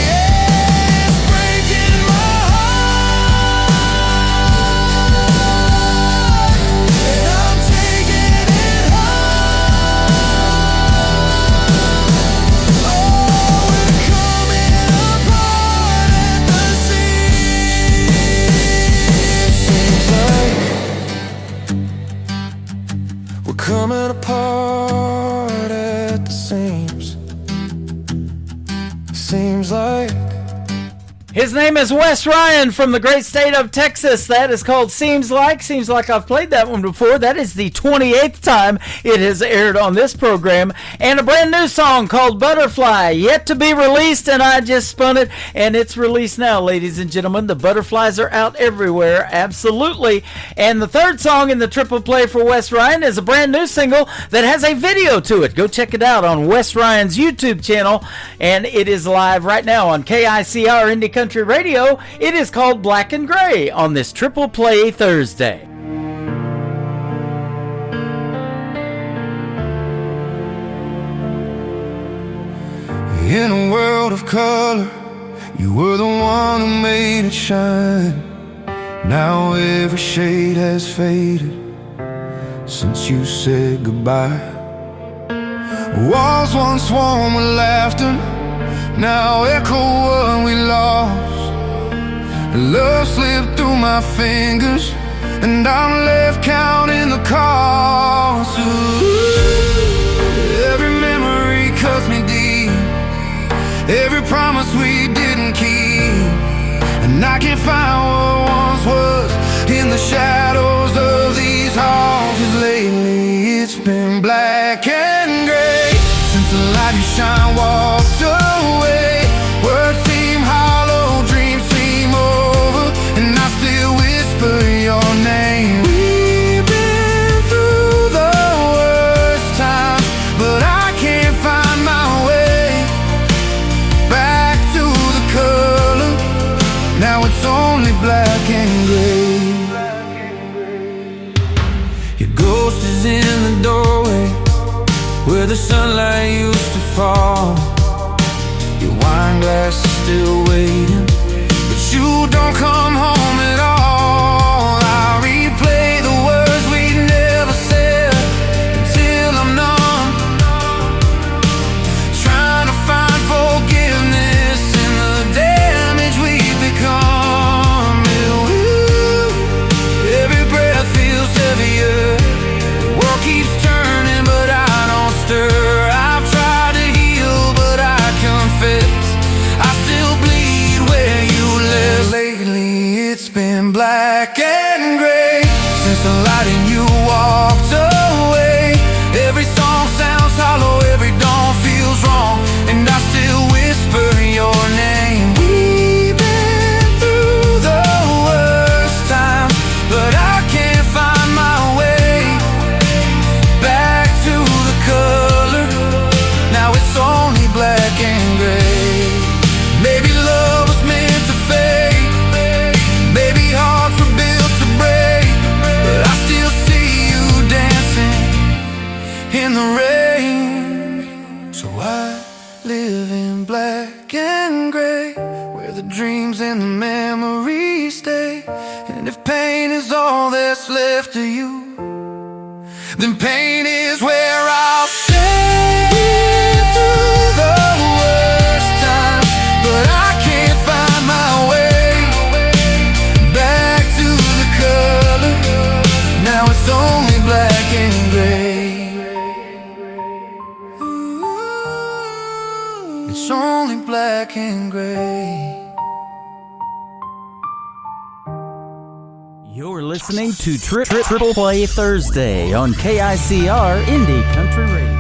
Yeah, it's breaking my heart, and I'm taking it hard. Oh, we're coming apart at the seams. Seems like we're coming apart at the seams. Seems like His name is Wes Ryan from the great state of Texas. That is called Seems Like. Seems like I've played that one before. That is the 28th time it has aired on this program. And a brand new song called Butterfly, yet to be released, and I just spun it, and it's released now, ladies and gentlemen. The butterflies are out everywhere, absolutely. And the third song in the triple play for Wes Ryan is a brand new single that has a video to it. Go check it out on Wes Ryan's YouTube channel, and it is live right now on KICR Indie Country Radio. It is called Black and Gray on this Triple Play Thursday. In a world of color, you were the one who made it shine. Now every shade has faded since you said goodbye. Walls once warm with laughter now echo what we lost. Love slipped through my fingers, and I'm left counting the cost. Every memory cuts me deep, every promise we didn't keep, and I can't find what once was in the shadows of these halls. 'Cause lately it's been black and gray since the light you shine walked away. Words seem hollow, dreams seem over, and I still whisper your name. We've been through the worst times, but I can't find my way back to the color. Now it's only black and gray. Your ghost is in the doorway where the sunlight used to fall. Your wine glass is still waiting, but you don't come home at all. I replay the words we never said until I'm numb, trying to find forgiveness in the damage we've become. Every breath feels heavier, the world keeps turning but I don't stir. I've tried to heal but I confess I still bleed where you live. Lately it's been black and gray since the light in you walked away. Every song sounds hollow, every dawn feels wrong, and I still whisper your name. We've been through the worst times, but I can't find my way back to the color. Now it's only black and gray. Maybe love was meant to fade, maybe hearts were built to break, but I still see you dancing in the rain. So I live in black and gray, where the dreams and the memories stay. And if pain is all that's left of you, then pain is where I'll stay. Through the worst times, but I can't find my way back to the color. Now it's only black and gray. It's only black and gray. You're listening to Triple Play Thursday on KICR Indie Country Radio.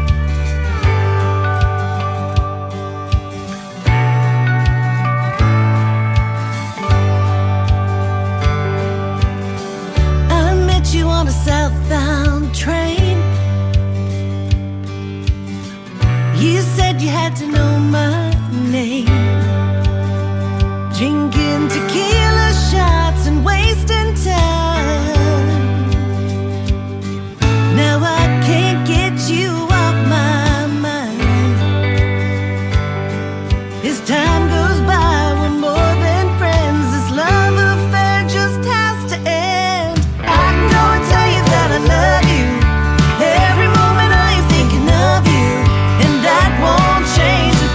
I met you on a southbound train. You said you had to know my name. Drinking tequila shots and wasting time. Now I can't get you off my mind. As time goes by, we're more than friends. This love affair just has to end. I can go and tell you that I love you. Every moment I am thinking of you, and that won't change a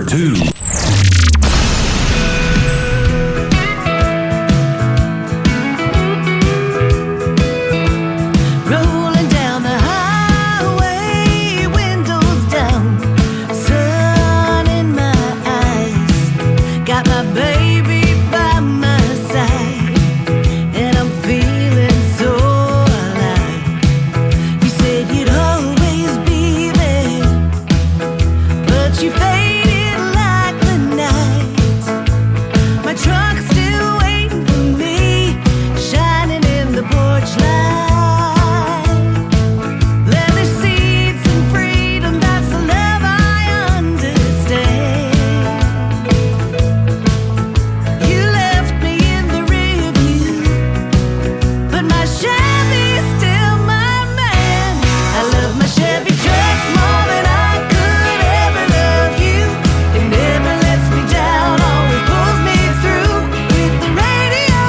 number 2. Rolling down the highway, windows down, sun in my eyes. Got my baby by my side, and I'm feeling so alive. You said you'd always be there, but you faded like the night. My truck's still waiting for me, shining in the porch light. Leather seats and freedom, that's the love I understand. You left me in the rear view, but my Chevy's still my man. I love my Chevy truck more than I could ever love you. It never lets me down, always pulls me through. With the radio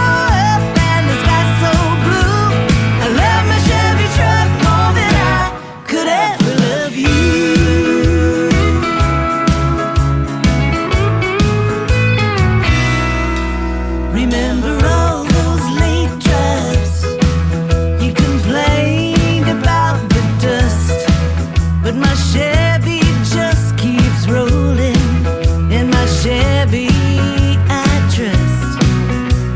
up and the sky so blue, I love my Chevy truck more than I could ever love you. Remember all those late drives? You complained about the dust, but my Chevy just keeps rolling. In my Chevy I trust.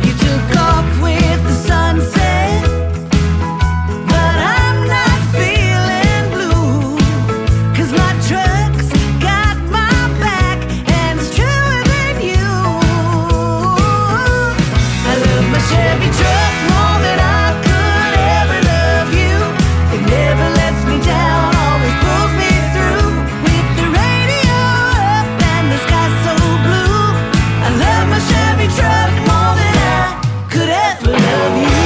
You took off with the sunset, but I'm not feeling blue, 'cause my truck's got my back and it's truer than you. I love my Chevy truck more than I could ever love you. It never lets me down, always pulls me through. With the radio up and the sky so blue, I love my Chevy truck more than I could ever love you.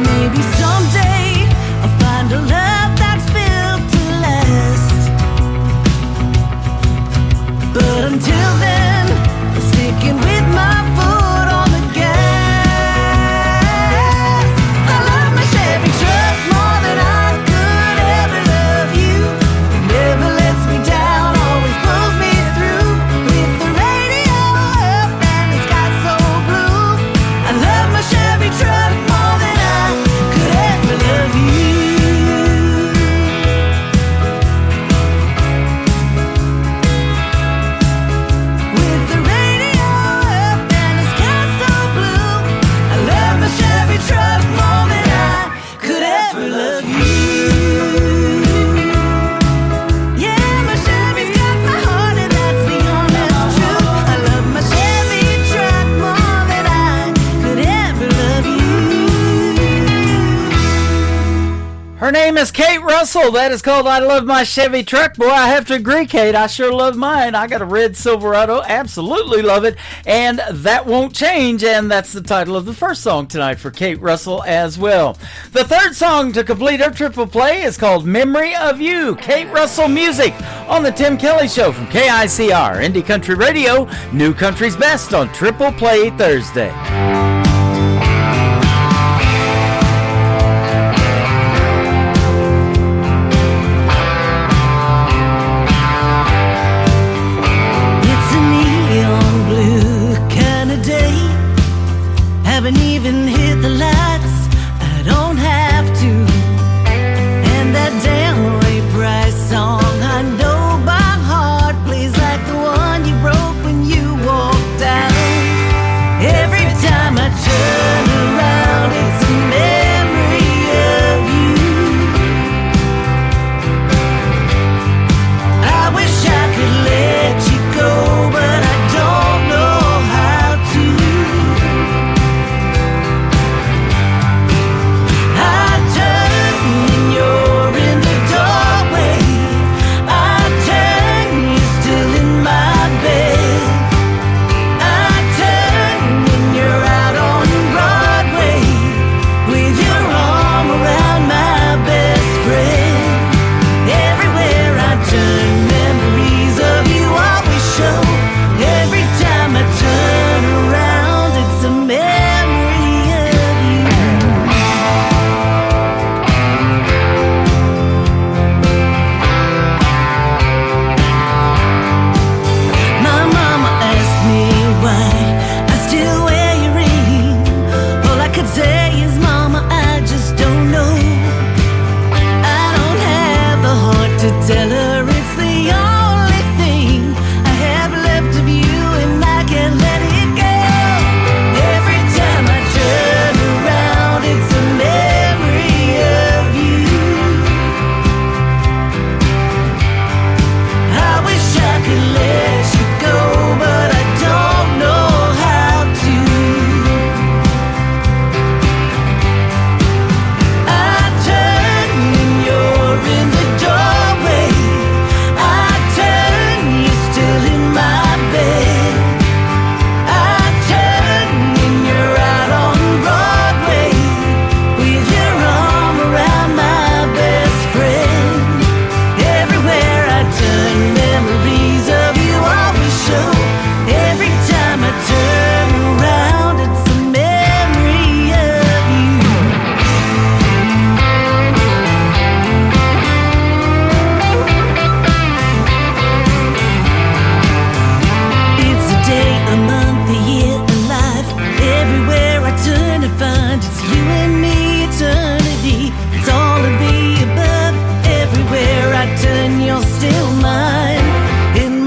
Maybe someday I'll find a love that's built to last, but until then, I'm sticking with my foot on the gas. I love my Chevy truck more than I could ever love you. It never lets me down, always pulls me through. With the radio up and the sky so blue, I love my Chevy truck more than I could ever love you. With the radio up and the sky so blue, I love my Chevy truck more than I could ever love you. Yeah, my Chevy's got my heart and that's the honest truth. I love my Chevy truck more than I could ever love you. Her name is Kate Russell. That is called I Love My Chevy Truck. Boy, I have to agree, Kate. I sure love mine. I got a red Silverado. Absolutely love it. And that won't change. And that's the title of the first song tonight for Kate Russell as well. The third song to complete our triple play is called Memory of You. Kate Russell music on the Tim Kelly Show from KICR, Indie Country Radio, New Country's Best on Triple Play Thursday. It's a neon blue kind of day. Haven't even hit the lights, I don't have to. And that damn Ray Price song I know by heart plays like the one you broke when you walked out. Every time I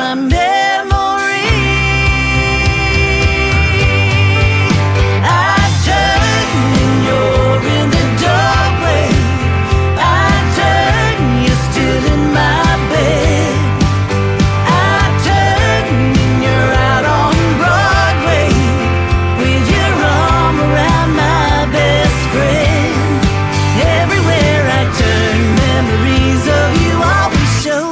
my memory. I turn and you're in the doorway. I turn, you're still in my bed. I turn and you're out on Broadway with your arm around my best friend. Everywhere I turn, memories of you always show.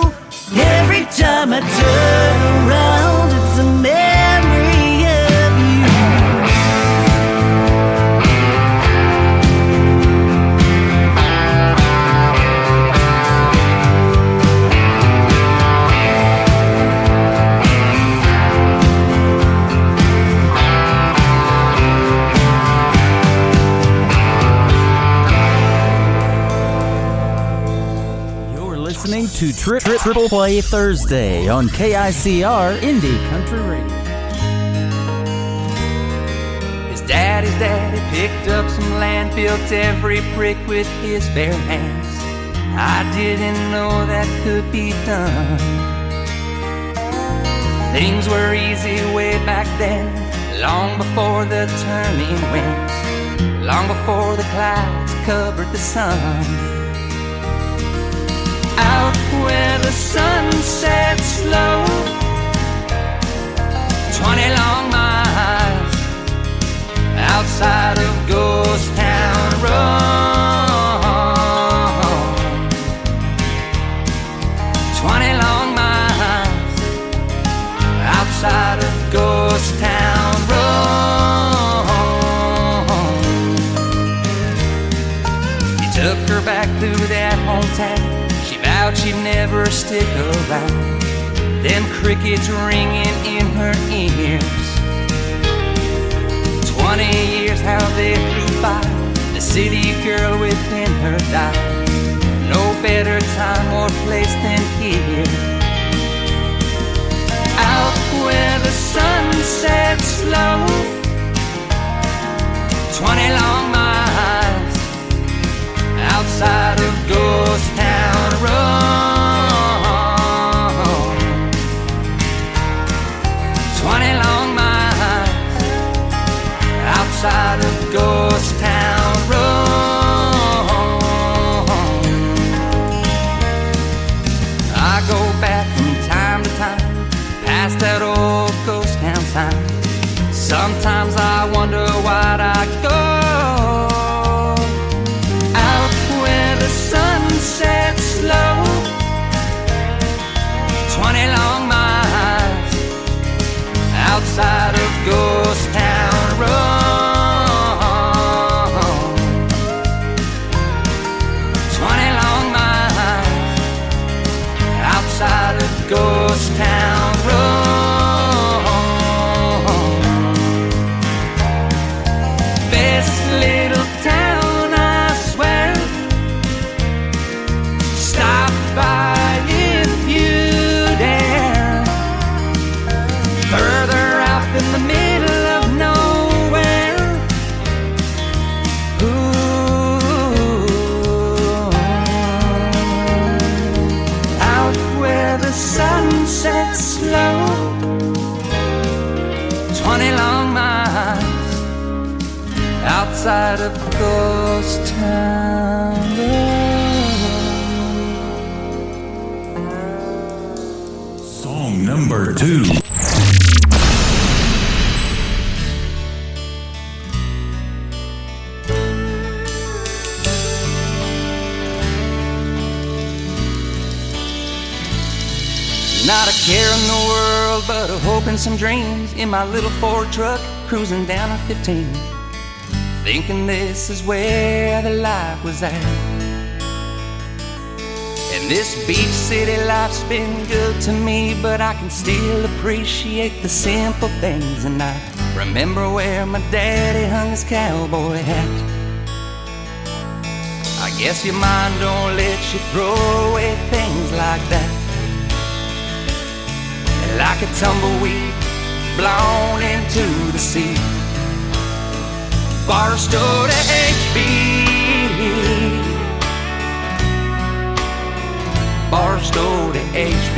Every time I turn around, it's a memory of you. You're listening to Triple Play Thursday on KICR Indie Country Radio. His daddy's daddy picked up some land, built every brick with his bare hands. I didn't know that could be done. Things were easy way back then, long before the turning winds, long before the clouds covered the sun. Out where the sun sets slow, 20 long miles outside of Ghost Town Road. 20 long miles outside of Ghost Town Road. He took her back through that hometown. She'd never stick around. Them crickets ringing in her ears. 20 years how they flew by. The city girl within her died. No better time or place than here. Out where the sun sets slow, 20 long miles outside of Ghost Town Road. 20 long miles outside of Ghost Town Road. I go back from time to time, past that old ghost town sign. Sometimes I wonder why'd I go. Sunset slow, 20 long miles outside of Ghost Town Road. 20 long miles outside of Ghost Town Road. Best little town, I swear. Stop by if you dare. Further out in the middle of nowhere. Ooh. Out where the sun sets slow, 20 long miles outside of Ghost Town Road. Number 2. Not a care in the world, but a hope and some dreams in my little Ford truck, cruising down on 15, thinking this is where the life was at. And this beach city life's been good to me, but I can still appreciate the simple things. And I remember where my daddy hung his cowboy hat. I guess your mind don't let you throw away things like that. Like a tumbleweed blown into the sea. Barstow to HB, Barstow to HB.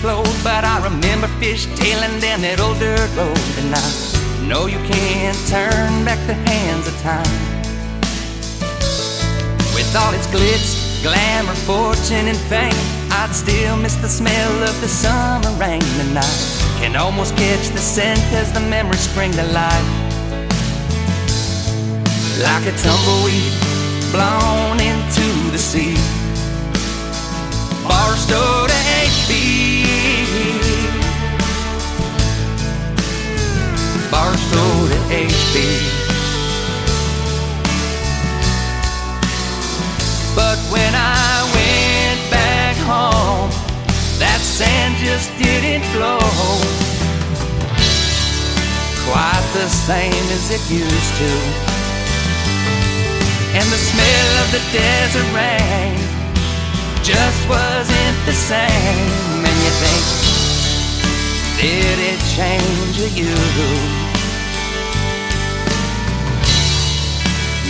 explode. But I remember fishtailing down that old dirt road, and I know you can't turn back the hands of time. With all its glitz, glamour, fortune, and fame, I'd still miss the smell of the summer rain. And I can almost catch the scent as the memories spring to life. Like a tumbleweed blown into the sea, Barstow to HB, Barstow to HB. But when I went back home, that sand just didn't flow quite the same as it used to. And the smell of the desert rain just wasn't the same. And you think, did it change you?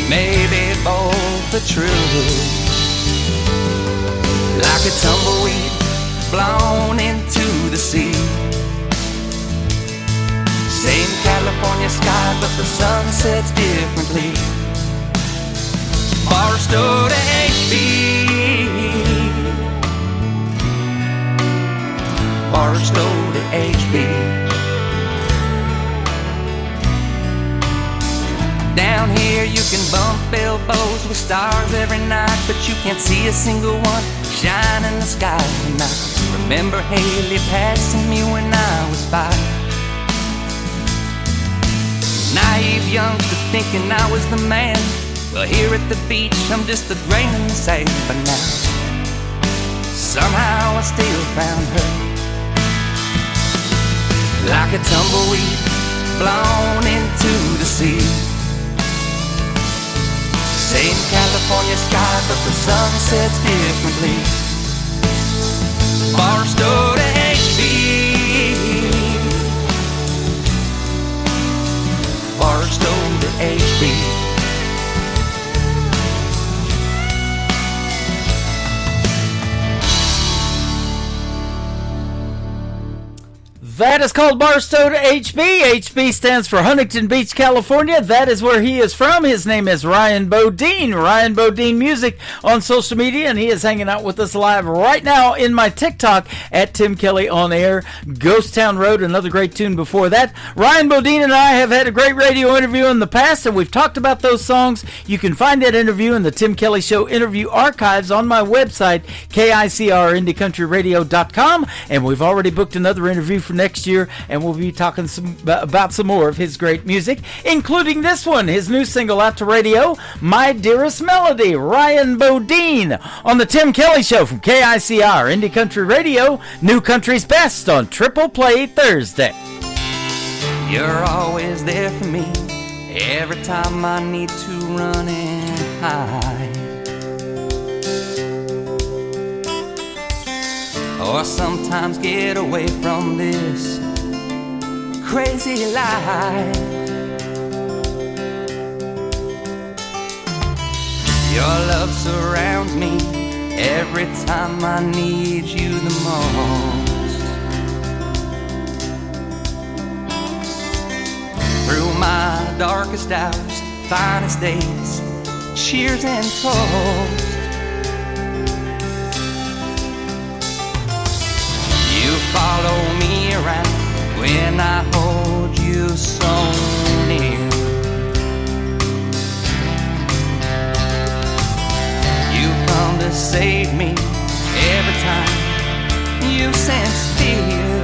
Maybe both are true. Like a tumbleweed blown into the sea, same California sky, but the sun sets differently. Barstow to HB, Barstow to HB. Down here you can bump elbows with stars every night, but you can't see a single one shine in the sky. And I remember Haley passing me when I was 5. Naive youngster thinking I was the man. Well, here at the beach, I'm just a grain in the sand. But now, somehow I still found her. Like a tumbleweed blown into the sea, same California sky, but the sun sets differently. Barstow to HB, Barstow to HB. That is called Barstow to HB. HB stands for Huntington Beach, California. That is where he is from. His name is Ryan Bodine. Ryan Bodine Music on social media, and he is hanging out with us live right now in my TikTok at Tim Kelly On Air. Ghost Town Road, another great tune before that. Ryan Bodine and I have had a great radio interview in the past, and we've talked about those songs. You can find that interview in the Tim Kelly Show interview archives on my website, KICRIndieCountryRadio.com, and we've already booked another interview for next year, and we'll be talking about some more of his great music, including this one, his new single out to radio, My Dearest Melody. Ryan Bodine on the Tim Kelly Show from KICR Indie Country Radio, New Country's Best on Triple Play Thursday. You're always there for me every time I need to run and hide, or sometimes get away from this crazy life. Your love surrounds me every time I need you the most. Through my darkest hours, finest days, cheers and toast, you follow me around when I hold you so near. You come to save me every time you sense fear.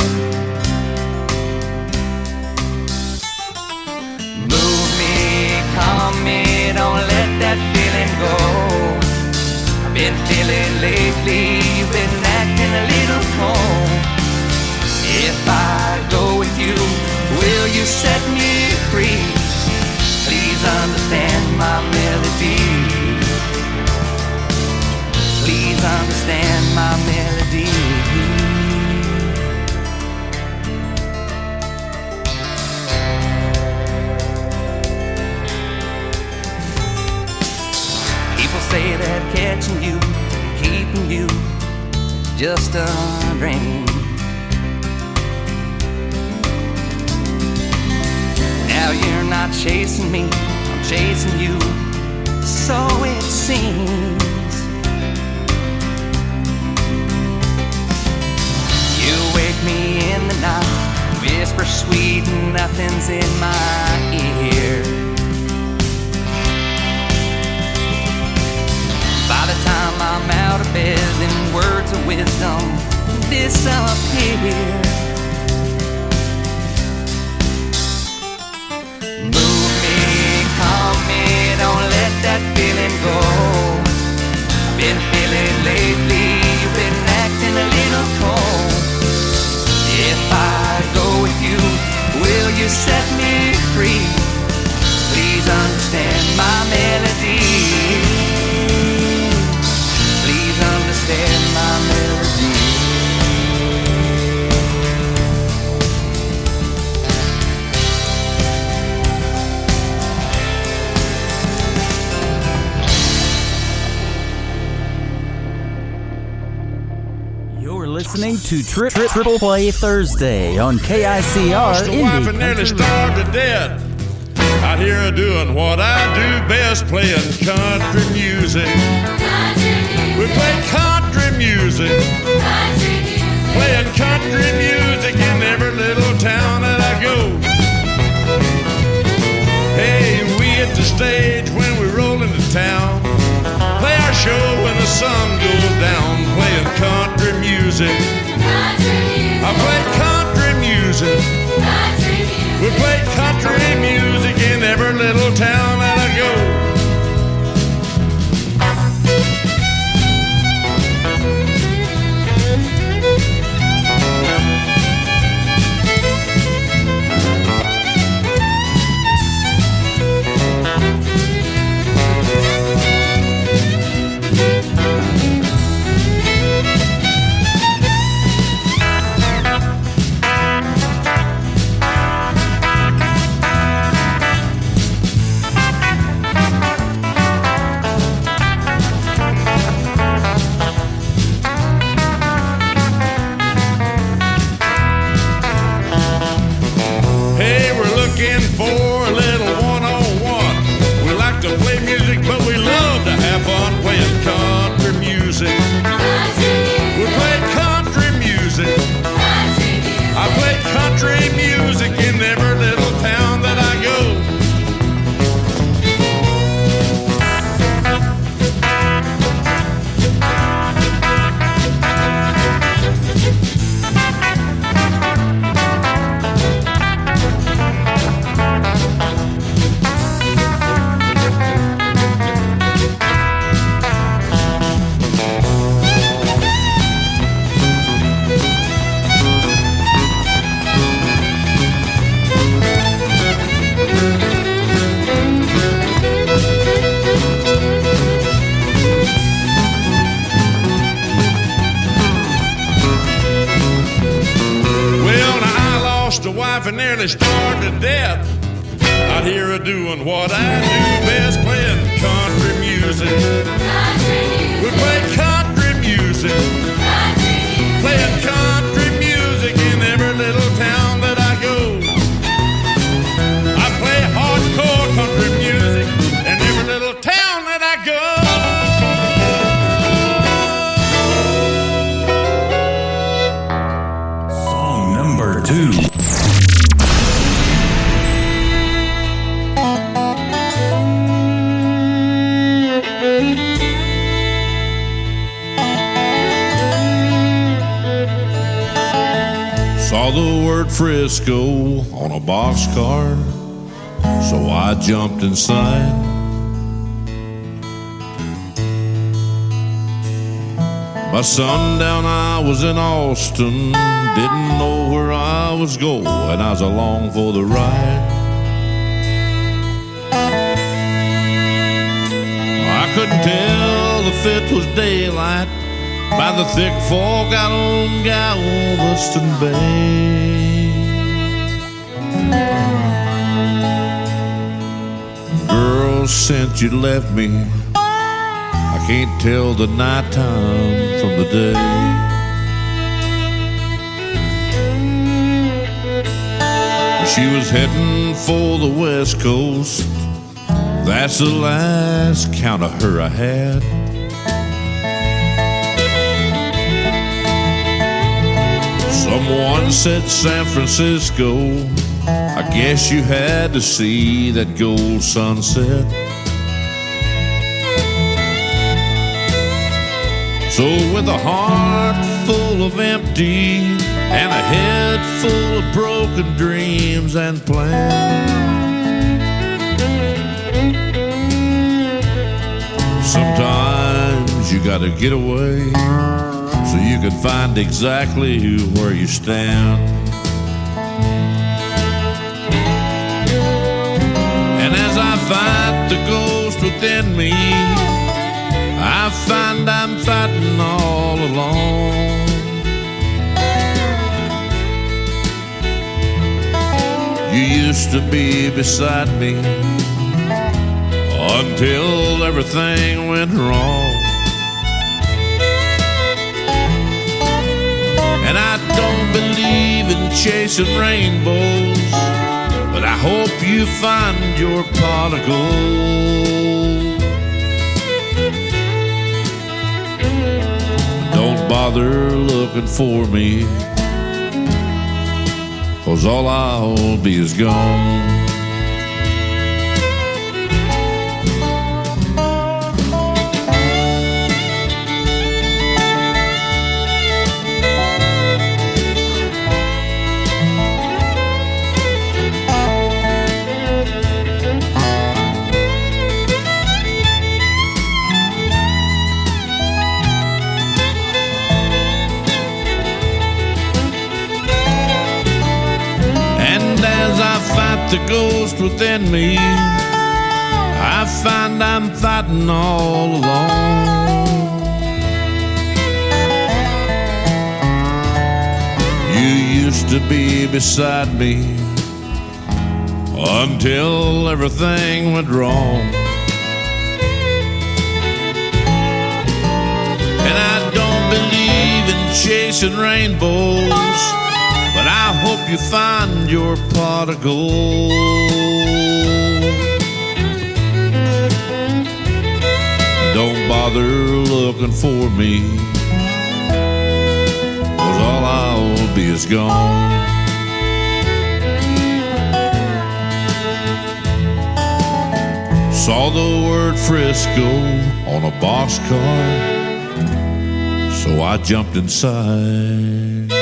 Move me, calm me, don't let that feeling go. I've been feeling lately, you've been acting a little cold. If I go with you, will you set me free? Please understand my melody. Please understand my melody. People say that catching you, keeping you, just a dream. Now you're not chasing me, I'm chasing you, so it seems. You wake me in the night, whisper sweet, nothing's in my ear. By the time I'm out of bed, then words of wisdom disappear. Move me, calm me, don't let that feeling go. I've been feeling lately, you've been acting a little cold. If I go with you, will you set me free? Please understand my melody. Please understand my melody. Listening to Triple Play Thursday on KICR. Lost a wife and nearly starved to death. Out here doing what I do best, playing country music. We play country music. Playing country music in every little town that I go. Hey, we hit the stage when we roll into town. Play our show when the sun goes down, playing country music. I play country music. We play country music in every little town that I go. For a little one-on-one. We like to play music, but we love to have fun playing country music. We play country music. I play country music in every little town that I go. A wife and nearly starved to death. Out here doing what I do best, playing country music. We play country music. Playing country music in every little town that I go. I play hardcore country music in every little town that I go. Song number 2. Saw the word Frisco on a boxcar, so I jumped inside. By sundown I was in Austin, didn't know where I was going, I was along for the ride. I couldn't tell if it was daylight by the thick fog out on Galveston Bay. Girl, since you left me, I can't tell the nighttime from the day. She was heading for the West Coast. That's the last count of her I had. Someone said San Francisco. I guess you had to see that gold sunset. So with a heart full of empty and a head full of broken dreams and plans, sometimes you gotta get away so you can find exactly where you stand. And as I fight the ghost within me, I find I'm fighting all alone. You used to be beside me until everything went wrong. And I don't believe in chasing rainbows, but I hope you find your pot of gold. Don't bother looking for me, 'cause all I'll be is gone. The ghost within me, I find I'm fighting all alone. You used to be beside me until everything went wrong. And I don't believe in chasing rainbows, but I hope you find your pot of gold. Don't bother looking for me, 'cause all I'll be is gone. Saw the word Frisco on a boxcar, so I jumped inside.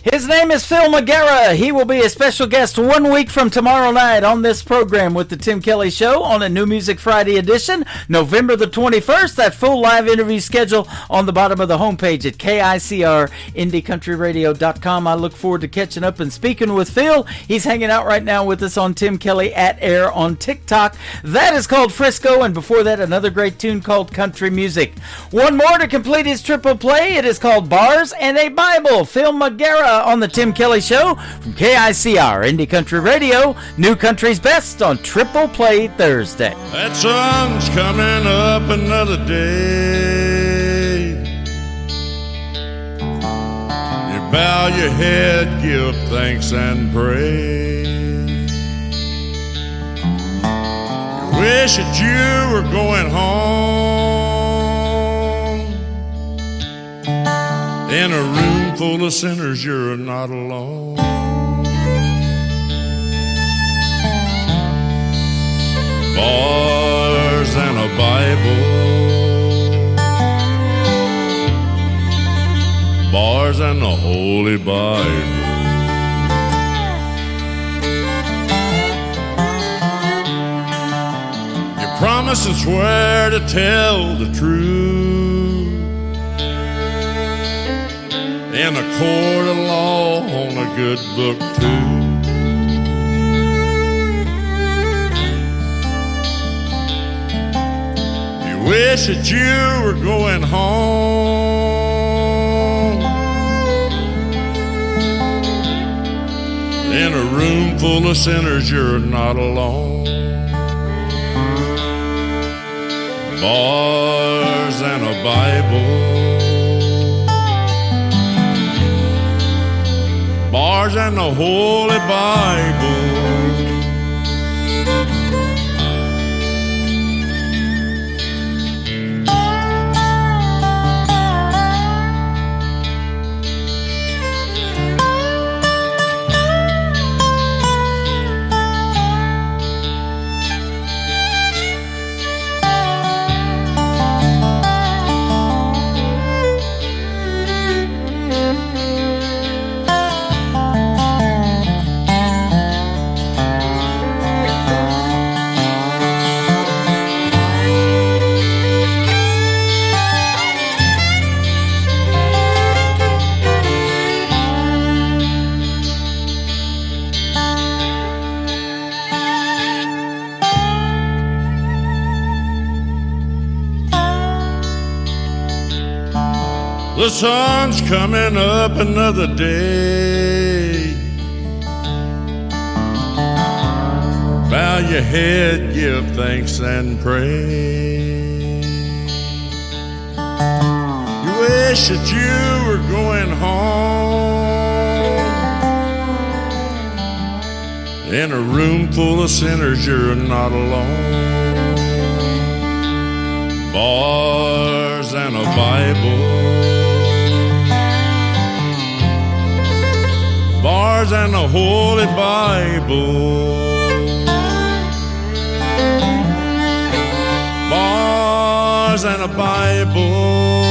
His name is Phil McGarrah. He will be a special guest 1 week from tomorrow night on this program with the Tim Kelly Show on a New Music Friday edition, November the 21st. That full live interview schedule on the bottom of the homepage at KICR-IndieCountryRadio.com. I look forward to catching up and speaking with Phil. He's hanging out right now with us on Tim Kelly at Air on TikTok. That is called Frisco, and before that, another great tune called Country Music. One more to complete his triple play. It is called Bars and a Bible. Phil McGarrah on the Tim Kelly Show from KICR Indie Country Radio, New Country's Best on Triple Play Thursday. That sun's coming up another day. You bow your head, give thanks and pray. You wish that you were going home. In a room full of sinners, you're not alone. Bars and a Bible, bars and the Holy Bible. You promise and swear to tell the truth in a court of law on a good book too. You wish that you were going home. In a room full of sinners, you're not alone. Bars and a Bible, bars and the Holy Bible. The sun's coming up another day. Bow your head, give thanks and pray. You wish that you were going home. In a room full of sinners, you're not alone. Bars and a Bible. Bars and the Holy Bible. Bars and a Bible.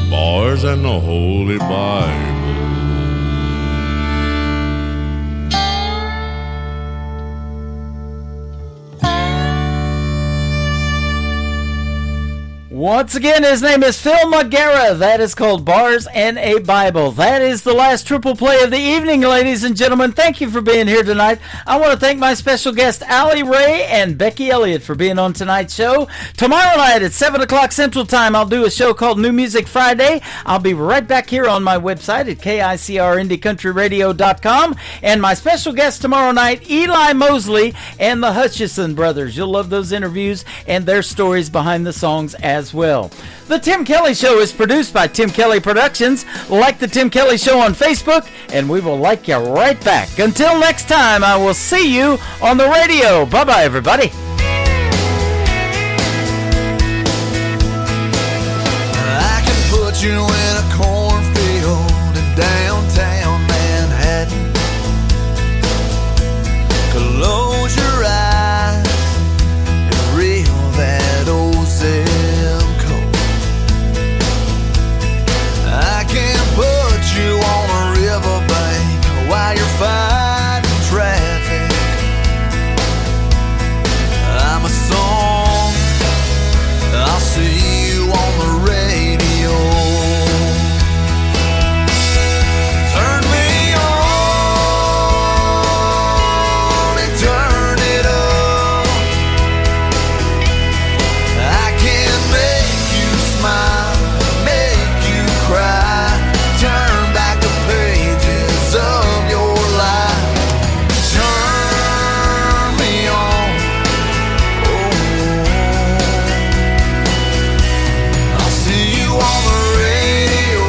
Bars and the Holy Bible. Once again, his name is Phil Magara. That is called Bars and a Bible. That is the last triple play of the evening, ladies and gentlemen. Thank you for being here tonight. I want to thank my special guests, Allie Ray and Becky Elliott, for being on tonight's show. Tomorrow night at 7 o'clock Central Time, I'll do a show called New Music Friday. I'll be right back here on my website at KICRIndieCountryRadio.com. And my special guest tomorrow night, Eli Mosley and the Hutchison Brothers. You'll love those interviews and their stories behind the songs as well. The Tim Kelly Show is produced by Tim Kelly Productions. Like the Tim Kelly Show on Facebook, and we will like you right back. Until next time, I will see you on the radio. Bye-bye, everybody. I can put you in a cornfield in downtown Manhattan. Close your eyes and reel that old zip code. I can put you on a riverbank while you're fighting traffic. I'm a song, I'll see you on the radio. Turn me on and turn it up. I can make you smile, make you cry, turn back the pages of your life. Turn me on, oh, I'll see you on the radio.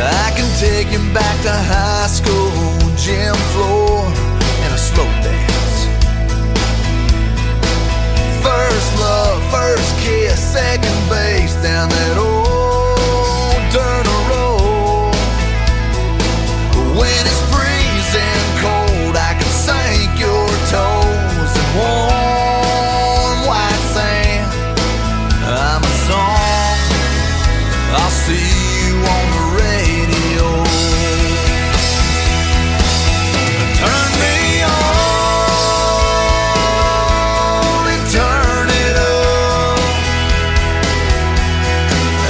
I can take you back to high school, gym floor, and a slow dance. First love, first kiss, second base down that old dirt road. When it's freezing cold, I can sink your toes in warm white sand. I'm a song, I'll see you on the radio. Turn me on and turn it up. I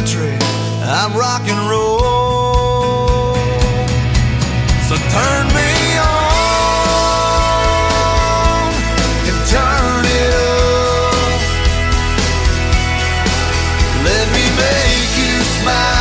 country, I'm rock and roll. So turn me on and turn it up. Let me make you smile.